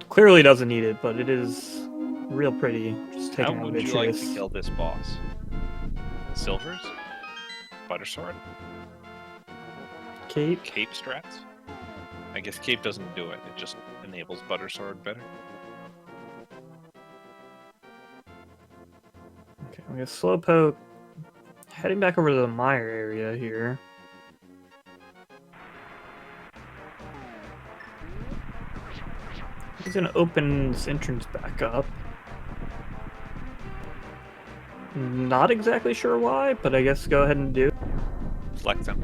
Clearly doesn't need it, but it is real pretty. Just taking How would you like to kill this boss? Silvers? Buttersword? Cape? Cape strats? I guess Cape doesn't do it, it just enables Buttersword better. Okay, we got Slowpoke heading back over to the Meyer area here. He's gonna open this entrance back up. Not exactly sure why, but I guess go ahead and do. Flex him.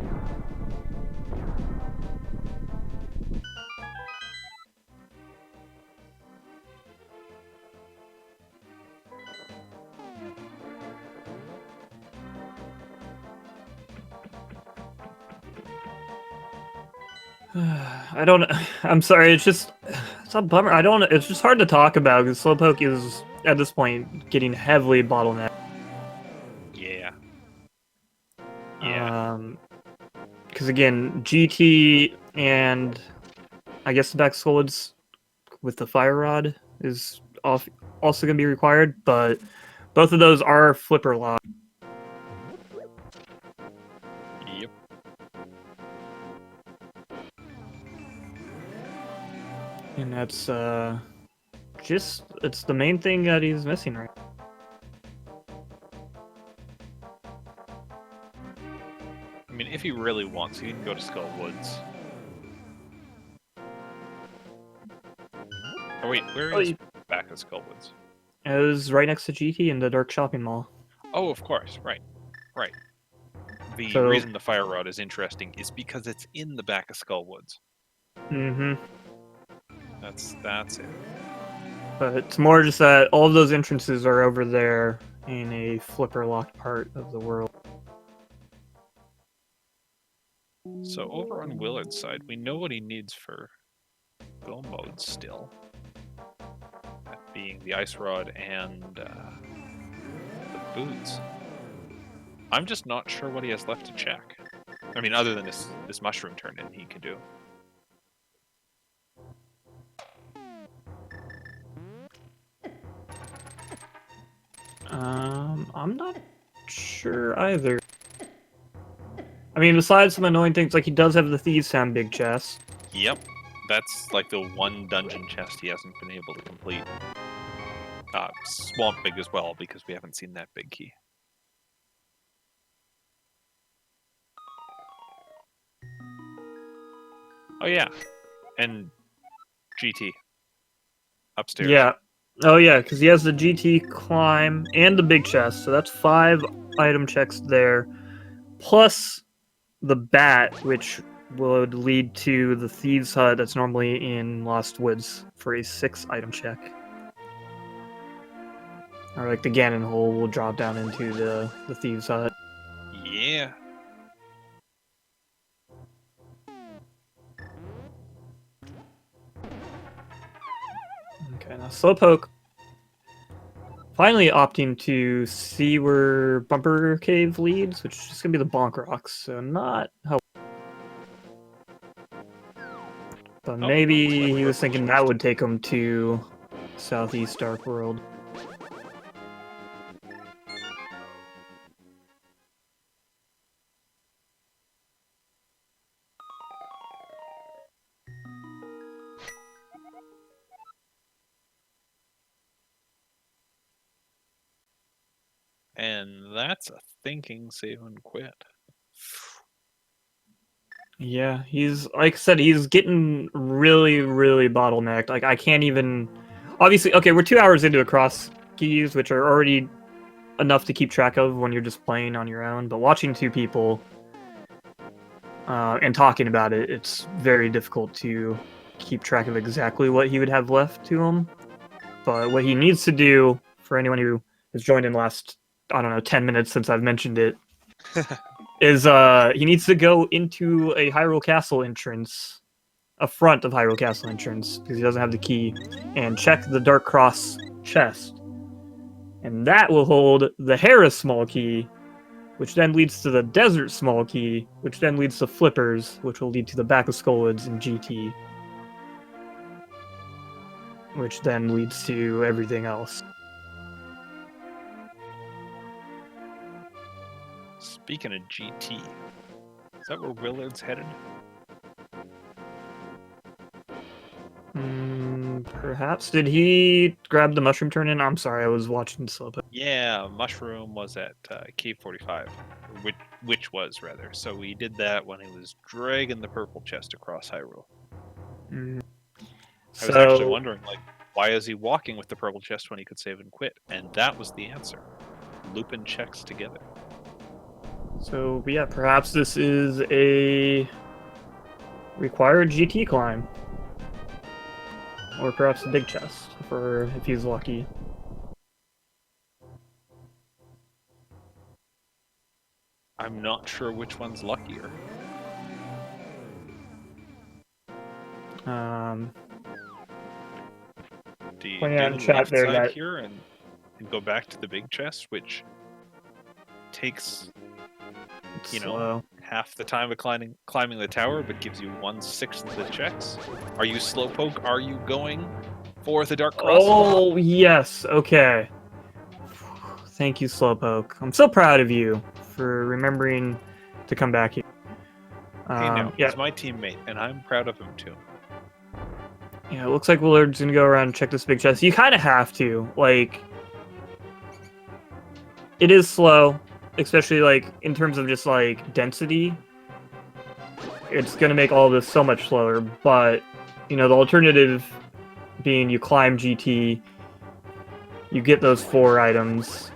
I'm sorry, it's a bummer. It's just hard to talk about because Slowpoke is, at this point, getting heavily bottlenecked. Yeah, Yeah. Because again, GT and I guess the back swords with the fire rod is also going to be required, but both of those are flipper lock. Yep. And that's it's the main thing that he's missing right now. I mean, if he really wants, he can go to Skull Woods. Oh wait, where is back at Skull Woods? It was right next to GT in the Dark Shopping Mall. Oh, of course, right. The So, reason the fire rod is interesting is because it's in the back of Skull Woods. mm-hmm. That's it. But it's more just that all of those entrances are over there in a flipper locked part of the world. So over on Willard's side, we know what he needs for go mode still. That being the ice rod and the boots. I'm just not sure what he has left to check. I mean, other than this mushroom turn-in he can do. I'm not sure either. I mean, besides some annoying things, like he does have the Thieves' Town big chest. Yep, that's like the one dungeon chest he hasn't been able to complete. Swamp big as well, because we haven't seen that big key. Oh yeah, and GT upstairs. Yeah. Oh yeah, because he has the GT climb and the big chest, so that's 5 item checks there, plus the bat, which would lead to the Thieves' Hut that's normally in Lost Woods for a 6 item check. Or like the Ganon hole will drop down into the Thieves' Hut. Yeah. Okay, now Slowpoke finally opting to see where Bumper Cave leads, which is just gonna be the Bonk Rocks, so not helpful. But maybe he was thinking that would take him to Southeast Dark World. And that's a thinking save and quit. Yeah, he's like I said, he's getting really, really bottlenecked. Like I can't even. Obviously, okay, we're 2 hours into a cross keys, which are already enough to keep track of when you're just playing on your own. But watching 2 people and talking about it, it's very difficult to keep track of exactly what he would have left to him. But what he needs to do, for anyone who has joined in the last, I don't know, 10 minutes since I've mentioned it, is he needs to go into a Hyrule Castle entrance, a front of Hyrule Castle entrance, because he doesn't have the key, and check the Dark Cross chest. And that will hold the Harris small key, which then leads to the Desert small key, which then leads to Flippers, which will lead to the back of Skullwoods and GT, which then leads to everything else. Speaking of GT, is that where Willard's headed? Perhaps. Did he grab the mushroom turn-in? I'm sorry, I was watching Slowpoke. Yeah, Mushroom was at Cave 45, which was rather. So we did that when he was dragging the purple chest across Hyrule. I was actually wondering, like, why is he walking with the purple chest when he could save and quit? And that was the answer. Looping checks together. So yeah, perhaps this is a required GT climb. Or perhaps a big chest, for if he's lucky. I'm not sure which one's luckier. Do you do the left side here and go back to the big chest, which takes It's you know, slow. half the time of climbing the tower, but gives you 1/6 of the checks. Are you Slowpoke? Are you going for the Dark Cross? Oh, yes. Okay. Thank you, Slowpoke. I'm so proud of you for remembering to come back here. Hey, now, Yeah. he's my teammate, and I'm proud of him, too. Yeah, it looks like Willard's gonna go around and check this big chest. You kind of have to. Like, it is slow, especially, like, in terms of just, like, density. It's gonna make all this so much slower, but, you know, the alternative being you climb GT, you get those 4 items,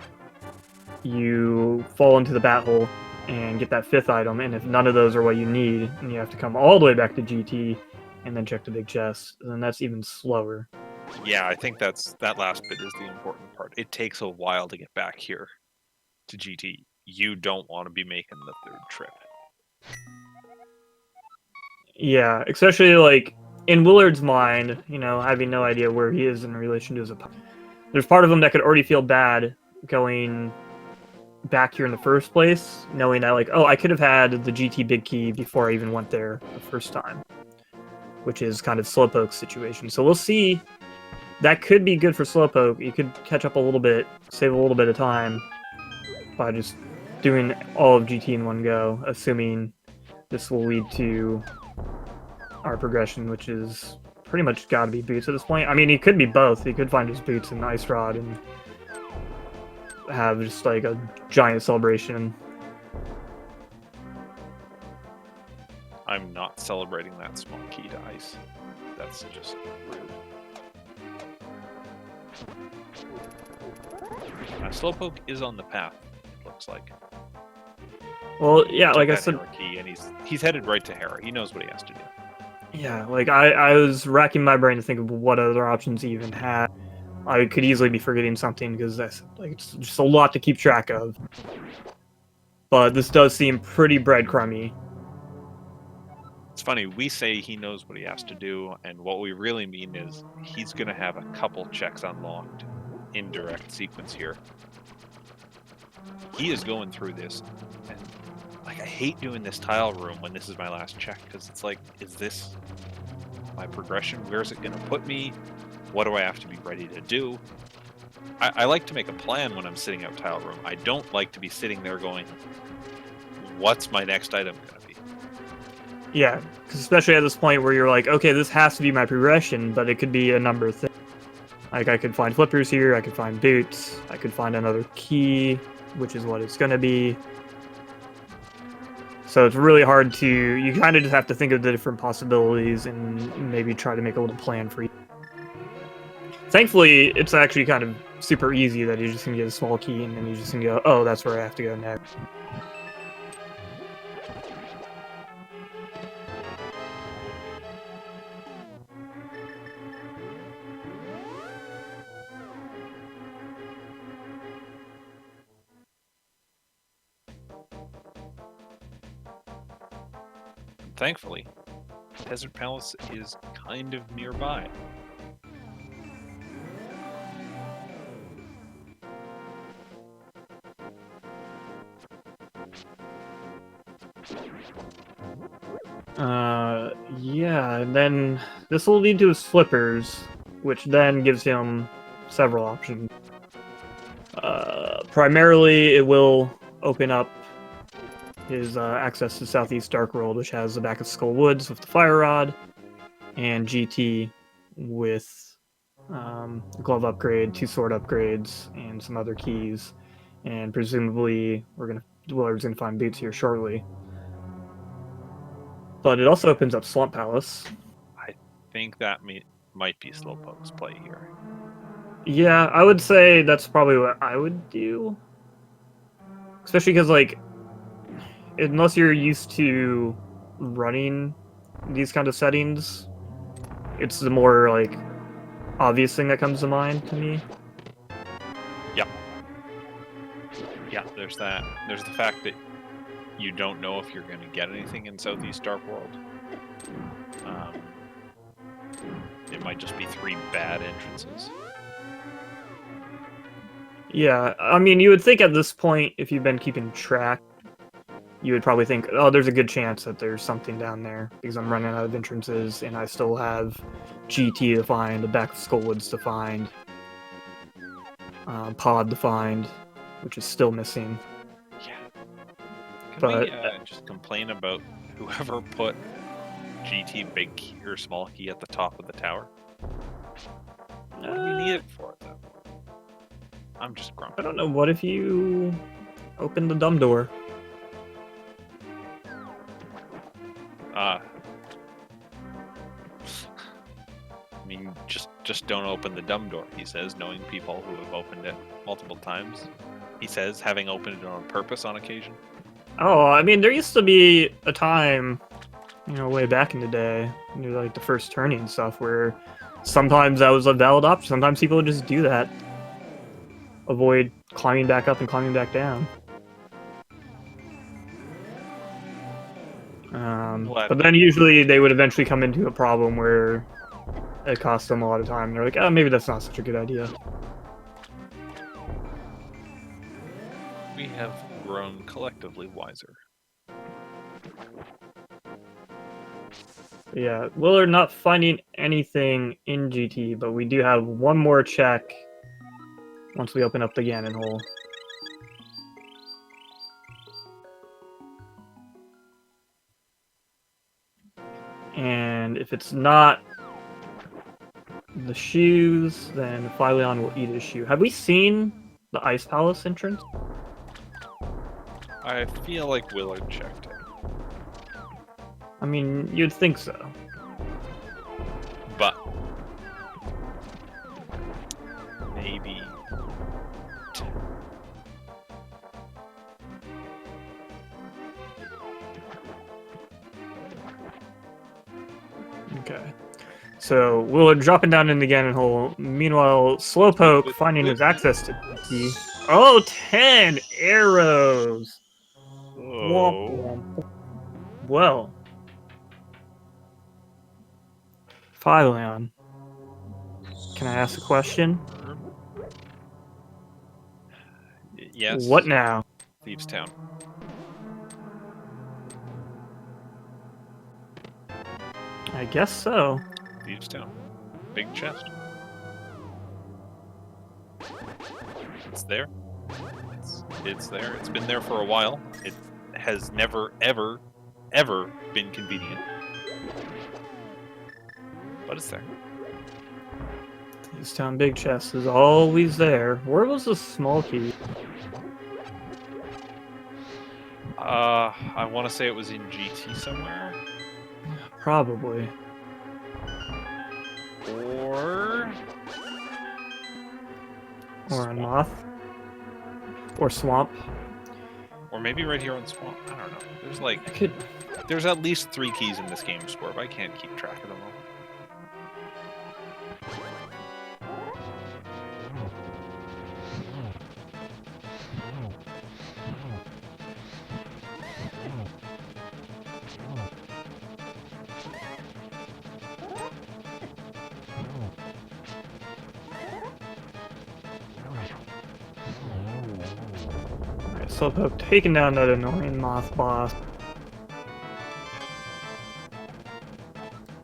you fall into the bat hole and get that 5th item, and if none of those are what you need, and you have to come all the way back to GT and then check the big chest, then that's even slower. Yeah, I think that last bit is the important part. It takes a while to get back here to GT. You don't want to be making the 3rd trip. Yeah, especially, like, in Willard's mind, you know, having no idea where he is in relation to his opponent. There's part of him that could already feel bad going back here in the first place, knowing that, like, oh, I could have had the GT big key before I even went there the first time, which is kind of Slowpoke's situation. So we'll see. That could be good for Slowpoke. You could catch up a little bit, save a little bit of time by just doing all of GT in one go, assuming this will lead to our progression, which is pretty much got to be boots at this point. I mean, he could be both. He could find his boots and Ice Rod and have just like a giant celebration. I'm not celebrating that small key to ice. That's just rude. Slowpoke is on the path, it looks like. Well, yeah, like I said, Hera key, and he's headed right to Hera. He knows what he has to do. Yeah, like I was racking my brain to think of what other options he even had. I could easily be forgetting something because that's like it's just a lot to keep track of. But this does seem pretty breadcrumby. It's funny, we say he knows what he has to do, and what we really mean is he's going to have a couple checks unlocked in direct sequence here. He is going through this, and like I hate doing this tile room when this is my last check, because it's like, is this my progression? Where's it going to put me? What do I have to be ready to do? I like to make a plan when I'm sitting out tile room. I don't like to be sitting there going, what's my next item going to be? Yeah, because especially at this point where you're like, okay, this has to be my progression, but it could be a number of things. Like, I could find flippers here, I could find boots, I could find another key, which is what it's going to be. So it's really hard to... You kind of just have to think of the different possibilities and maybe try to make a little plan for you. Thankfully, it's actually kind of super easy that you're just going to get a small key and then you're just going to go, oh, that's where I have to go next. Thankfully, Desert Palace is kind of nearby. Yeah, and then this will lead to his flippers, which then gives him several options. Primarily, it will open up his access to Southeast Dark World, which has the back of Skull Woods with the Fire Rod, and GT with glove upgrade, 2 sword upgrades, and some other keys. And presumably, Willard's gonna find boots here shortly. But it also opens up Slump Palace. I think that might be Slowpoke's play here. Yeah, I would say that's probably what I would do. Especially because, like, unless you're used to running these kind of settings, it's the more, like, obvious thing that comes to mind to me. Yep. Yeah, there's that. There's the fact that you don't know if you're going to get anything in Southeast Dark World. It might just be 3 bad entrances. Yeah, I mean, you would think at this point, if you've been keeping track, you would probably think, oh, there's a good chance that there's something down there because I'm running out of entrances and I still have GT to find, the back of Skullwoods to find, Pod to find, which is still missing. Yeah. Can But we just complain about whoever put GT big key or small key at the top of the tower? What do we need it for, though? I'm just grumpy. I don't know. What if you open the dumb door? I mean, just don't open the dumb door, he says, knowing people who have opened it multiple times. He says, having opened it on purpose on occasion. Oh, I mean, there used to be a time, you know, way back in the day, like the first tourney and stuff, where sometimes that was a valid option. Sometimes people would just do that. Avoid climbing back up and climbing back down. But then usually they would eventually come into a problem where it costs them a lot of time. They're like, oh, maybe that's not such a good idea. We have grown collectively wiser. Yeah, Willard not finding anything in GT, but we do have one more check once we open up the Ganon hole. And if it's not the shoes, then Phylon will eat his shoe. Have we seen the Ice Palace entrance? I feel like Willard checked it. I mean, you'd think so. But maybe Okay. So, Willard dropping down in the Ganon hole. Meanwhile, Slowpoke finding his access to GT. Oh, 10 arrows! Womp womp. Well. Phylon. Can I ask a question? Yes. What now? Thieves Town. I guess so. Thieves Town. Big chest. It's there. It's there. It's been there for a while. It has never, ever, ever been convenient. But it's there. This town big chest is always there. Where was the small key? I want to say it was in GT somewhere. Probably. Or on Moth. Or Swamp. Or maybe right here on Swamp. I don't know. There's like I could... There's at least 3 keys in this game, Swerve. I can't keep track of them all. Slowpoke taking down that annoying moth boss.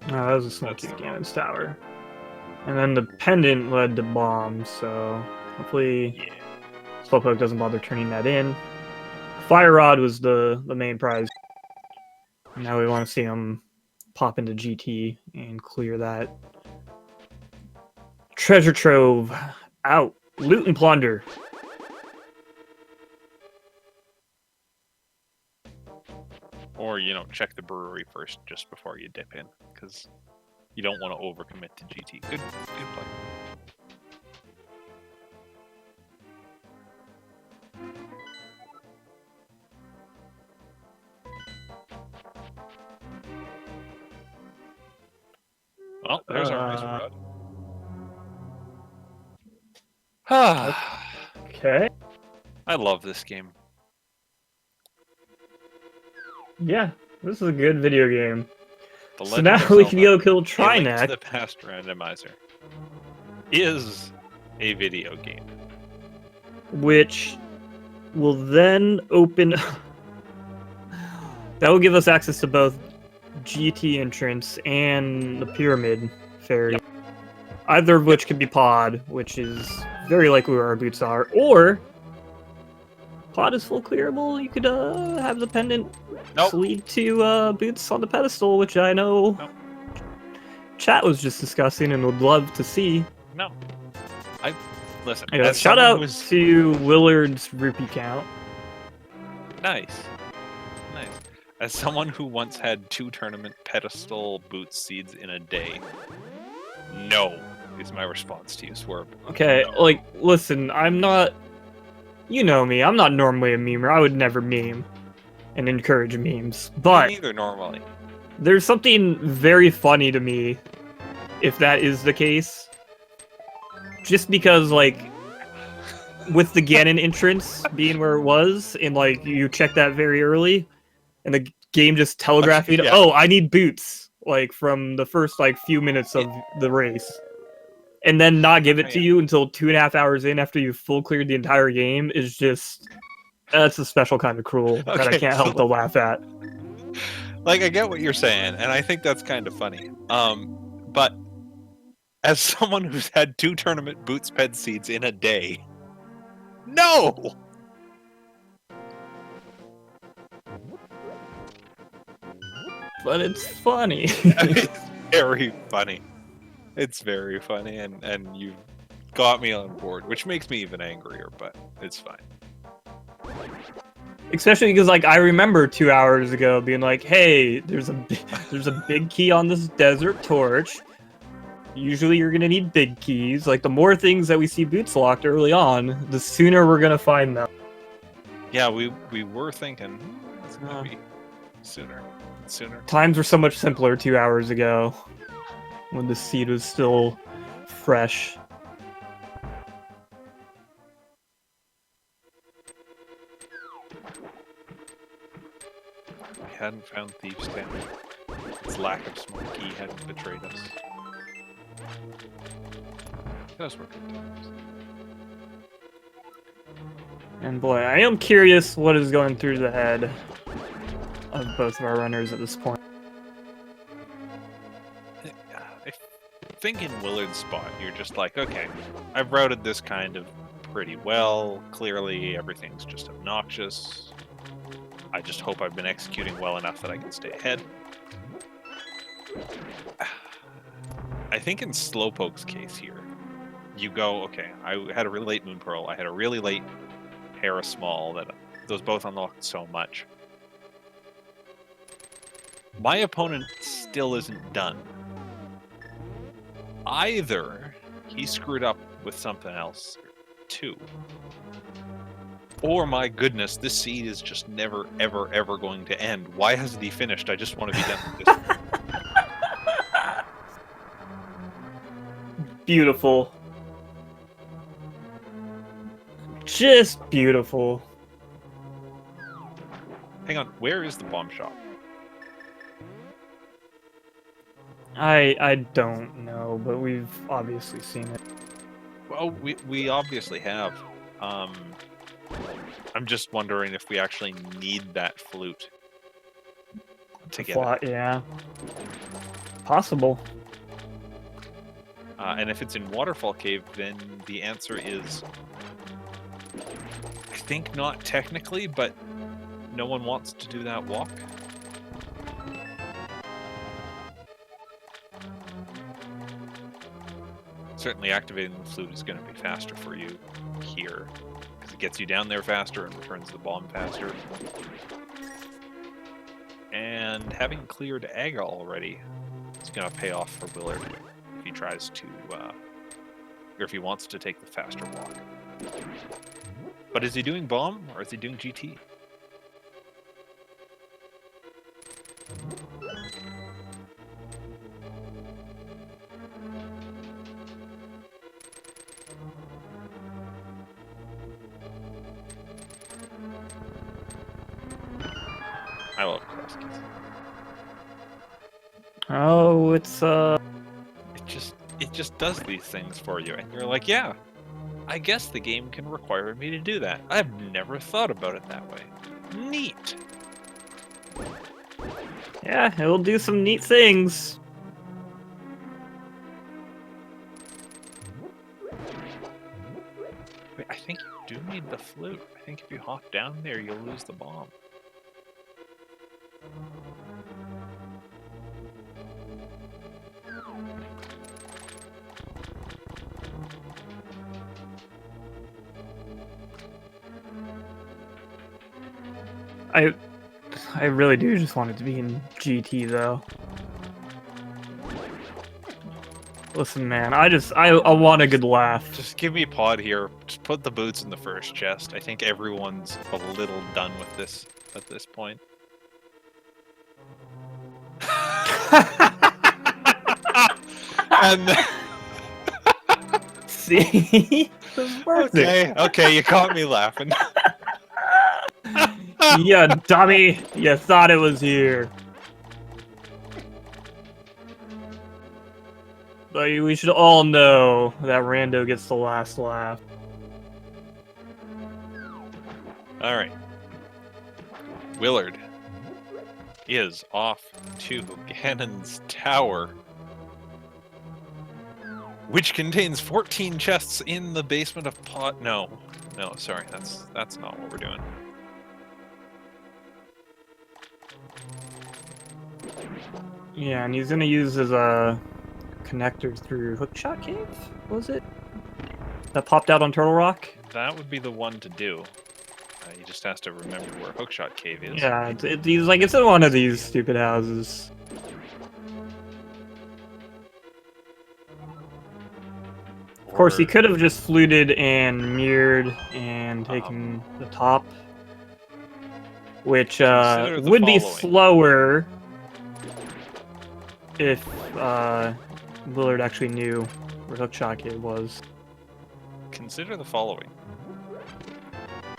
Oh, that was a small key Ganon's tower. And then the pendant led to bombs, so hopefully Slowpoke doesn't bother turning that in. Fire Rod was the main prize. Now we want to see him pop into GT and clear that. Treasure trove out. Loot and plunder. Or, you know, check the brewery first just before you dip in, because you don't want to overcommit to GT. Good play. Well, there's our nice rod. Okay. I love this game. Yeah, this is a good video game. The So Legend now of we Zelda, can go kill A Link to Trinak, the Past Randomizer is a video game. which will then open That will give us access to both GT entrance and the Pyramid Fairy. Yep. Either of which could be Pod, which is very likely where our boots are, or Pod is full clearable. You could have the pendant lead to boots on the pedestal, which I know chat was just discussing and would love to see. No. Listen. Yeah, shout out to Willard's rupee count. Nice. As someone who once had 2 tournament pedestal boot seeds in a day, no is my response to you, Swerve. Okay, No. like, listen, I'm not... You know me, I'm not normally a memer. I would never meme and encourage memes. But Me neither normally. there's something very funny to me if that is the case. Just because, like, with the Ganon entrance being where it was, and, like, you check that very early, and the game just telegraphed you, oh, I need boots, like, from the first, like, few minutes of the race. And then not give it to you until 2.5 hours in after you've full cleared the entire game is just... That's a special kind of cruel that I can't help but laugh at. Like, I get what you're saying, and I think that's kind of funny. But as someone who's had 2 tournament boots ped seeds in a day, no! But it's funny. It's very funny. It's very funny, and you've got me on board, which makes me even angrier, but it's fine. Especially because, like, I remember 2 hours ago being like, hey, there's a big key on this desert torch. Usually you're going to need big keys. Like, the more things that we see boots locked early on, the sooner we're going to find them. Yeah, we were thinking it's going to be sooner. Times were so much simpler 2 hours ago when the seed was still fresh. We hadn't found Thieves' Town. Its lack of smart key hadn't betrayed us. Those were good times. And boy, I am curious what is going through the head of both of our runners at this point. I think in Willard's spot, you're just like, okay, I've routed this kind of pretty well. Clearly, everything's just obnoxious. I just hope I've been executing well enough that I can stay ahead. I think in Slowpoke's case here, you go, okay, I had a really late Moon Pearl, I had a really late Hera Small, that those both unlocked so much. My opponent still isn't done. Either he screwed up with something else, too. Or, my goodness, this seed is just never, ever, ever going to end. Why hasn't he finished? I just want to be done with this. Beautiful. Just beautiful. Hang on, where is the bomb shop? I don't know, but we've obviously seen it. Well, we obviously have. I'm just wondering if we actually need that flute to get it. Yeah. Possible. And if it's in Waterfall Cave, then the answer is... I think not technically, but no one wants to do that walk. Certainly activating the flute is going to be faster for you here, because it gets you down there faster and returns the bomb faster. And having cleared Aga already, it's going to pay off for Willard if he tries to, or if he wants to take the faster walk. But is he doing bomb, or is he doing GT? I love cross keys. Oh, it's It just does these things for you, and you're like, yeah, I guess the game can require me to do that. I've never thought about it that way. Neat. Yeah, it'll do some neat things. Wait, I think you do need the flute. I think if you hop down there, you'll lose the bomb. I really do just want it to be in GT though. Listen, man, I want a good laugh. Just give me pod here. Just put the boots in the first chest. I think everyone's a little done with this at this point. And See? okay, you caught me laughing. Yeah, dummy! You thought it was here. But we should all know that Rando gets the last laugh. Alright. Willard is off to Ganon's tower, which contains 14 chests in the basement of pot. No, sorry, that's not what we're doing. Yeah, and he's gonna use his connector through Hookshot Cave, was it? That popped out on Turtle Rock? That would be the one to do. He just has to remember where Hookshot Cave is. Yeah, he's like, it's in one of these stupid houses. Of course, he could have just fluted and mirrored and taken the top, which would be slower if Willard actually knew where Hookshot Cave was. Consider the following.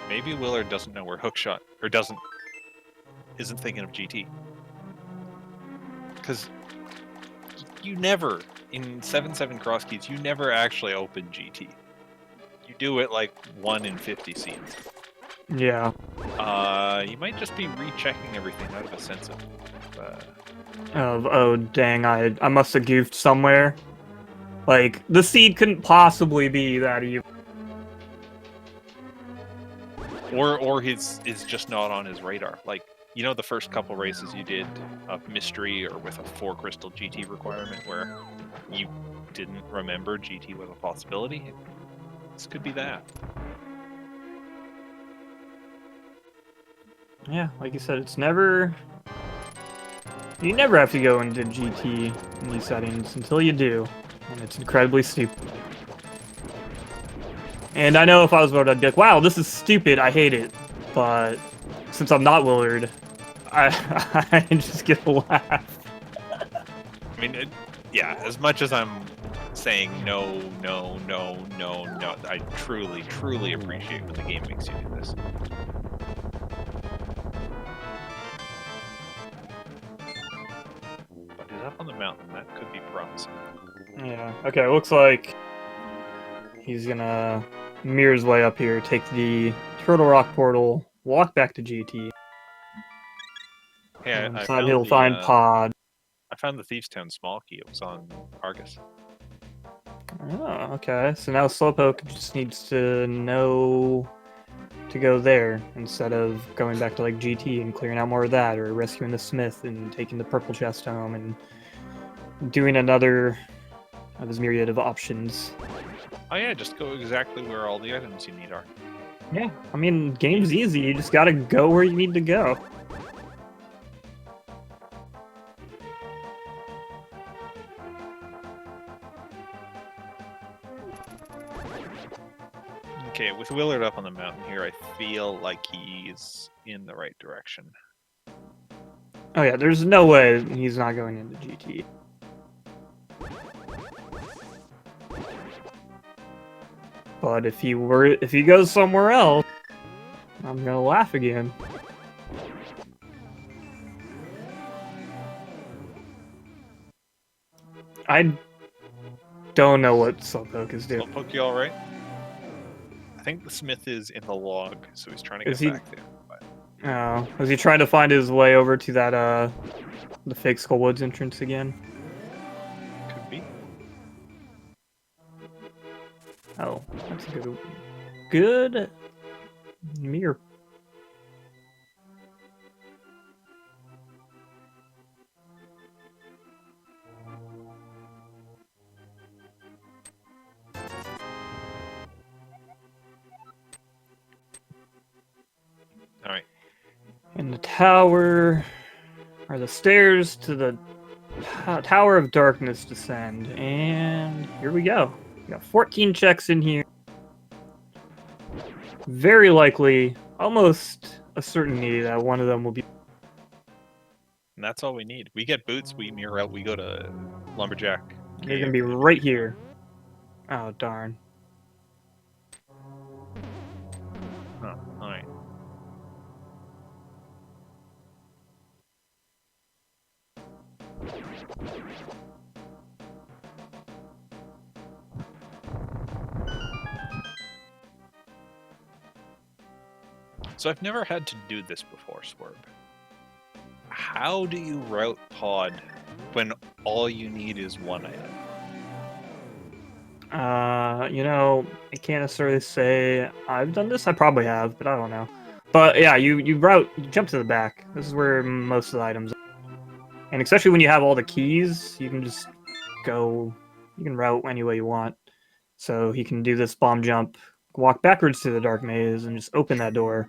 Maybe Willard doesn't know where Hookshot, or isn't thinking of GT. Because you never, in 7-7 cross keys, you never actually open GT. You do it like 1 in 50 scenes. Yeah. You might just be rechecking everything out of a sense of... oh dang, I must have goofed somewhere. Like, the seed couldn't possibly be that evil. Or is just not on his radar. Like, you know the first couple races you did of Mystery or with a 4 crystal GT requirement where you didn't remember GT was a possibility? This could be that. Yeah, like you said, it's never... You never have to go into GT in these settings until you do, and it's incredibly stupid. And I know if I was Willard, I'd be like, wow, this is stupid, I hate it. But since I'm not Willard, I just get a laugh. I mean, yeah, as much as I'm saying no, I truly, truly appreciate when the game makes you do this. But he's up on the mountain, that could be promising. Yeah, okay, looks like he's gonna mirror his way up here, take the Turtle Rock portal, walk back to GT. Hey, Inside he'll find Pod. I found the Thieves' Town small key. It was on Argus. Oh, okay. So now Slowpoke just needs to know to go there instead of going back to like GT and clearing out more of that, or rescuing the Smith and taking the purple chest home and doing another of his myriad of options. Oh yeah, just go exactly where all the items you need are. Yeah, I mean, game's easy. You just gotta go where you need to go. Okay, with Willard up on the mountain here, I feel like he's in the right direction. Oh yeah, there's no way he's not going into GT. But if he goes somewhere else, I'm gonna laugh again. I don't know what Slowpoke is doing. Slowpoke, you alright? I think the Smith is in the log, so he's trying to get back there. But... Oh, was he trying to find his way over to that the fake Skull Woods entrance again. Could be. Oh, that's a good mirror. All right. And the tower, or the stairs to the Tower of Darkness descend. And here we go. We got 14 checks in here. Very likely, almost a certainty that one of them will be. And that's all we need. We get boots, we mirror out, we go to Lumberjack. They're going to be right here. Oh, darn. Huh, alright. So I've never had to do this before, Swerve. How do you route pod when all you need is one item? You know, I can't necessarily say I've done this. I probably have, but I don't know. But yeah, you jump to the back. This is where most of the items are. And especially when you have all the keys, you can just go, you can route any way you want. So he can do this bomb jump, walk backwards to the dark maze, and just open that door.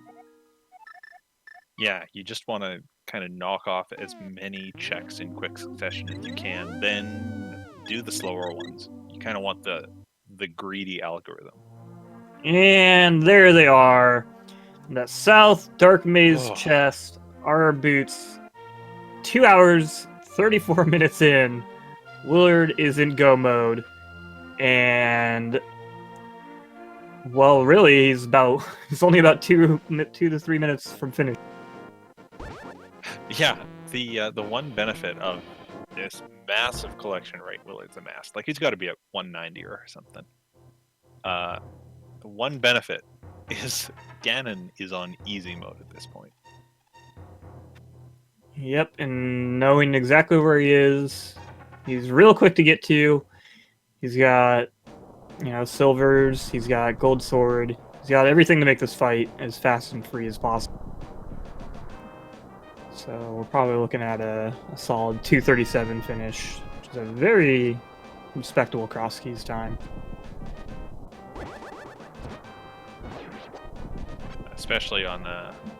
Yeah, you just want to kind of knock off as many checks in quick succession as you can, then do the slower ones. You kind of want the greedy algorithm. And there they are. That South Dark Maze chest are our boots. 2 hours, 34 minutes in. Willard is in go mode. And well, really, he's only about 2 to 3 minutes from finish. Yeah, the one benefit of this massive collection, right? Willard's amassed. Like, he's got to be at 190 or something. The one benefit is Ganon is on easy mode at this point. Yep, and knowing exactly where he is, he's real quick to get to. He's got, silvers. He's got gold sword. He's got everything to make this fight as fast and free as possible. So we're probably looking at a solid 2:37 finish, which is a very respectable cross keys time. Especially on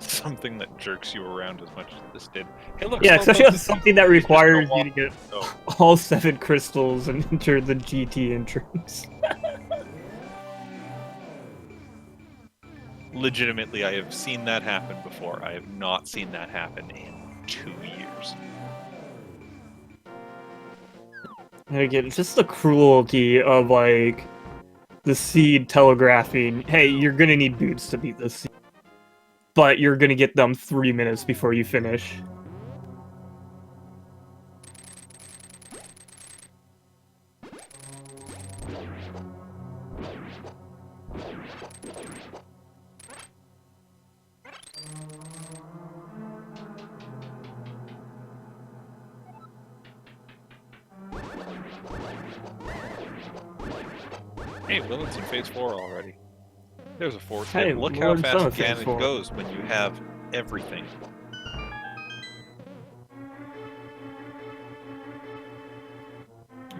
something that jerks you around as much as this did. Hey, look, yeah, especially on something that requires you to get Oh. all 7 crystals and enter the GT entrance. Legitimately, I have seen that happen before. I have not seen that happen in 2 years. And again, it's just the cruelty of, like, the seed telegraphing, hey, you're gonna need boots to beat this seed. But you're gonna get them 3 minutes before you finish. Hey, Willard's in phase 4 already. There's a fourth Hey, hit. Look how Willard's done fast with phase Ganon 4. goes when you have everything.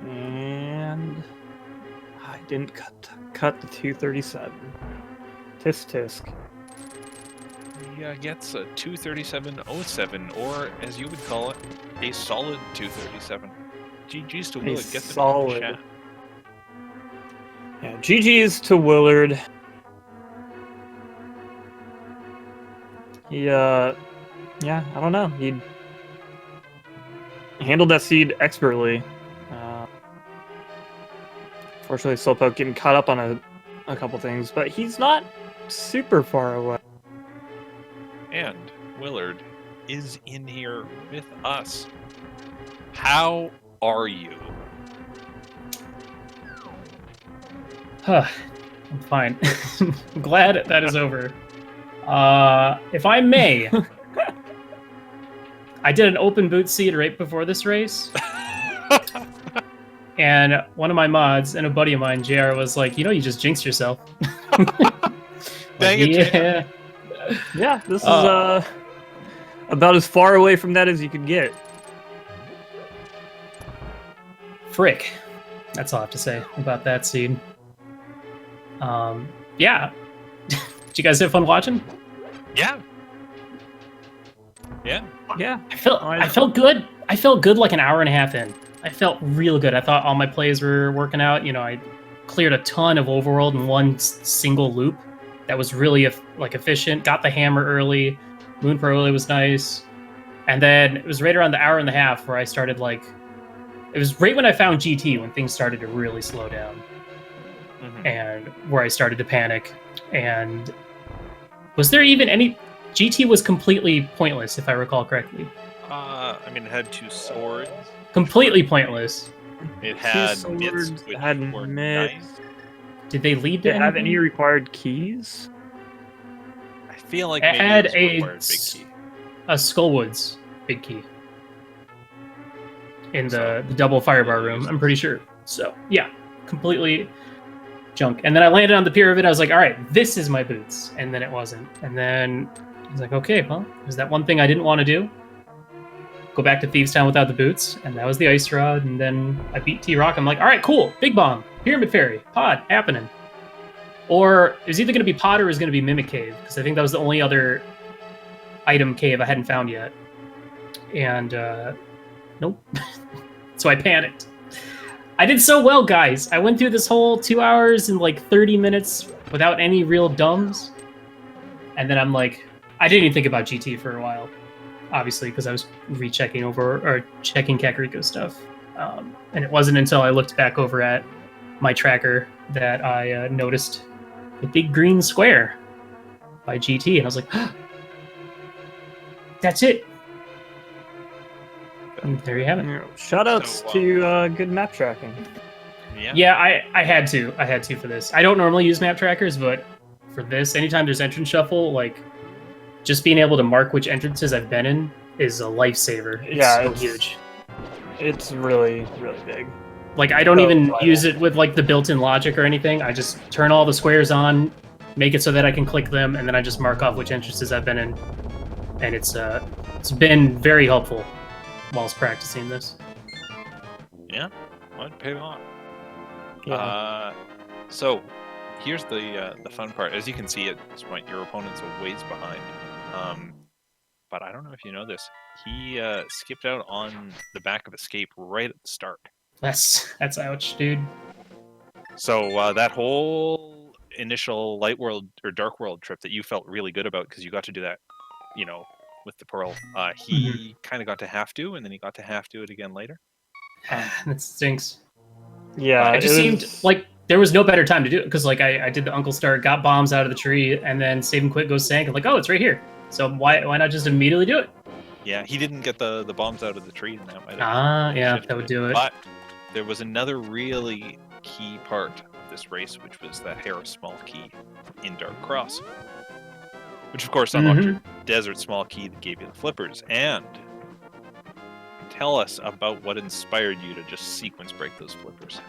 And I didn't cut the 237. Tisk. He gets a 237.07, or as you would call it, a solid 237. GG's to Willard. Get the solid. chat. Yeah, GG's to Willard. He, I don't know. He handled that seed expertly. Fortunately, Slowpoke getting caught up on a couple things, but he's not super far away. And Willard is in here with us. How are you? I'm fine. I'm glad that is over. If I may, I did an open boot seed right before this race. And one of my mods and a buddy of mine, JR, was like, you just jinxed yourself. Dang it, yeah. Yeah, this is about as far away from that as you could get. Frick. That's all I have to say about that seed. Yeah. Did you guys have fun watching? Yeah. Yeah. Yeah. I felt good. I felt good like an hour and a half in. I felt real good. I thought all my plays were working out. I cleared a ton of overworld in one single loop. That was really efficient. Got the hammer early. Moon Pro early was nice. And then it was right around the hour and a half where I started it was right when I found GT when things started to really slow down. Mm-hmm. And where I started to panic. And was there even any... GT was completely pointless, if I recall correctly. It had 2 swords. Completely pointless. It had 2 mitts, swords, which had were mitts. nice. Did they lead Did to it have anything? any required keys? I feel like It maybe had it was a required big key. Skullwoods big key in the double firebar room, I'm pretty sure. So yeah, completely junk. And then I landed on the pier of it. I was like, all right, this is my boots. And then it wasn't. And then I was like, okay, well, there's that one thing I didn't want to do. Go back to Thieves Town without the boots. And that was the Ice Rod. And then I beat T-Rock. I'm like, all right, cool. Big Bomb. Pyramid Fairy. Pod. Happening. Or it was either going to be Pod or it was going to be Mimic Cave. Because I think that was the only other item cave I hadn't found yet. And nope. So I panicked. I did so well, guys. I went through this whole 2 hours and 30 minutes without any real dumbs. And then I'm like, I didn't even think about GT for a while, obviously, because I was checking Kakariko stuff. And it wasn't until I looked back over at my tracker that I noticed the big green square by GT. And I was like, that's it. And there you have it. Shoutouts to good map tracking. Yeah. I had to for this. I don't normally use map trackers, but for this, anytime there's entrance shuffle, just being able to mark which entrances I've been in is a lifesaver. It's huge. It's really, really big. I don't even use it with the built-in logic or anything. I just turn all the squares on, make it so that I can click them, and then I just mark off which entrances I've been in. And it's been very helpful whilst practicing this. Yeah, well, it paid off. Yeah. So here's the fun part. As you can see at this point, your opponent's a ways behind. But I don't know if you know this. He skipped out on the back of Escape right at the start. That's ouch, dude. So that whole initial Light World or Dark World trip that you felt really good about because you got to do that, with the Pearl, he kind of got to have to, and then he got to have to it again later. That stinks. Yeah, it just seemed like there was no better time to do it because I did the Uncle Start, got bombs out of the tree, and then Save and Quit goes sank. I'm like, oh, it's right here. So why not just immediately do it? Yeah, he didn't get the bombs out of the tree, and that might have that would do it. But there was another really key part of this race, which was that Harris Small Key in Dark Cross, which of course unlocked your Desert Small Key that gave you the flippers. And tell us about what inspired you to just sequence break those flippers.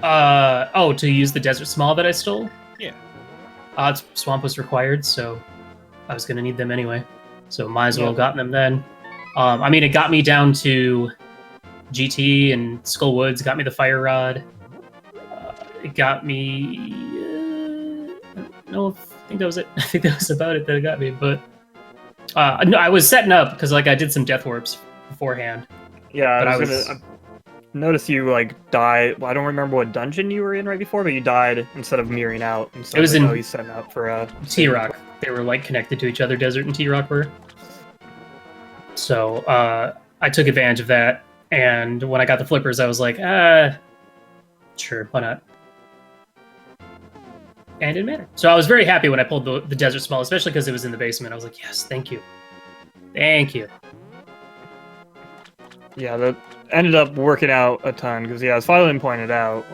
To use the Desert Small that I stole? Yeah. Swamp was required, so I was going to need them anyway. So might as well have gotten them then. It got me down to GT and Skull Woods, got me the Fire Rod. It got me... I think that was it. I think that was about it that it got me, but... no, I was setting up, because I did some Death Warps beforehand. Yeah, I noticed you die. Well, I don't remember what dungeon you were in right before, but you died instead of mirroring out. And so it was in you setting up for T-Rock. They were connected to each other. Desert and T-Rock were. So I took advantage of that, and when I got the flippers, I was like, sure, why not? And it mattered. So I was very happy when I pulled the Desert Small, especially because it was in the basement. I was like, yes, thank you. Thank you. Yeah, that ended up working out a ton because as Phylon pointed out,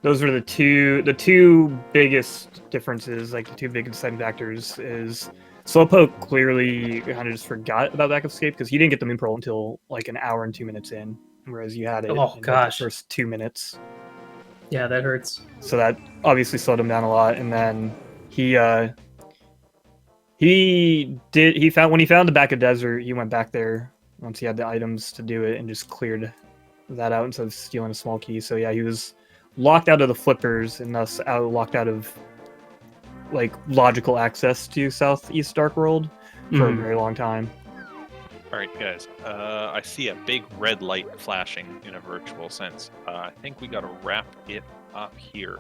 those were the two biggest differences, the two biggest deciding factors is Slowpoke clearly kind of just forgot about Back Escape because he didn't get the moon pearl until like an hour and 2 minutes in, whereas you had it Oh, in gosh. the first 2 minutes. Yeah, that hurts. So that obviously slowed him down a lot. And then he found when he found the back of desert, he went back there once he had the items to do it and just cleared that out instead of stealing a small key. So yeah, he was locked out of the flippers and thus locked out of like logical access to Southeast Dark World for a very long time. All right, guys. I see a big red light flashing in a virtual sense. I think we got to wrap it up here.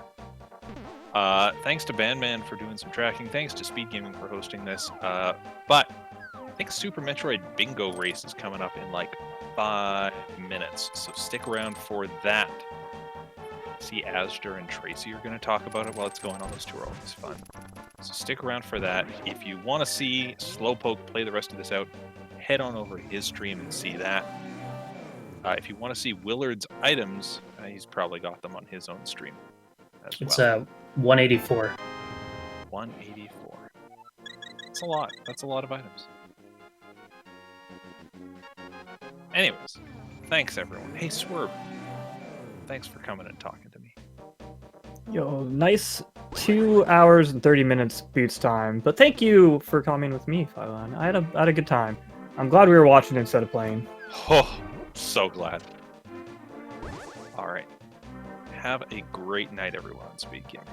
Thanks to Bandman for doing some tracking. Thanks to Speed Gaming for hosting this. But I think Super Metroid Bingo Race is coming up in like 5 minutes, so stick around for that. See, Asder and Tracy are going to talk about it while it's going on. Those two are always fun. So stick around for that. If you want to see Slowpoke play the rest of this out, head on over to his stream and see that. If you want to see Willard's items, he's probably got them on his own stream as It's well. 184. 184. That's a lot. That's a lot of items. Anyways, thanks everyone. Hey Swerve, thanks for coming and talking to me. Yo, nice 2 hours and 30 minutes boots time. But thank you for coming with me, Phylon. I had a good time. I'm glad we were watching instead of playing. Oh, so glad. All right. Have a great night, everyone. Speed Gaming.